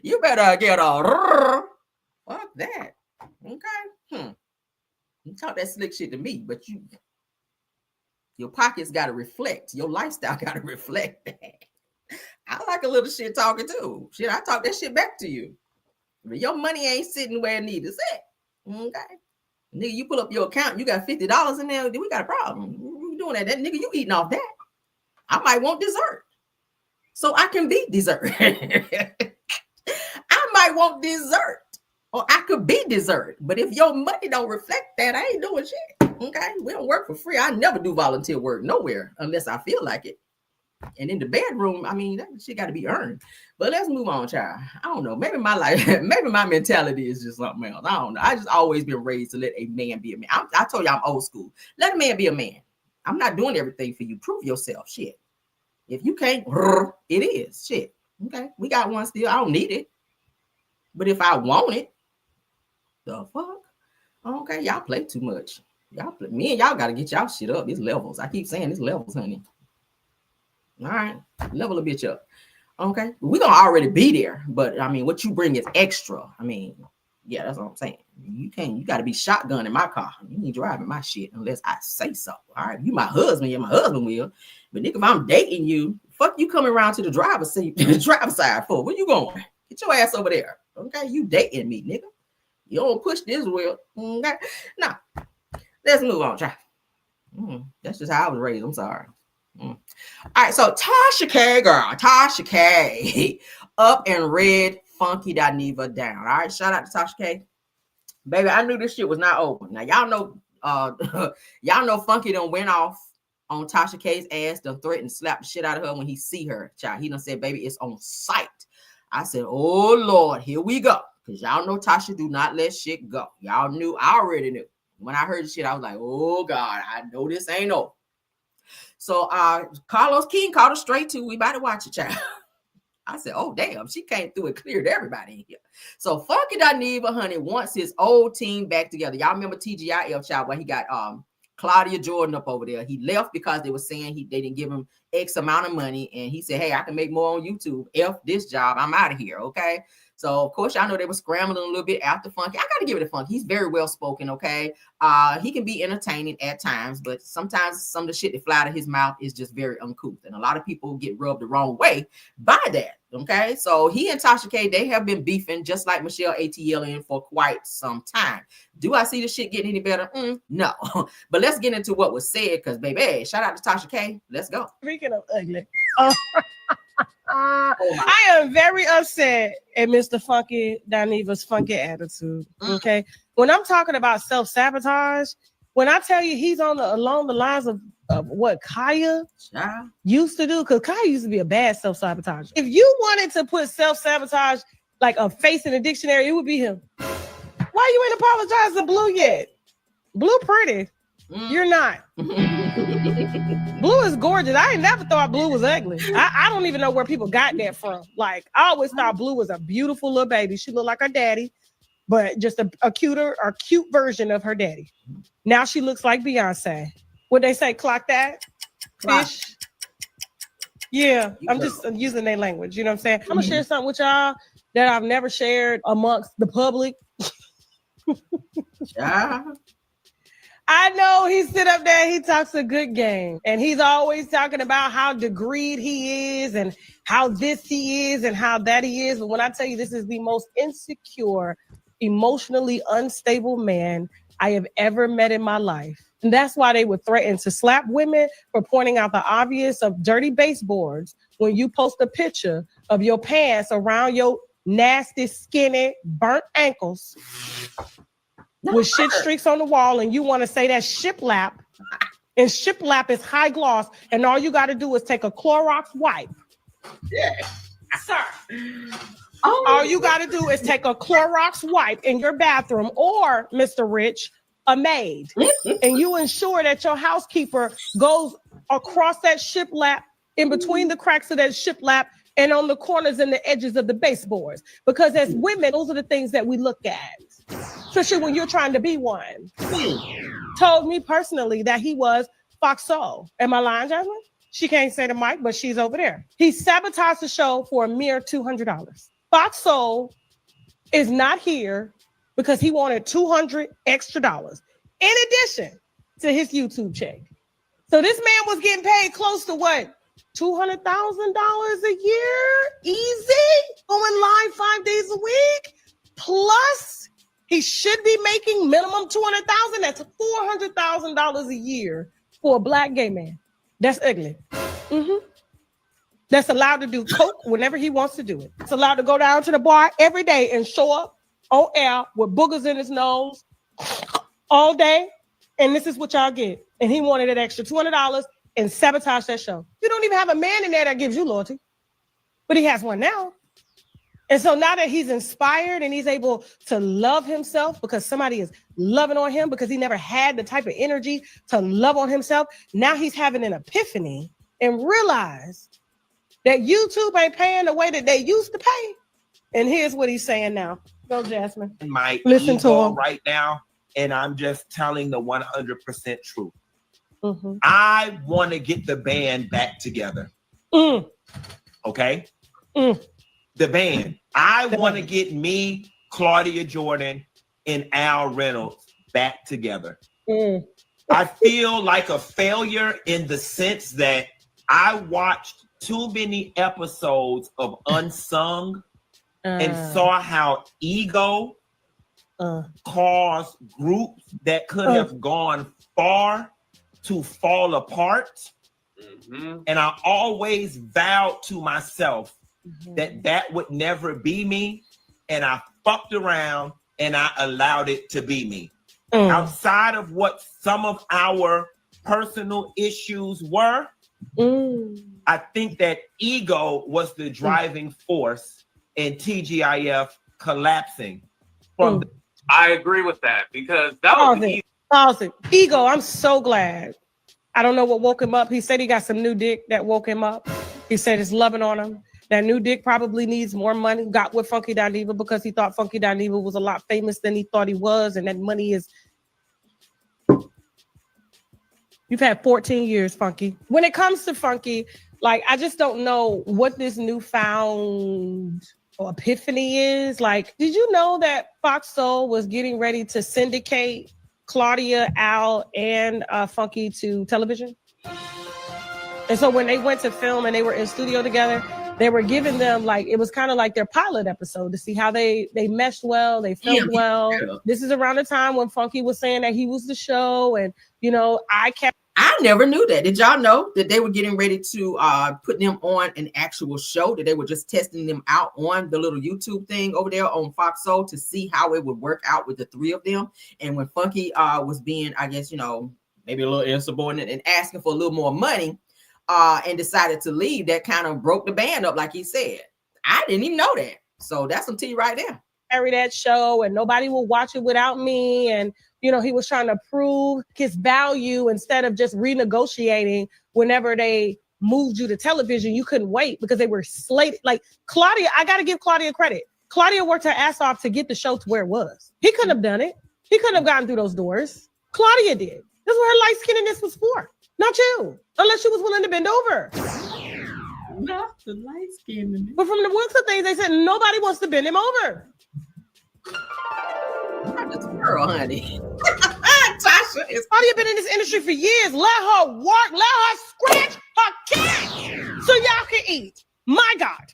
You better get a fuck that. Okay. You talk that slick shit to me, but your pockets got to reflect. Your lifestyle got to reflect that. I like a little shit talking too. Shit, I talk that shit back to you. But your money ain't sitting where it needs to sit. Okay. Nigga, you pull up your account, you got $50 in there, we got a problem. You doing that nigga, you eating off that. I might want dessert. So I can be dessert. I might want dessert. Or I could be dessert. But if your money don't reflect that, I ain't doing shit. Okay? We don't work for free. I never do volunteer work nowhere unless I feel like it. And in the bedroom, I mean, that shit got to be earned. But let's move on, child. I don't know. Maybe my life, maybe my mentality is just something else. I don't know. I just always been raised to let a man be a man. I told you I'm old school. Let a man be a man. I'm not doing everything for you. Prove yourself. Shit. If you can't, it is. Shit. Okay. We got one still. I don't need it. But if I want it, the fuck? Okay. Y'all play too much. Me and y'all got to get y'all shit up. It's levels. I keep saying it's levels, honey. All right. Level a bitch up. Okay. We're going to already be there. But I mean, what you bring is extra. I mean, yeah, that's what I'm saying. You got to be shotgun in my car. You ain't driving my shit unless I say so. All right. You my husband. Yeah, my husband will. But nigga, if I'm dating you, fuck you coming around to the driver's seat, the driver's side for. Where you going? Get your ass over there. Okay. You dating me, nigga. You don't push this wheel. Okay. Now, let's move on, child. That's just how I was raised. I'm sorry. All right, so Tasha K, girl, Tasha K, up and read Funky Dineva down. All right, shout out to Tasha K, baby. I knew this shit was not over. Now y'all know, Funky done went off on Tasha K's ass, done threatened, slapped the shit out of her when he see her. Child, he done said, baby, it's on sight. I said, oh Lord, here we go, because y'all know Tasha do not let shit go. Y'all knew, I already knew. When I heard the shit, I was like, oh God, I know this ain't over. So Carlos King called her straight to, we about to watch it, child. I said, oh, damn, she came through and cleared everybody in here. So Funky Dineva, honey, wants his old team back together. Y'all remember TGIF, child, where he got Claudia Jordan up over there. He left because they were saying they didn't give him X amount of money. And he said, hey, I can make more on YouTube. F this job. I'm out of here. Okay. So, of course, y'all know they were scrambling a little bit after Funky. I got to give it to Funky. He's very well spoken, okay? He can be entertaining at times, but sometimes some of the shit that fly out of his mouth is just very uncouth. And a lot of people get rubbed the wrong way by that, okay? So, he and Tasha K, they have been beefing just like Michelle ATL for quite some time. Do I see the shit getting any better? No. But let's get into what was said because, baby, shout out to Tasha K. Let's go. Speaking of ugly. I am very upset at Mr. Funky Dineva's funky attitude. Okay, when I'm talking about self-sabotage, when I tell you he's along the lines of what Kaya used to do, because Kaya used to be a bad self-sabotage. If you wanted to put self-sabotage like a face in a dictionary, it would be him. Why you ain't apologized to Blue yet? Blue pretty. You're not. Blue is gorgeous. I ain't never thought Blue was ugly. I don't even know where people got that from. Like, I always thought Blue was a beautiful little baby. She looked like her daddy, but just a cute version of her daddy. Now she looks like Beyonce. What they say, clock that? Fish? Yeah, I'm just using their language. You know what I'm saying? I'm going to share something with y'all that I've never shared amongst the public. I know he sit up there, he talks a good game, and he's always talking about how degreed he is and how this he is and how that he is. But when I tell you this is the most insecure, emotionally unstable man I have ever met in my life. And that's why they would threaten to slap women for pointing out the obvious of dirty baseboards when you post a picture of your pants around your nasty, skinny, burnt ankles with shit streaks on the wall, and you want to say that's shiplap, and shiplap is high gloss, and all you got to do is take a Clorox wipe. Yeah, sir. All you got to do is take a Clorox wipe in your bathroom, or Mr. Rich, a maid, and you ensure that your housekeeper goes across that shiplap, in between the cracks of that shiplap, and on the corners and the edges of the baseboards. Because as women, those are the things that we look at, especially when you're trying to be one. Told me personally that he was Foxo. Am I lying, Jasmine? She can't say the mic, but she's over there. He sabotaged the show for a mere $200. Foxo is not here because he wanted $200 extra in addition to his YouTube check. So this man was getting paid close to what? $200,000 a year, easy, going live 5 days a week. Plus, he should be making minimum $200,000. That's $400,000 a year for a black gay man. That's ugly. That's allowed to do coke whenever he wants to do it. It's allowed to go down to the bar every day and show up on air with boogers in his nose all day. And this is what y'all get. And he wanted an extra $200 and sabotage that show. You don't even have a man in there that gives you loyalty, but he has one now. And so now that he's inspired and he's able to love himself because somebody is loving on him because he never had the type of energy to love on himself, now he's having an epiphany and realize that YouTube ain't paying the way that they used to pay. And here's what he's saying now. Go, Jasmine. My Listen to him right now, and I'm just telling the 100% truth. I want to get the band back together. Okay? The band. I want to get me, Claudia Jordan, and Al Reynolds back together. I feel like a failure in the sense that I watched too many episodes of Unsung and saw how ego caused groups that could have gone far to fall apart. And I always vowed to myself that would never be me. And I fucked around and I allowed it to be me. Outside of what some of our personal issues were, I think that ego was the driving force in TGIF collapsing. I agree with that because that was Pause it. Ego, I'm so glad. I don't know what woke him up. He said he got some new dick that woke him up. He said it's loving on him. That new dick probably needs more money. Got with Funky Dineva because he thought Funky Dineva was a lot famous than he thought he was, and that money is. You've had 14 years, Funky. When it comes to Funky, like, I just don't know what this newfound epiphany is. Like, did you know that Fox Soul was getting ready to syndicate Claudia, Al, and Funky to television? And so when they went to film and they were in studio together, they were giving them, like, it was kind of like their pilot episode to see how they meshed well, they filmed well. Yeah. This is around the time when Funky was saying that he was the show, and, you know, I never knew that. Did y'all know that they were getting ready to put them on an actual show, that they were just testing them out on the little YouTube thing over there on Fox Soul to see how it would work out with the three of them? And when Funky was being, I guess, you know, maybe a little insubordinate and asking for a little more money, and decided to leave, that kind of broke the band up, like he said. I didn't even know that. So that's some tea right there. Carry that show and nobody will watch it without me. And, you know, he was trying to prove his value instead of just renegotiating whenever they moved you to television. You couldn't wait because they were slated. Like Claudia, I got to give Claudia credit. Claudia worked her ass off to get the show to where it was. He couldn't have done it. He couldn't have gotten through those doors. Claudia did. That's what her light skinnedness was for. Not you, unless you was willing to bend over. Not the light skin. But from the looks of things, they said nobody wants to bend him over. Not this girl, honey. Tasha is. Claudia been in this industry for years. Let her work. Let her scratch her cash so y'all can eat. My God.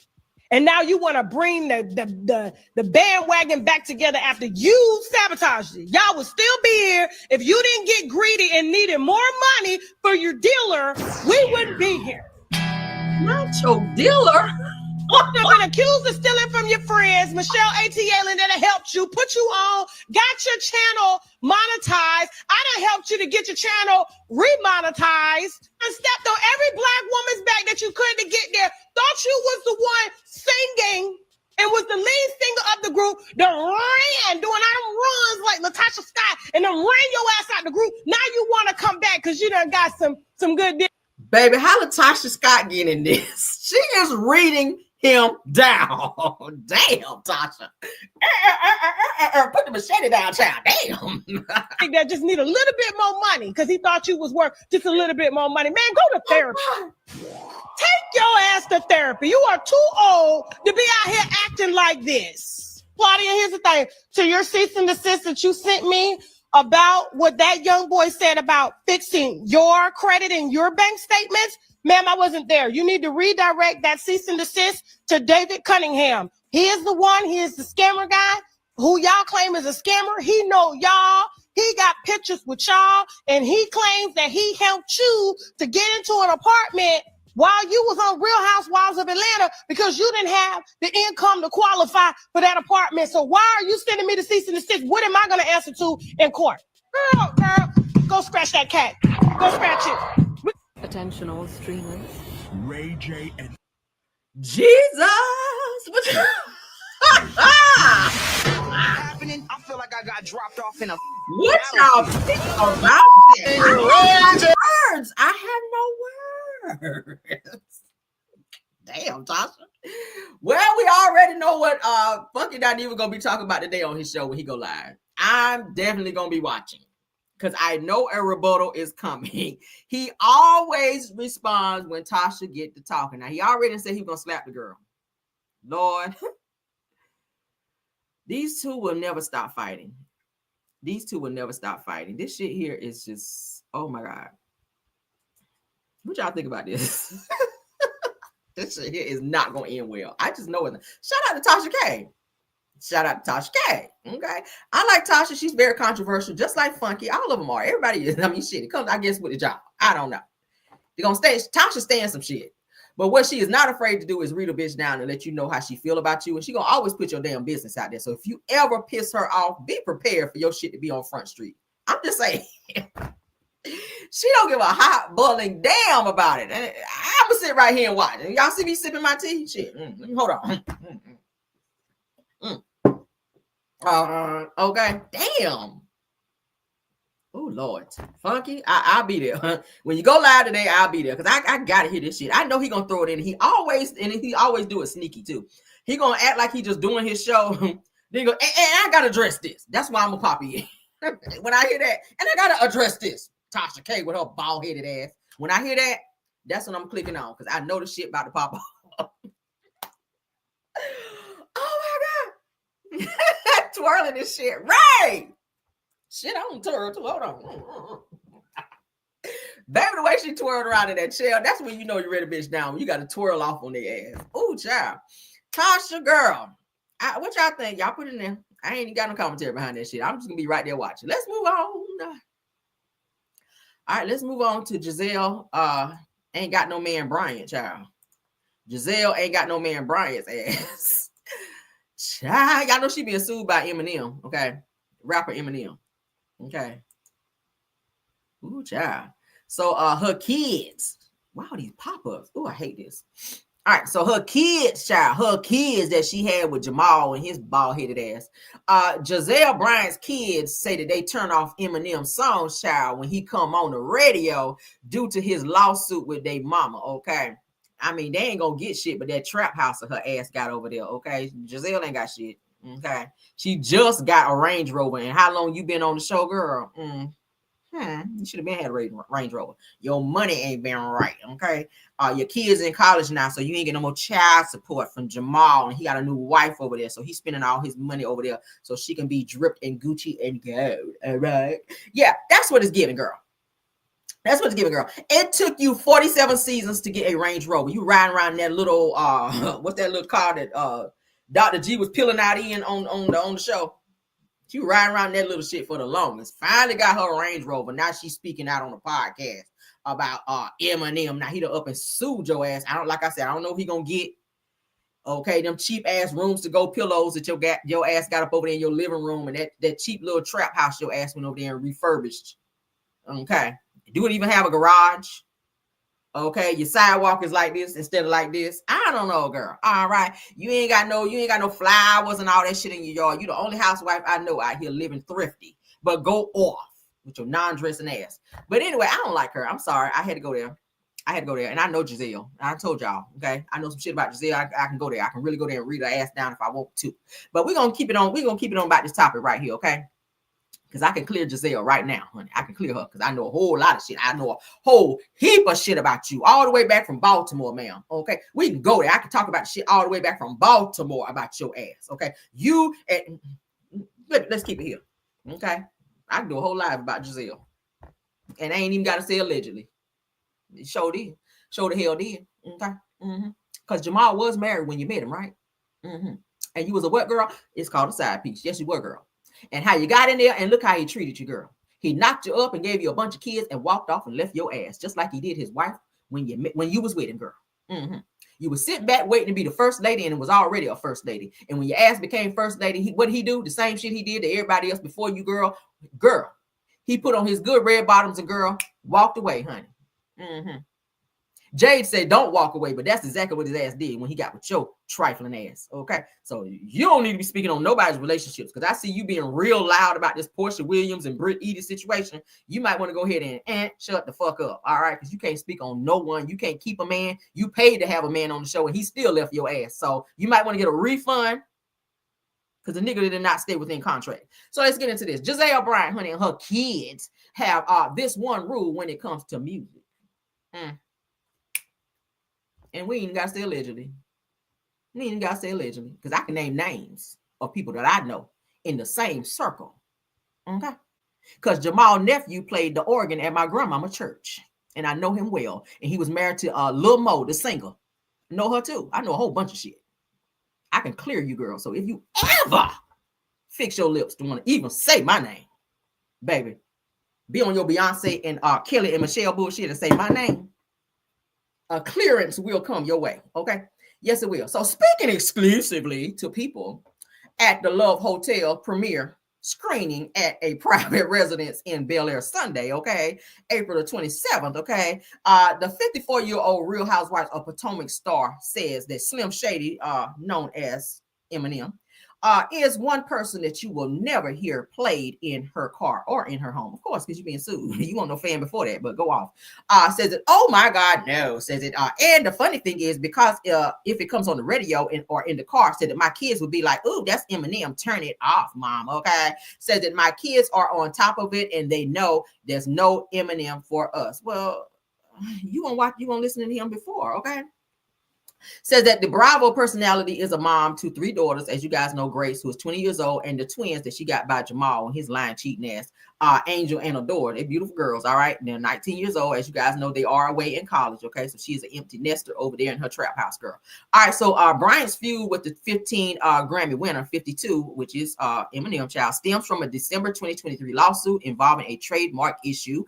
And now you want to bring the bandwagon back together after you sabotaged it. Y'all would still be here if you didn't get greedy and needed more money for your dealer. We wouldn't be here. Not your dealer. You've been accused of stealing from your friends. Michelle A.T. Allen that helped you, put you on, got your channel monetized. I done helped you to get your channel remonetized. And stepped on every black woman's back that you could to get there. Thought you was the one singing and was the lead singer of the group that ran, doing our runs like Latasha Scott, and then ran your ass out the group. Now you want to come back because you done got some good dick. Baby, how Latasha Scott getting in this? She is reading him down. Damn, Tasha. Put the machete down, child. Damn. I think that just need a little bit more money because he thought you was worth just a little bit more money. Man, go to therapy. Take your ass to therapy. You are too old to be out here acting like this. Claudia, here's the thing. To your cease and desist that you sent me about what that young boy said about fixing your credit and your bank statements, ma'am, I wasn't there. You need to redirect that cease and desist to David Cunningham. He is the one. He is the scammer guy who y'all claim is a scammer. He know y'all. He got pictures with y'all, and he claims that he helped you to get into an apartment while you was on Real Housewives of Atlanta because you didn't have the income to qualify for that apartment. So why are you sending me the cease and desist? What am I going to answer to in court? Girl, go scratch that cat. Go scratch it. Attention all streamers. Ray J and Jesus. What you... happening? I feel like I got dropped off in a. What y'all think about this? Words. I have no words. Damn, Tasha. Well, we already know what Funky Dineva gonna be talking about today on his show when he go live. I'm definitely gonna be watching because I know a rebuttal is coming. He always responds when Tasha get to talking. Now he already said he was gonna slap the girl. Lord, these two will never stop fighting. These two will never stop fighting. This shit here is just, oh my God. What y'all think about this? This shit here is not going to end well. I just know it. Shout out to Tasha K. Shout out to Tasha K. Okay. I like Tasha. She's very controversial, just like Funky. All of them are. Everybody is. I mean, shit. It comes, I guess, with the job. I don't know. They're going to stay. Tasha stay in some shit. But what she is not afraid to do is read a bitch down and let you know how she feel about you. And she going to always put your damn business out there. So if you ever piss her off, be prepared for your shit to be on Front Street. I'm just saying. She don't give a hot boiling damn about it. And I'm going to sit right here and watch. And y'all see me sipping my tea? Shit. Hold on. Okay. Damn. Oh Lord, Funky, I'll be there. When you go live today, I'll be there because I gotta hear this shit. I know he gonna throw it in. He always do it sneaky too. He gonna act like he just doing his show. Then go, and I gotta address this. That's why I'm gonna pop in. When I hear that, and I gotta address this. Tasha K with her bald headed ass. When I hear that, that's when I'm clicking on because I know the shit about to pop off. Oh my god, twirling this shit right. Shit, I don't twirl too. Hold on. Baby, the way she twirled around in that chair, that's when you know you're ready to bitch down. You got to twirl off on their ass. Ooh, child. Tasha, girl. What y'all think? Y'all put it in there. I ain't even got no commentary behind that shit. I'm just going to be right there watching. Let's move on. All right, let's move on to Gizelle. Ain't got no man Bryant, child. Gizelle ain't got no man Bryant's ass. Child, y'all know she being sued by Eminem, okay? Rapper Eminem. Okay. Ooh, child. So her kids. Wow, these pop-ups. Ooh, I hate this. All right, so her kids, child, her kids that she had with Jamal and his bald-headed ass. Gizelle Bryant's kids say that they turn off Eminem's songs, child, when he come on the radio due to his lawsuit with their mama, okay? I mean, they ain't gonna get shit, but that trap house that her ass got over there, okay? Gizelle ain't got shit. Okay, she just got a Range Rover, and how long you been on the show, girl? You should have been had a Range Rover. Your money ain't been right, okay? Your kids in college now, so you ain't get no more child support from Jamal, and he got a new wife over there, so he's spending all his money over there so she can be dripped in Gucci and gold. All right, yeah, that's what it's giving, girl. That's what it's giving, girl. It took you 47 seasons to get a Range Rover. You riding around that little what's that little car that Dr. G was peeling out in on the show. She riding around that little shit for the longest. Finally got her Range Rover. Now she's speaking out on the podcast about Eminem. Now he done up and sued your ass. Like I said, I don't know if he gonna get them cheap ass rooms to go pillows that your ass got up over there in your living room, and that cheap little trap house your ass went over there and refurbished. Okay, do it even have a garage? Okay, your sidewalk is like this instead of like this. I don't know, girl. All right, you ain't got no flowers and all that shit in your yard. You the only housewife I know out here living thrifty. But go off with your non-dressing ass. But anyway, I don't like her. I'm sorry. I had to go there. And I know Gizelle. I told y'all. Okay, I know some shit about Gizelle. I can go there. I can really go there and read her ass down if I want to. But we're gonna keep it on. We're gonna keep it on about this topic right here. Okay. Because I can clear Gizelle right now, honey. I can clear her because I know a whole lot of shit. I know a whole heap of shit about you, all the way back from Baltimore, ma'am. Okay, we can go there. I can talk about shit all the way back from Baltimore about your ass. Okay, let's keep it here. Okay, I can do a whole live about Gizelle, and I ain't even got to say allegedly. It showed the hell did. Okay, because Jamal was married when you met him, right? And you was a what, girl? It's called a side piece. Yes, you were, girl. And how you got in there, and look how he treated you, girl. He knocked you up and gave you a bunch of kids and walked off and left your ass, just like he did his wife when you was with him, girl. You was sitting back waiting to be the first lady, and it was already a first lady. And when your ass became first lady, what did he do? The same shit he did to everybody else before you, girl. Girl, he put on his good red bottoms and girl walked away, honey. Jade said, don't walk away, but that's exactly what his ass did when he got with your trifling ass. Okay, so you don't need to be speaking on nobody's relationships because I see you being real loud about this Porsha Williams and Britt Edie situation. You might want to go ahead and shut the fuck up, all right? Because you can't speak on no one. You can't keep a man. You paid to have a man on the show, and he still left your ass. So you might want to get a refund because the nigga did not stay within contract. So let's get into this. Gizelle Bryant, honey, and her kids have this one rule when it comes to music. And we ain't got to say allegedly. Because I can name names of people that I know in the same circle. Okay? Because Jamal's nephew played the organ at my grandmama's church. And I know him well. And he was married to Lil Mo, the singer. I know her too. I know a whole bunch of shit. I can clear you, girl. So if you ever fix your lips to want to even say my name, baby, be on your Beyonce and Kelly and Michelle bullshit and say my name, a clearance will come your way. Okay. Yes, it will. So speaking exclusively to people at the Love Hotel premiere screening at a private residence in Bel Air Sunday, okay, April the 27th, okay, the 54-year-old Real Housewives of Potomac star says that Slim Shady, known as Eminem, is one person that you will never hear played in her car or in her home. Of course, because you're being sued. You weren't no fan before that, but go off. Says it, oh my God, no, says it. And the funny thing is, because if it comes on the radio or in the car, said that my kids would be like, oh, that's Eminem, turn it off, mom, okay? Says that my kids are on top of it and they know there's no Eminem for us. Well, you gonna listen to him before, okay? Says that the Bravo personality is a mom to 3 daughters, as you guys know, Grace, who is 20 years old, and the twins that she got by Jamal and his lying cheating ass, Angel and Adore. They're beautiful girls, all right? They're 19 years old. As you guys know, they are away in college, okay? So she's an empty nester over there in her trap house, girl. All right, so Bryant's feud with the 15 Grammy winner, 52, which is Eminem child, stems from a December 2023 lawsuit involving a trademark issue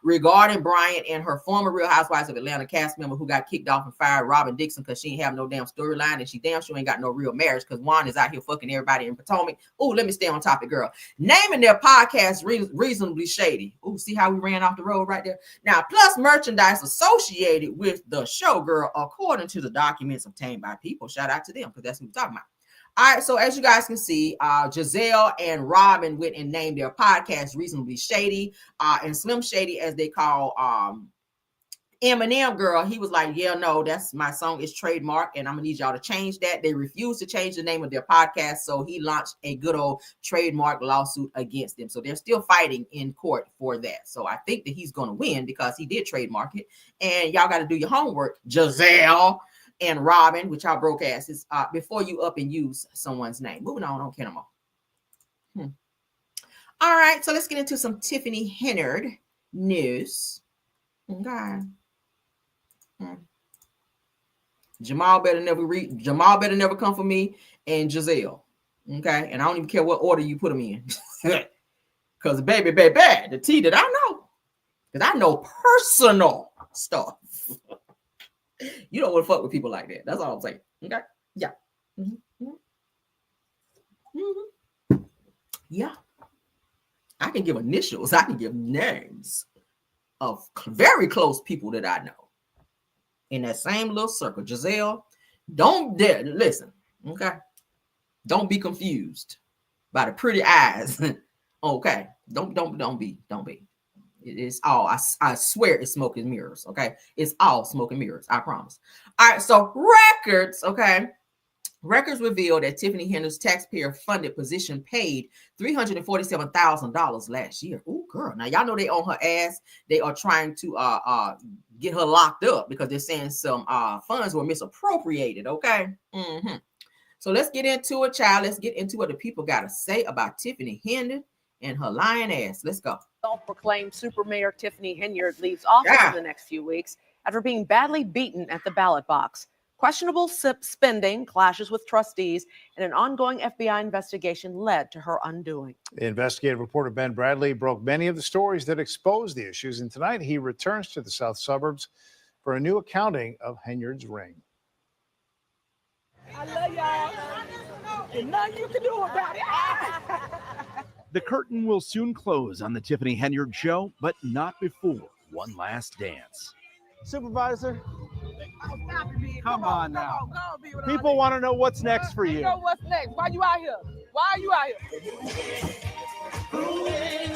regarding Bryant and her former Real Housewives of Atlanta cast member who got kicked off and fired, Robin Dixon, because she ain't have no damn storyline, and she damn sure ain't got no real marriage because Juan is out here fucking everybody in Potomac. Oh, let me stay on topic, girl. Naming their podcast Reasonably Shady. Oh, see how we ran off the road right there? Now, plus merchandise associated with the show, girl, according to the documents obtained by people. Shout out to them, because that's what we're talking about. All right, so as you guys can see, Gizelle and Robin went and named their podcast Reasonably Shady, and Slim Shady, as they call Eminem, girl, he was like, yeah, no, that's my song is trademark, and I'm gonna need y'all to change that. They refused to change the name of their podcast, so he launched a good old trademark lawsuit against them. So they're still fighting in court for that. So I think that he's gonna win because he did trademark it. And y'all got to do your homework, Gizelle and Robin, which y'all broke asses, before you up and use someone's name. Moving on, I don't care no more. All right, so let's get into some Tiffany Henyard news. Okay. Jamal better never come for me, and Gizelle. Okay, and I don't even care what order you put them in, because baby, the tea that I know, because I know personal stuff. You don't want to fuck with people like that. That's all I'm saying. Okay, yeah, yeah. I can give initials. I can give names of very close people that I know. In that same little circle, Gizelle, don't dare listen, okay? Don't be confused by the pretty eyes, okay? Don't be. It's all, I swear it's smoke and mirrors, okay? It's all smoke and mirrors, I promise. All right, so records, okay? Records revealed that Tiffany Henyard's taxpayer-funded position paid $347,000 last year. Oh, girl. Now, y'all know they on her ass. They are trying to get her locked up because they're saying some funds were misappropriated, okay? So let's get into it, child. Let's get into what the people got to say about Tiffany Henyard and her lying ass. Let's go. Self-proclaimed super mayor Tiffany Henyard leaves office in the next few weeks after being badly beaten at the ballot box. Questionable spending, clashes with trustees, and an ongoing FBI investigation led to her undoing. The investigative reporter Ben Bradley broke many of the stories that exposed the issues, and tonight he returns to the south suburbs for a new accounting of Henyard's ring. I love y'all. There's nothing you can do about it. The curtain will soon close on the Tiffany Henyard show, but not before one last dance. Supervisor, come on now. People want to know what's next for you. Know what's next? Why you out here? Why are you out here?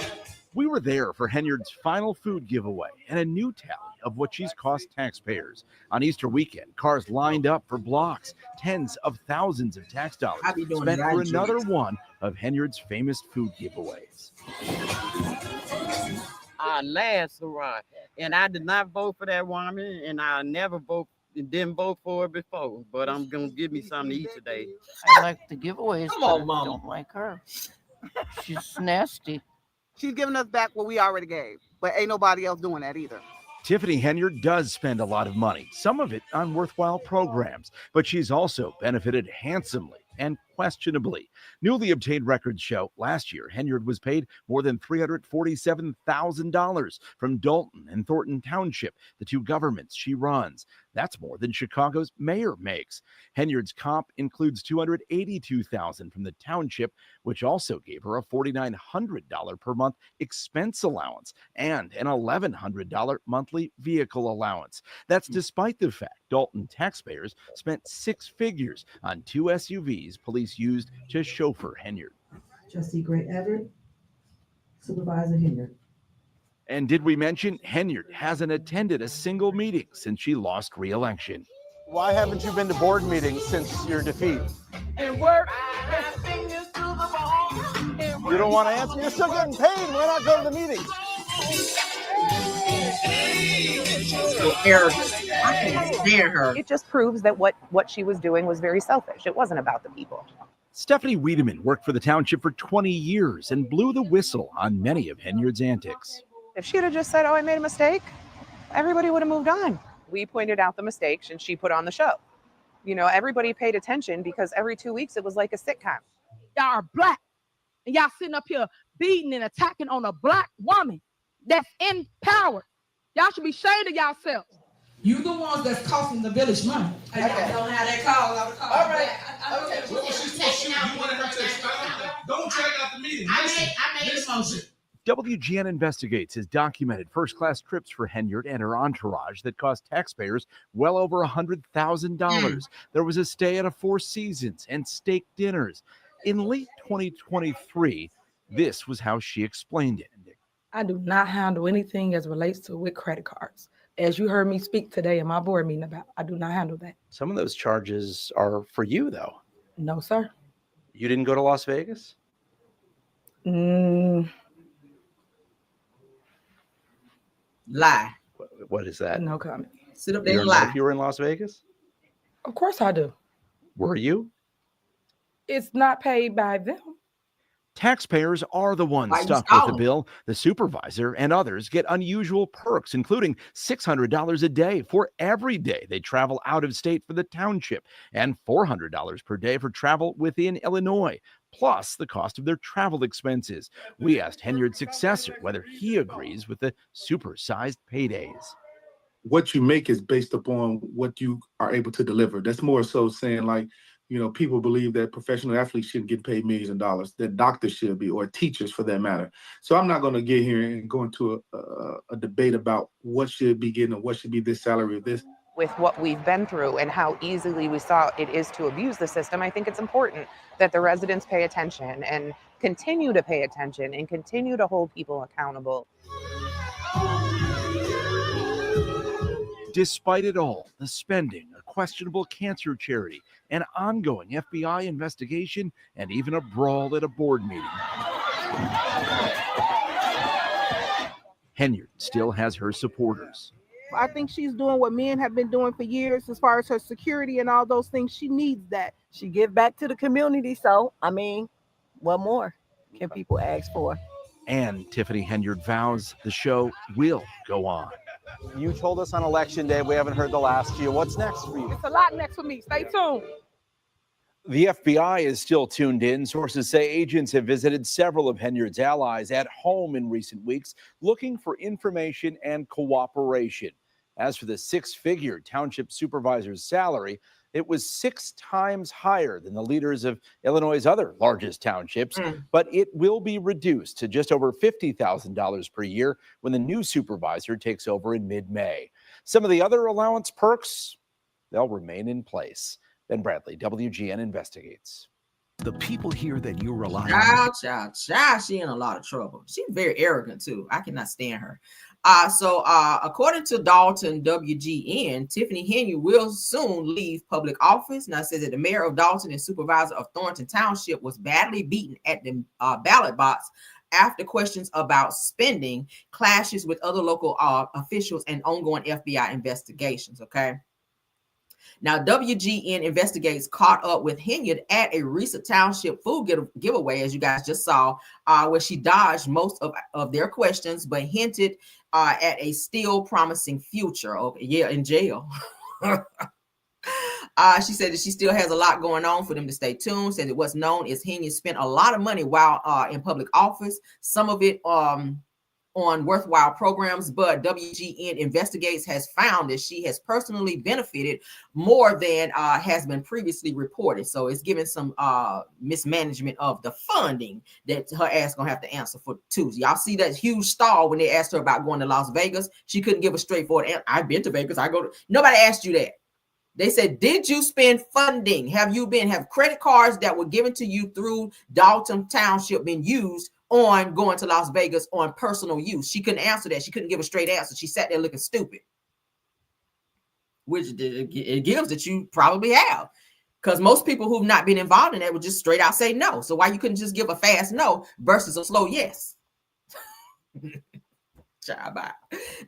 We were there for Henyard's final food giveaway and a new tally of what she's cost taxpayers. On Easter weekend, cars lined up for blocks, tens of thousands of tax dollars spent for another one of Henyard's famous food giveaways. Our last run, and I did not vote for that woman, and I never didn't vote for her before, but I'm gonna give me something to eat today. I like the giveaways. Come on, but I Mama. don't like her. She's nasty. She's giving us back what we already gave, but ain't nobody else doing that either. Tiffany Henyard does spend a lot of money, some of it on worthwhile programs, but she's also benefited handsomely and questionably. Newly obtained records show last year Henyard was paid more than $347,000 from Dalton and Thornton Township, the two governments she runs. That's more than Chicago's mayor makes. Henyard's comp includes $282,000 from the township, which also gave her a $4,900 per month expense allowance and an $1,100 monthly vehicle allowance. That's despite the fact Dalton taxpayers spent 6 figures on 2 SUVs police police used to chauffeur Henyard. Trustee Gray Everett, Supervisor Henyard. And did we mention Henyard hasn't attended a single meeting since she lost re-election? Why haven't you been to board meetings since your defeat? And work. You don't want to answer? You're still getting paid. Why not go to the meetings? I can't stand her. It just proves that what she was doing was very selfish. It wasn't about the people. Stephanie Wiedemann worked for the township for 20 years and blew the whistle on many of Henyard's antics. If she had just said, "Oh, I made a mistake," everybody would have moved on. We pointed out the mistakes and she put on the show. You know, everybody paid attention because every 2 weeks it was like a sitcom. Y'all are black. And y'all sitting up here beating and attacking on a black woman that's in power. Y'all should be ashamed of yourselves. You the ones that's costing the village money. I don't have that call. All right. Okay. What was she supposed to do? You wanted her to expound? Don't drag out the meeting. I made a motion. WGN Investigates has documented first-class trips for Henyard and her entourage that cost taxpayers well over $100,000. There was a stay at a Four Seasons and steak dinners. In late 2023, this was how she explained it. I do not handle anything as relates to with credit cards. As you heard me speak today in my board meeting about, I do not handle that. Some of those charges are for you, though. No, sir. You didn't go to Las Vegas? Lie. What is that? No comment. Sit up You there and don't know lie. if you were in Las Vegas? Of course I do. Were you? It's not paid by them. Taxpayers are the ones Why you stuck with the stalling? bill. The supervisor and others get unusual perks, including $600 a day for every day they travel out of state for the township and $400 per day for travel within Illinois, plus the cost of their travel expenses. We asked Henyard's successor whether he agrees with the supersized paydays. What you make is based upon what you are able to deliver. That's more so saying, like, you know, people believe that professional athletes shouldn't get paid millions of dollars, that doctors should be, or teachers for that matter. So I'm not going to get here and go into a debate about what should be getting or what should be this salary or this. With what we've been through and how easily we saw it is to abuse the system, I think it's important that the residents pay attention and continue to pay attention and continue to hold people accountable. Despite it all, the spending, a questionable cancer charity, an ongoing FBI investigation, and even a brawl at a board meeting. Henyard still has her supporters. I think she's doing what men have been doing for years as far as her security and all those things. She needs that. She give back to the community. So, I mean, what more can people ask for? And Tiffany Henyard vows the show will go on. You told us on election day we haven't heard the last few. What's next for you? It's a lot next for me. Stay tuned. The FBI is still tuned in. Sources say agents have visited several of Henyard's allies at home in recent weeks, looking for information and cooperation. As for the six-figure township supervisor's salary, it was 6 times higher than the leaders of Illinois' other largest townships, but it will be reduced to just over $50,000 per year when the new supervisor takes over in mid-May. Some of the other allowance perks, they'll remain in place. Ben Bradley, WGN Investigates. The people here that you rely on. Child, she in a lot of trouble. She's very arrogant too. I cannot stand her. So according to Dalton WGN, Tiffany Henyard will soon leave public office. Now it says that the mayor of Dalton and supervisor of Thornton Township was badly beaten at the ballot box after questions about spending clashes with other local officials and ongoing FBI investigations. Okay. Now, WGN Investigates caught up with Henyard at a recent township food giveaway, as you guys just saw, where she dodged most of their questions, but hinted at a still promising future. Okay, yeah, in jail. She said that she still has a lot going on for them to stay tuned. Said that what's known is Henyard spent a lot of money while in public office, some of it on worthwhile programs, but WGN Investigates has found that she has personally benefited more than has been previously reported. So it's given some mismanagement of the funding that her ass gonna have to answer for too. Y'all see that huge stall when they asked her about going to Las Vegas. She couldn't give a straightforward answer. I've been to Vegas. Nobody asked you that. They said, did you spend funding? Have credit cards that were given to you through Dalton Township been used on going to Las Vegas on personal use? She couldn't answer that. She couldn't give a straight answer. She sat there looking stupid, which it gives that you probably have. Because most people who've not been involved in that would just straight out say no. So why you couldn't just give a fast no versus a slow yes?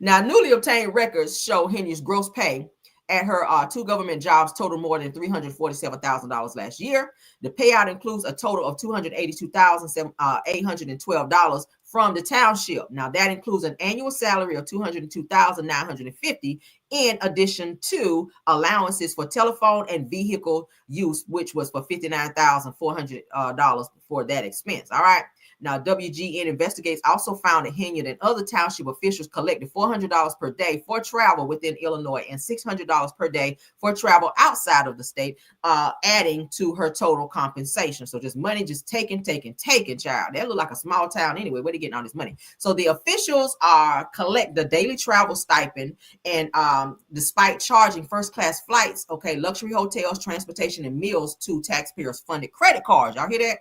Now, newly obtained records show Henyard's gross pay at her 2 government jobs total more than $347,000 last year. The payout includes a total of $282,812 from the township. Now, that includes an annual salary of $202,950 in addition to allowances for telephone and vehicle use, which was for $59,400 for that expense. All right. Now, WGN Investigates also found that Henyard and other township officials collected $400 per day for travel within Illinois and $600 per day for travel outside of the state, adding to her total compensation. So just money just taken, child. That look like a small town anyway. Where they getting all this money? So the officials collect the daily travel stipend, and despite charging first-class flights, okay, luxury hotels, transportation, and meals to taxpayers-funded credit cards. Y'all hear that?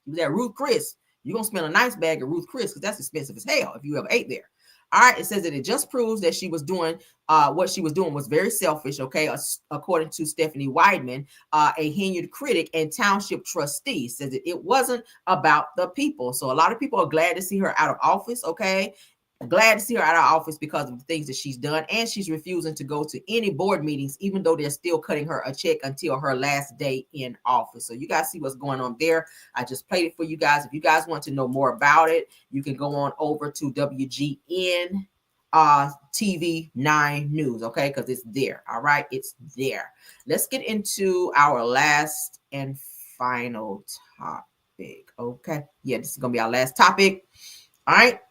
You was at Ruth Chris. You're going to spend a nice bag at Ruth Chris because that's expensive as hell if you ever ate there. All right. It says that it just proves that she was doing what she was doing was very selfish. Okay. According to Stephanie Weidman, a Henyard critic and township trustee, says that it wasn't about the people. So a lot of people are glad to see her out of office. Okay. Glad to see her out of office because of the things that she's done, and she's refusing to go to any board meetings, even though they're still cutting her a check until her last day in office. So you guys see what's going on there. I just played it for you guys. If you guys want to know more about it, you can go on over to WGN TV 9 News, okay? Because it's there. All right, it's there. Let's get into our last and final topic. Okay, yeah, this is gonna be our last topic. All right.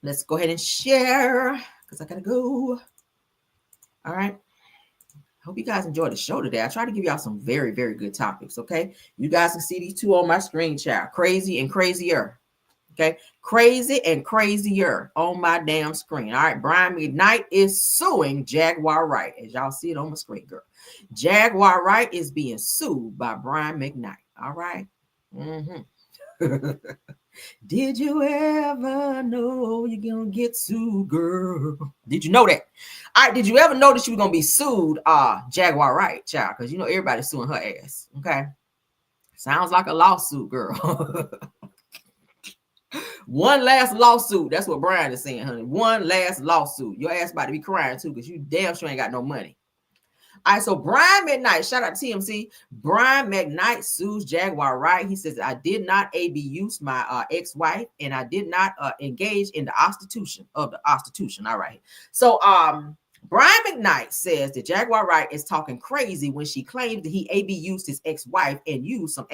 Let's go ahead and share because I gotta go. All right. Hope you guys enjoyed the show today. I try to give y'all some very, very good topics. Okay. You guys can see these two on my screen, child. Crazy and crazier. Okay. Crazy and crazier on my damn screen. All right. Brian McKnight is suing Jaguar Wright. As y'all see it on my screen, girl. Jaguar Wright is being sued by Brian McKnight. All right. Did you ever know you're gonna get sued, girl? Did you know that? All right, did you ever know that you were gonna be sued, Jaguar Wright, child? Because you know everybody's suing her ass. Okay. Sounds like a lawsuit, girl. One last lawsuit. That's what Brian is saying, honey. One last lawsuit. Your ass about to be crying too, because you damn sure ain't got no money. All right, so Brian McKnight, shout out to TMC. Brian McKnight sues Jaguar Wright. He says, I did not abuse my ex-wife, and I did not engage in the prostitution of the prostitution. All right. So Brian McKnight says that Jaguar Wright is talking crazy when she claims that he abused his ex-wife and used some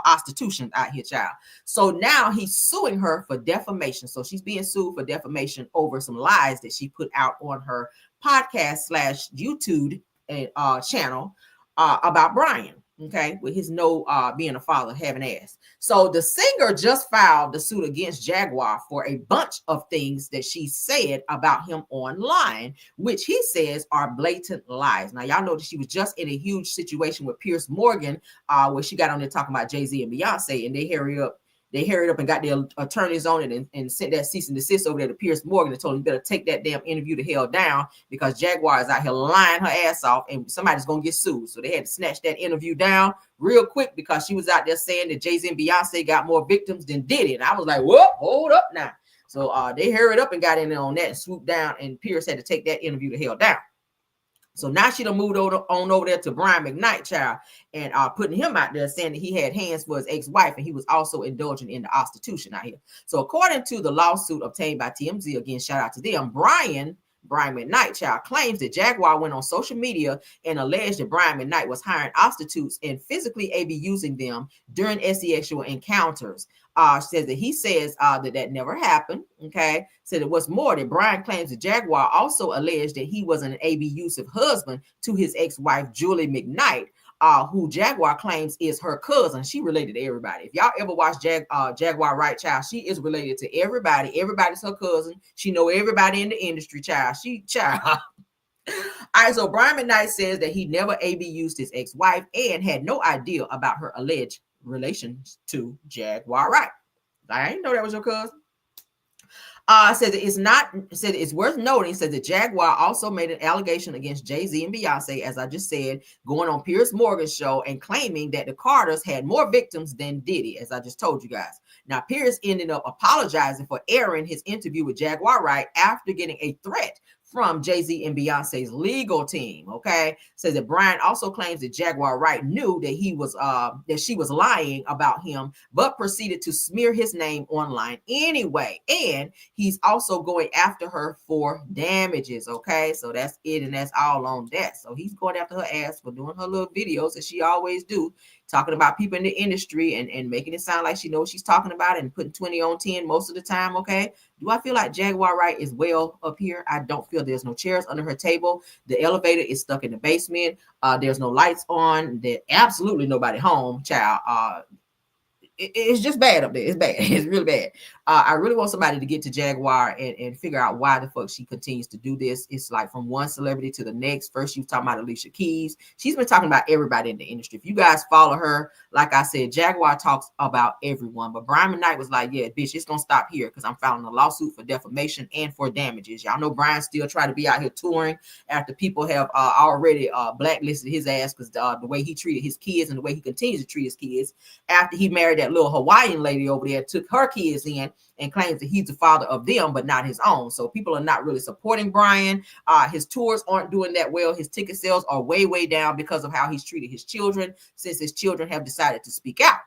prostitution out here, child. So now he's suing her for defamation. So she's being sued for defamation over some lies that she put out on her podcast / YouTube channel about Brian, okay, with his being a father, having ass. So the singer just filed the suit against Jaguar for a bunch of things that she said about him online, which he says are blatant lies. Now, y'all know that she was just in a huge situation with Piers Morgan, where she got on there talking about Jay-Z and Beyonce, and they hurried up and got their attorneys on it and sent that cease and desist over there to Piers Morgan and told him, you better take that damn interview the hell down because Jaguar is out here lying her ass off and somebody's going to get sued. So they had to snatch that interview down real quick because she was out there saying that Jay-Z and Beyonce got more victims than Diddy. And I was like, whoa, hold up now. So they hurried up and got in there on that and swooped down, and Piers had to take that interview the hell down. So now she done moved over there to Brian McKnight, child, and putting him out there saying that he had hands for his ex-wife and he was also indulging in the prostitution out here. So according to the lawsuit obtained by TMZ, again, shout out to them, Brian McKnight, child, claims that Jaguar went on social media and alleged that Brian McKnight was hiring prostitutes and physically abusing them during sexual encounters. Says that he says that never happened. Okay, said it was more that Brian claims that Jaguar also alleged that he was an abusive husband to his ex-wife Julie McKnight, who Jaguar claims is her cousin. She related to everybody. If y'all ever watch Jaguar Wright, child, she is related to everybody. Everybody's her cousin. She know everybody in the industry, child. All right, so Brian McKnight says that he never abused his ex-wife and had no idea about her alleged relations to Jaguar Wright. I didn't know that was your cousin. Says it's worth noting, says that Jaguar also made an allegation against Jay-Z and Beyonce, as I just said, going on Piers Morgan's show and claiming that the Carters had more victims than Diddy, as I just told you guys. Now, Piers ended up apologizing for airing his interview with Jaguar Wright after getting a threat from Jay-Z and Beyonce's legal team. Okay, says that Brian also claims that Jaguar Wright knew that she was lying about him, but proceeded to smear his name online anyway. And he's also going after her for damages. Okay, so that's it, and that's all on that. So he's going after her ass for doing her little videos that she always do, talking about people in the industry and making it sound like she knows what she's talking about and putting 20 on 10 most of the time. Okay, do I feel like Jaguar Wright is well up here? I don't feel there's no chairs under her table. The elevator is stuck in the basement. There's no lights on. There's absolutely nobody home, child. It's just bad up there. It's bad. It's really bad. I really want somebody to get to Jaguar and figure out why the fuck she continues to do this. It's like from one celebrity to the next. First, she was talking about Alicia Keys. She's been talking about everybody in the industry. If you guys follow her, like I said, Jaguar talks about everyone. But Brian McKnight was like, yeah, bitch, it's going to stop here because I'm filing a lawsuit for defamation and for damages. Y'all know Brian still try to be out here touring after people have already blacklisted his ass because the way he treated his kids and the way he continues to treat his kids after he married that little Hawaiian lady over there, took her kids in and claims that he's the father of them, but not his own. So people are not really supporting Brian. His tours aren't doing that well. His ticket sales are way, way down because of how he's treated his children, since his children have decided to speak out.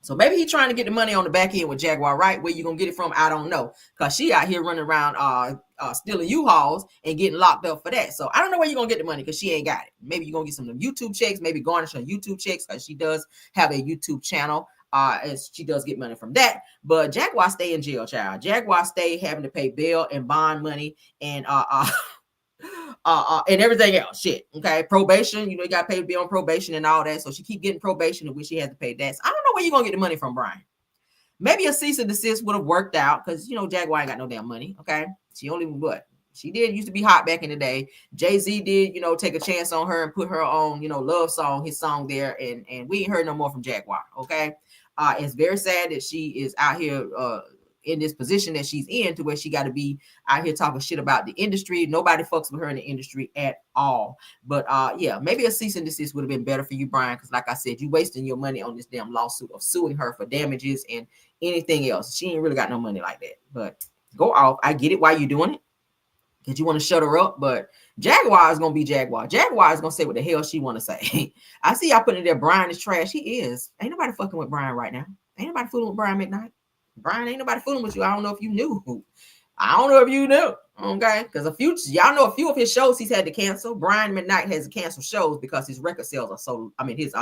So maybe he's trying to get the money on the back end with Jaguar Wright. Where you gonna get it from, I don't know, because she out here running around stealing U-Hauls and getting locked up for that. So I don't know where you're gonna get the money because she ain't got it. Maybe you're gonna get some of them YouTube checks, maybe garnish her YouTube checks because she does have a YouTube channel. And she does get money from that, but Jaguar stay in jail, child. Jaguar stay having to pay bail and bond money and everything else. Shit, okay. Probation, you got to pay to be on probation and all that. So she keep getting probation and when she has to pay that. So I don't know where you're gonna get the money from, Brian. Maybe a cease and desist would have worked out because Jaguar ain't got no damn money. Okay, she only what. She did used to be hot back in the day. Jay-Z did, take a chance on her and put her on, Love Song, his song there. And we ain't heard no more from Jaguar. Okay. It's very sad that she is out here in this position that she's in to where she got to be out here talking shit about the industry. Nobody fucks with her in the industry at all. But yeah, maybe a cease and desist would have been better for you, Brian, because like I said, you wasting your money on this damn lawsuit of suing her for damages and anything else. She ain't really got no money like that. But go off. I get it why you doing it, because you want to shut her up, but Jaguar is going to be Jaguar. Jaguar is going to say what the hell she want to say. I see y'all putting it there, Brian is trash. He is. Ain't nobody fucking with Brian right now. Ain't nobody fooling with Brian McKnight. Brian, ain't nobody fooling with you. I don't know if you knew. I don't know if you knew. Okay? Because y'all know a few of his shows he's had to cancel. Brian McKnight has to cancel shows because his record sales are so, his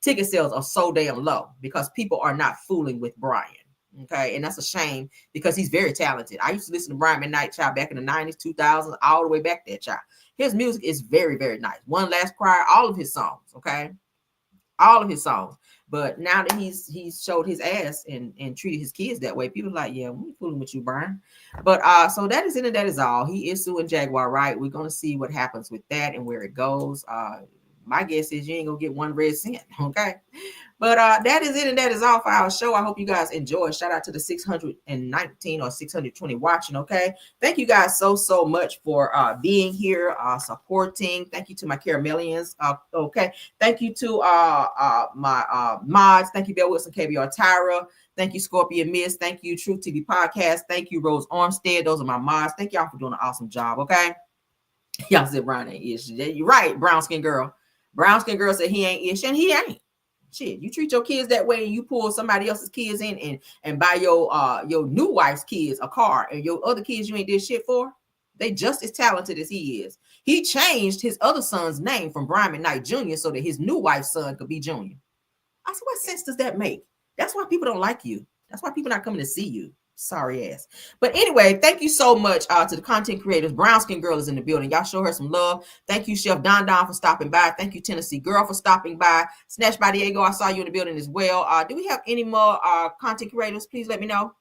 ticket sales are so damn low because people are not fooling with Brian. Okay, and that's a shame because he's very talented. I used to listen to Brian McKnight, child, back in the 90s, 2000s, all the way back there, child. His music is very, very nice. One Last Cry, all of his songs, okay? All of his songs. But now that he's showed his ass and treated his kids that way, people are like, yeah, we're fooling with you, Brian. But so that is it, and that is all. He is suing Jaguar Wright. We're going to see what happens with that and where it goes. My guess is you ain't gonna get one red cent, okay? But that is it, and that is all for our show. I hope you guys enjoy. Shout out to the 619 or 620 watching, okay? Thank you guys so much for being here, supporting. Thank you to my Caramelians, okay? Thank you to my mods. Thank you, Bell Wilson, KBR Tyra. Thank you, Scorpion Miss. Thank you, Truth TV Podcast. Thank you, Rose Armstead. Those are my mods. Thank y'all for doing an awesome job, okay? Y'all said Brian ain't ish. You're right, brown skin girl. Brown skin girl said he ain't ish, and he ain't. Shit, you treat your kids that way and you pull somebody else's kids in and buy your new wife's kids a car and your other kids you ain't did shit for, they just as talented as he is. He changed his other son's name from Brian McKnight Jr. so that his new wife's son could be Junior. I said, what sense does that make? That's why people don't like you. That's why people not coming to see you. Sorry ass. But anyway, thank you so much to the content creators. Brown Skin Girl is in the building. Y'all show her some love. Thank you, Chef Don for stopping by. Thank you, Tennessee Girl, for stopping by. Snatch by Diego, I saw you in the building as well. Do we have any more content creators? Please let me know.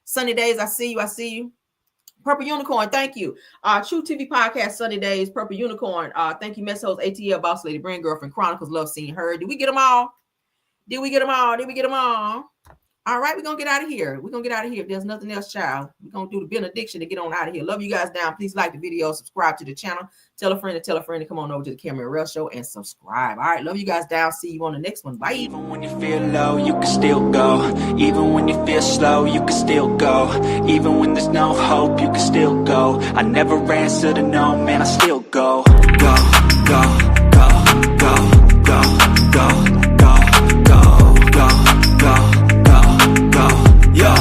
Sunny Days, I see you. Purple Unicorn, thank you. True TV Podcast, Sunday Days, Purple Unicorn. Thank you, Mess Host, ATL, Boss Lady, Brand Girlfriend, Chronicles, Love Seen Her. Did we get them all? Did we get them all? Did we get them all? All right, we're going to get out of here. We're going to get out of here. If there's nothing else, child, we're going to do the benediction to get on out of here. Love you guys down. Please like the video, subscribe to the channel. Tell a friend to come on over to the Camera Real Show and subscribe. All right, love you guys down. See you on the next one. Bye. Even when you feel low, you can still go. Even when you feel slow, you can still go. Even when there's no hope, you can still go. I never answer to no, man, I still go. Go, go, go, go, go, go, go, go, go, go, go, yo,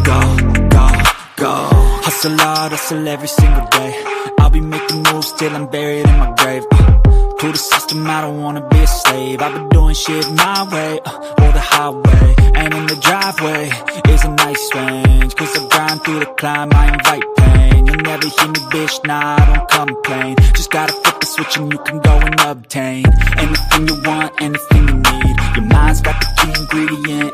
go, go, go. Hustle hard, hustle every single day. I'll be making moves till I'm buried in my grave. To the system, I don't wanna be a slave. I've been doing shit my way, or the highway. And in the driveway is a nice range. Cause I grind through the climb, I invite pain. You'll never hear me, bitch, nah, I don't complain. Just gotta flip the switch and you can go and obtain anything you want, anything you need. Your mind's got the key ingredient,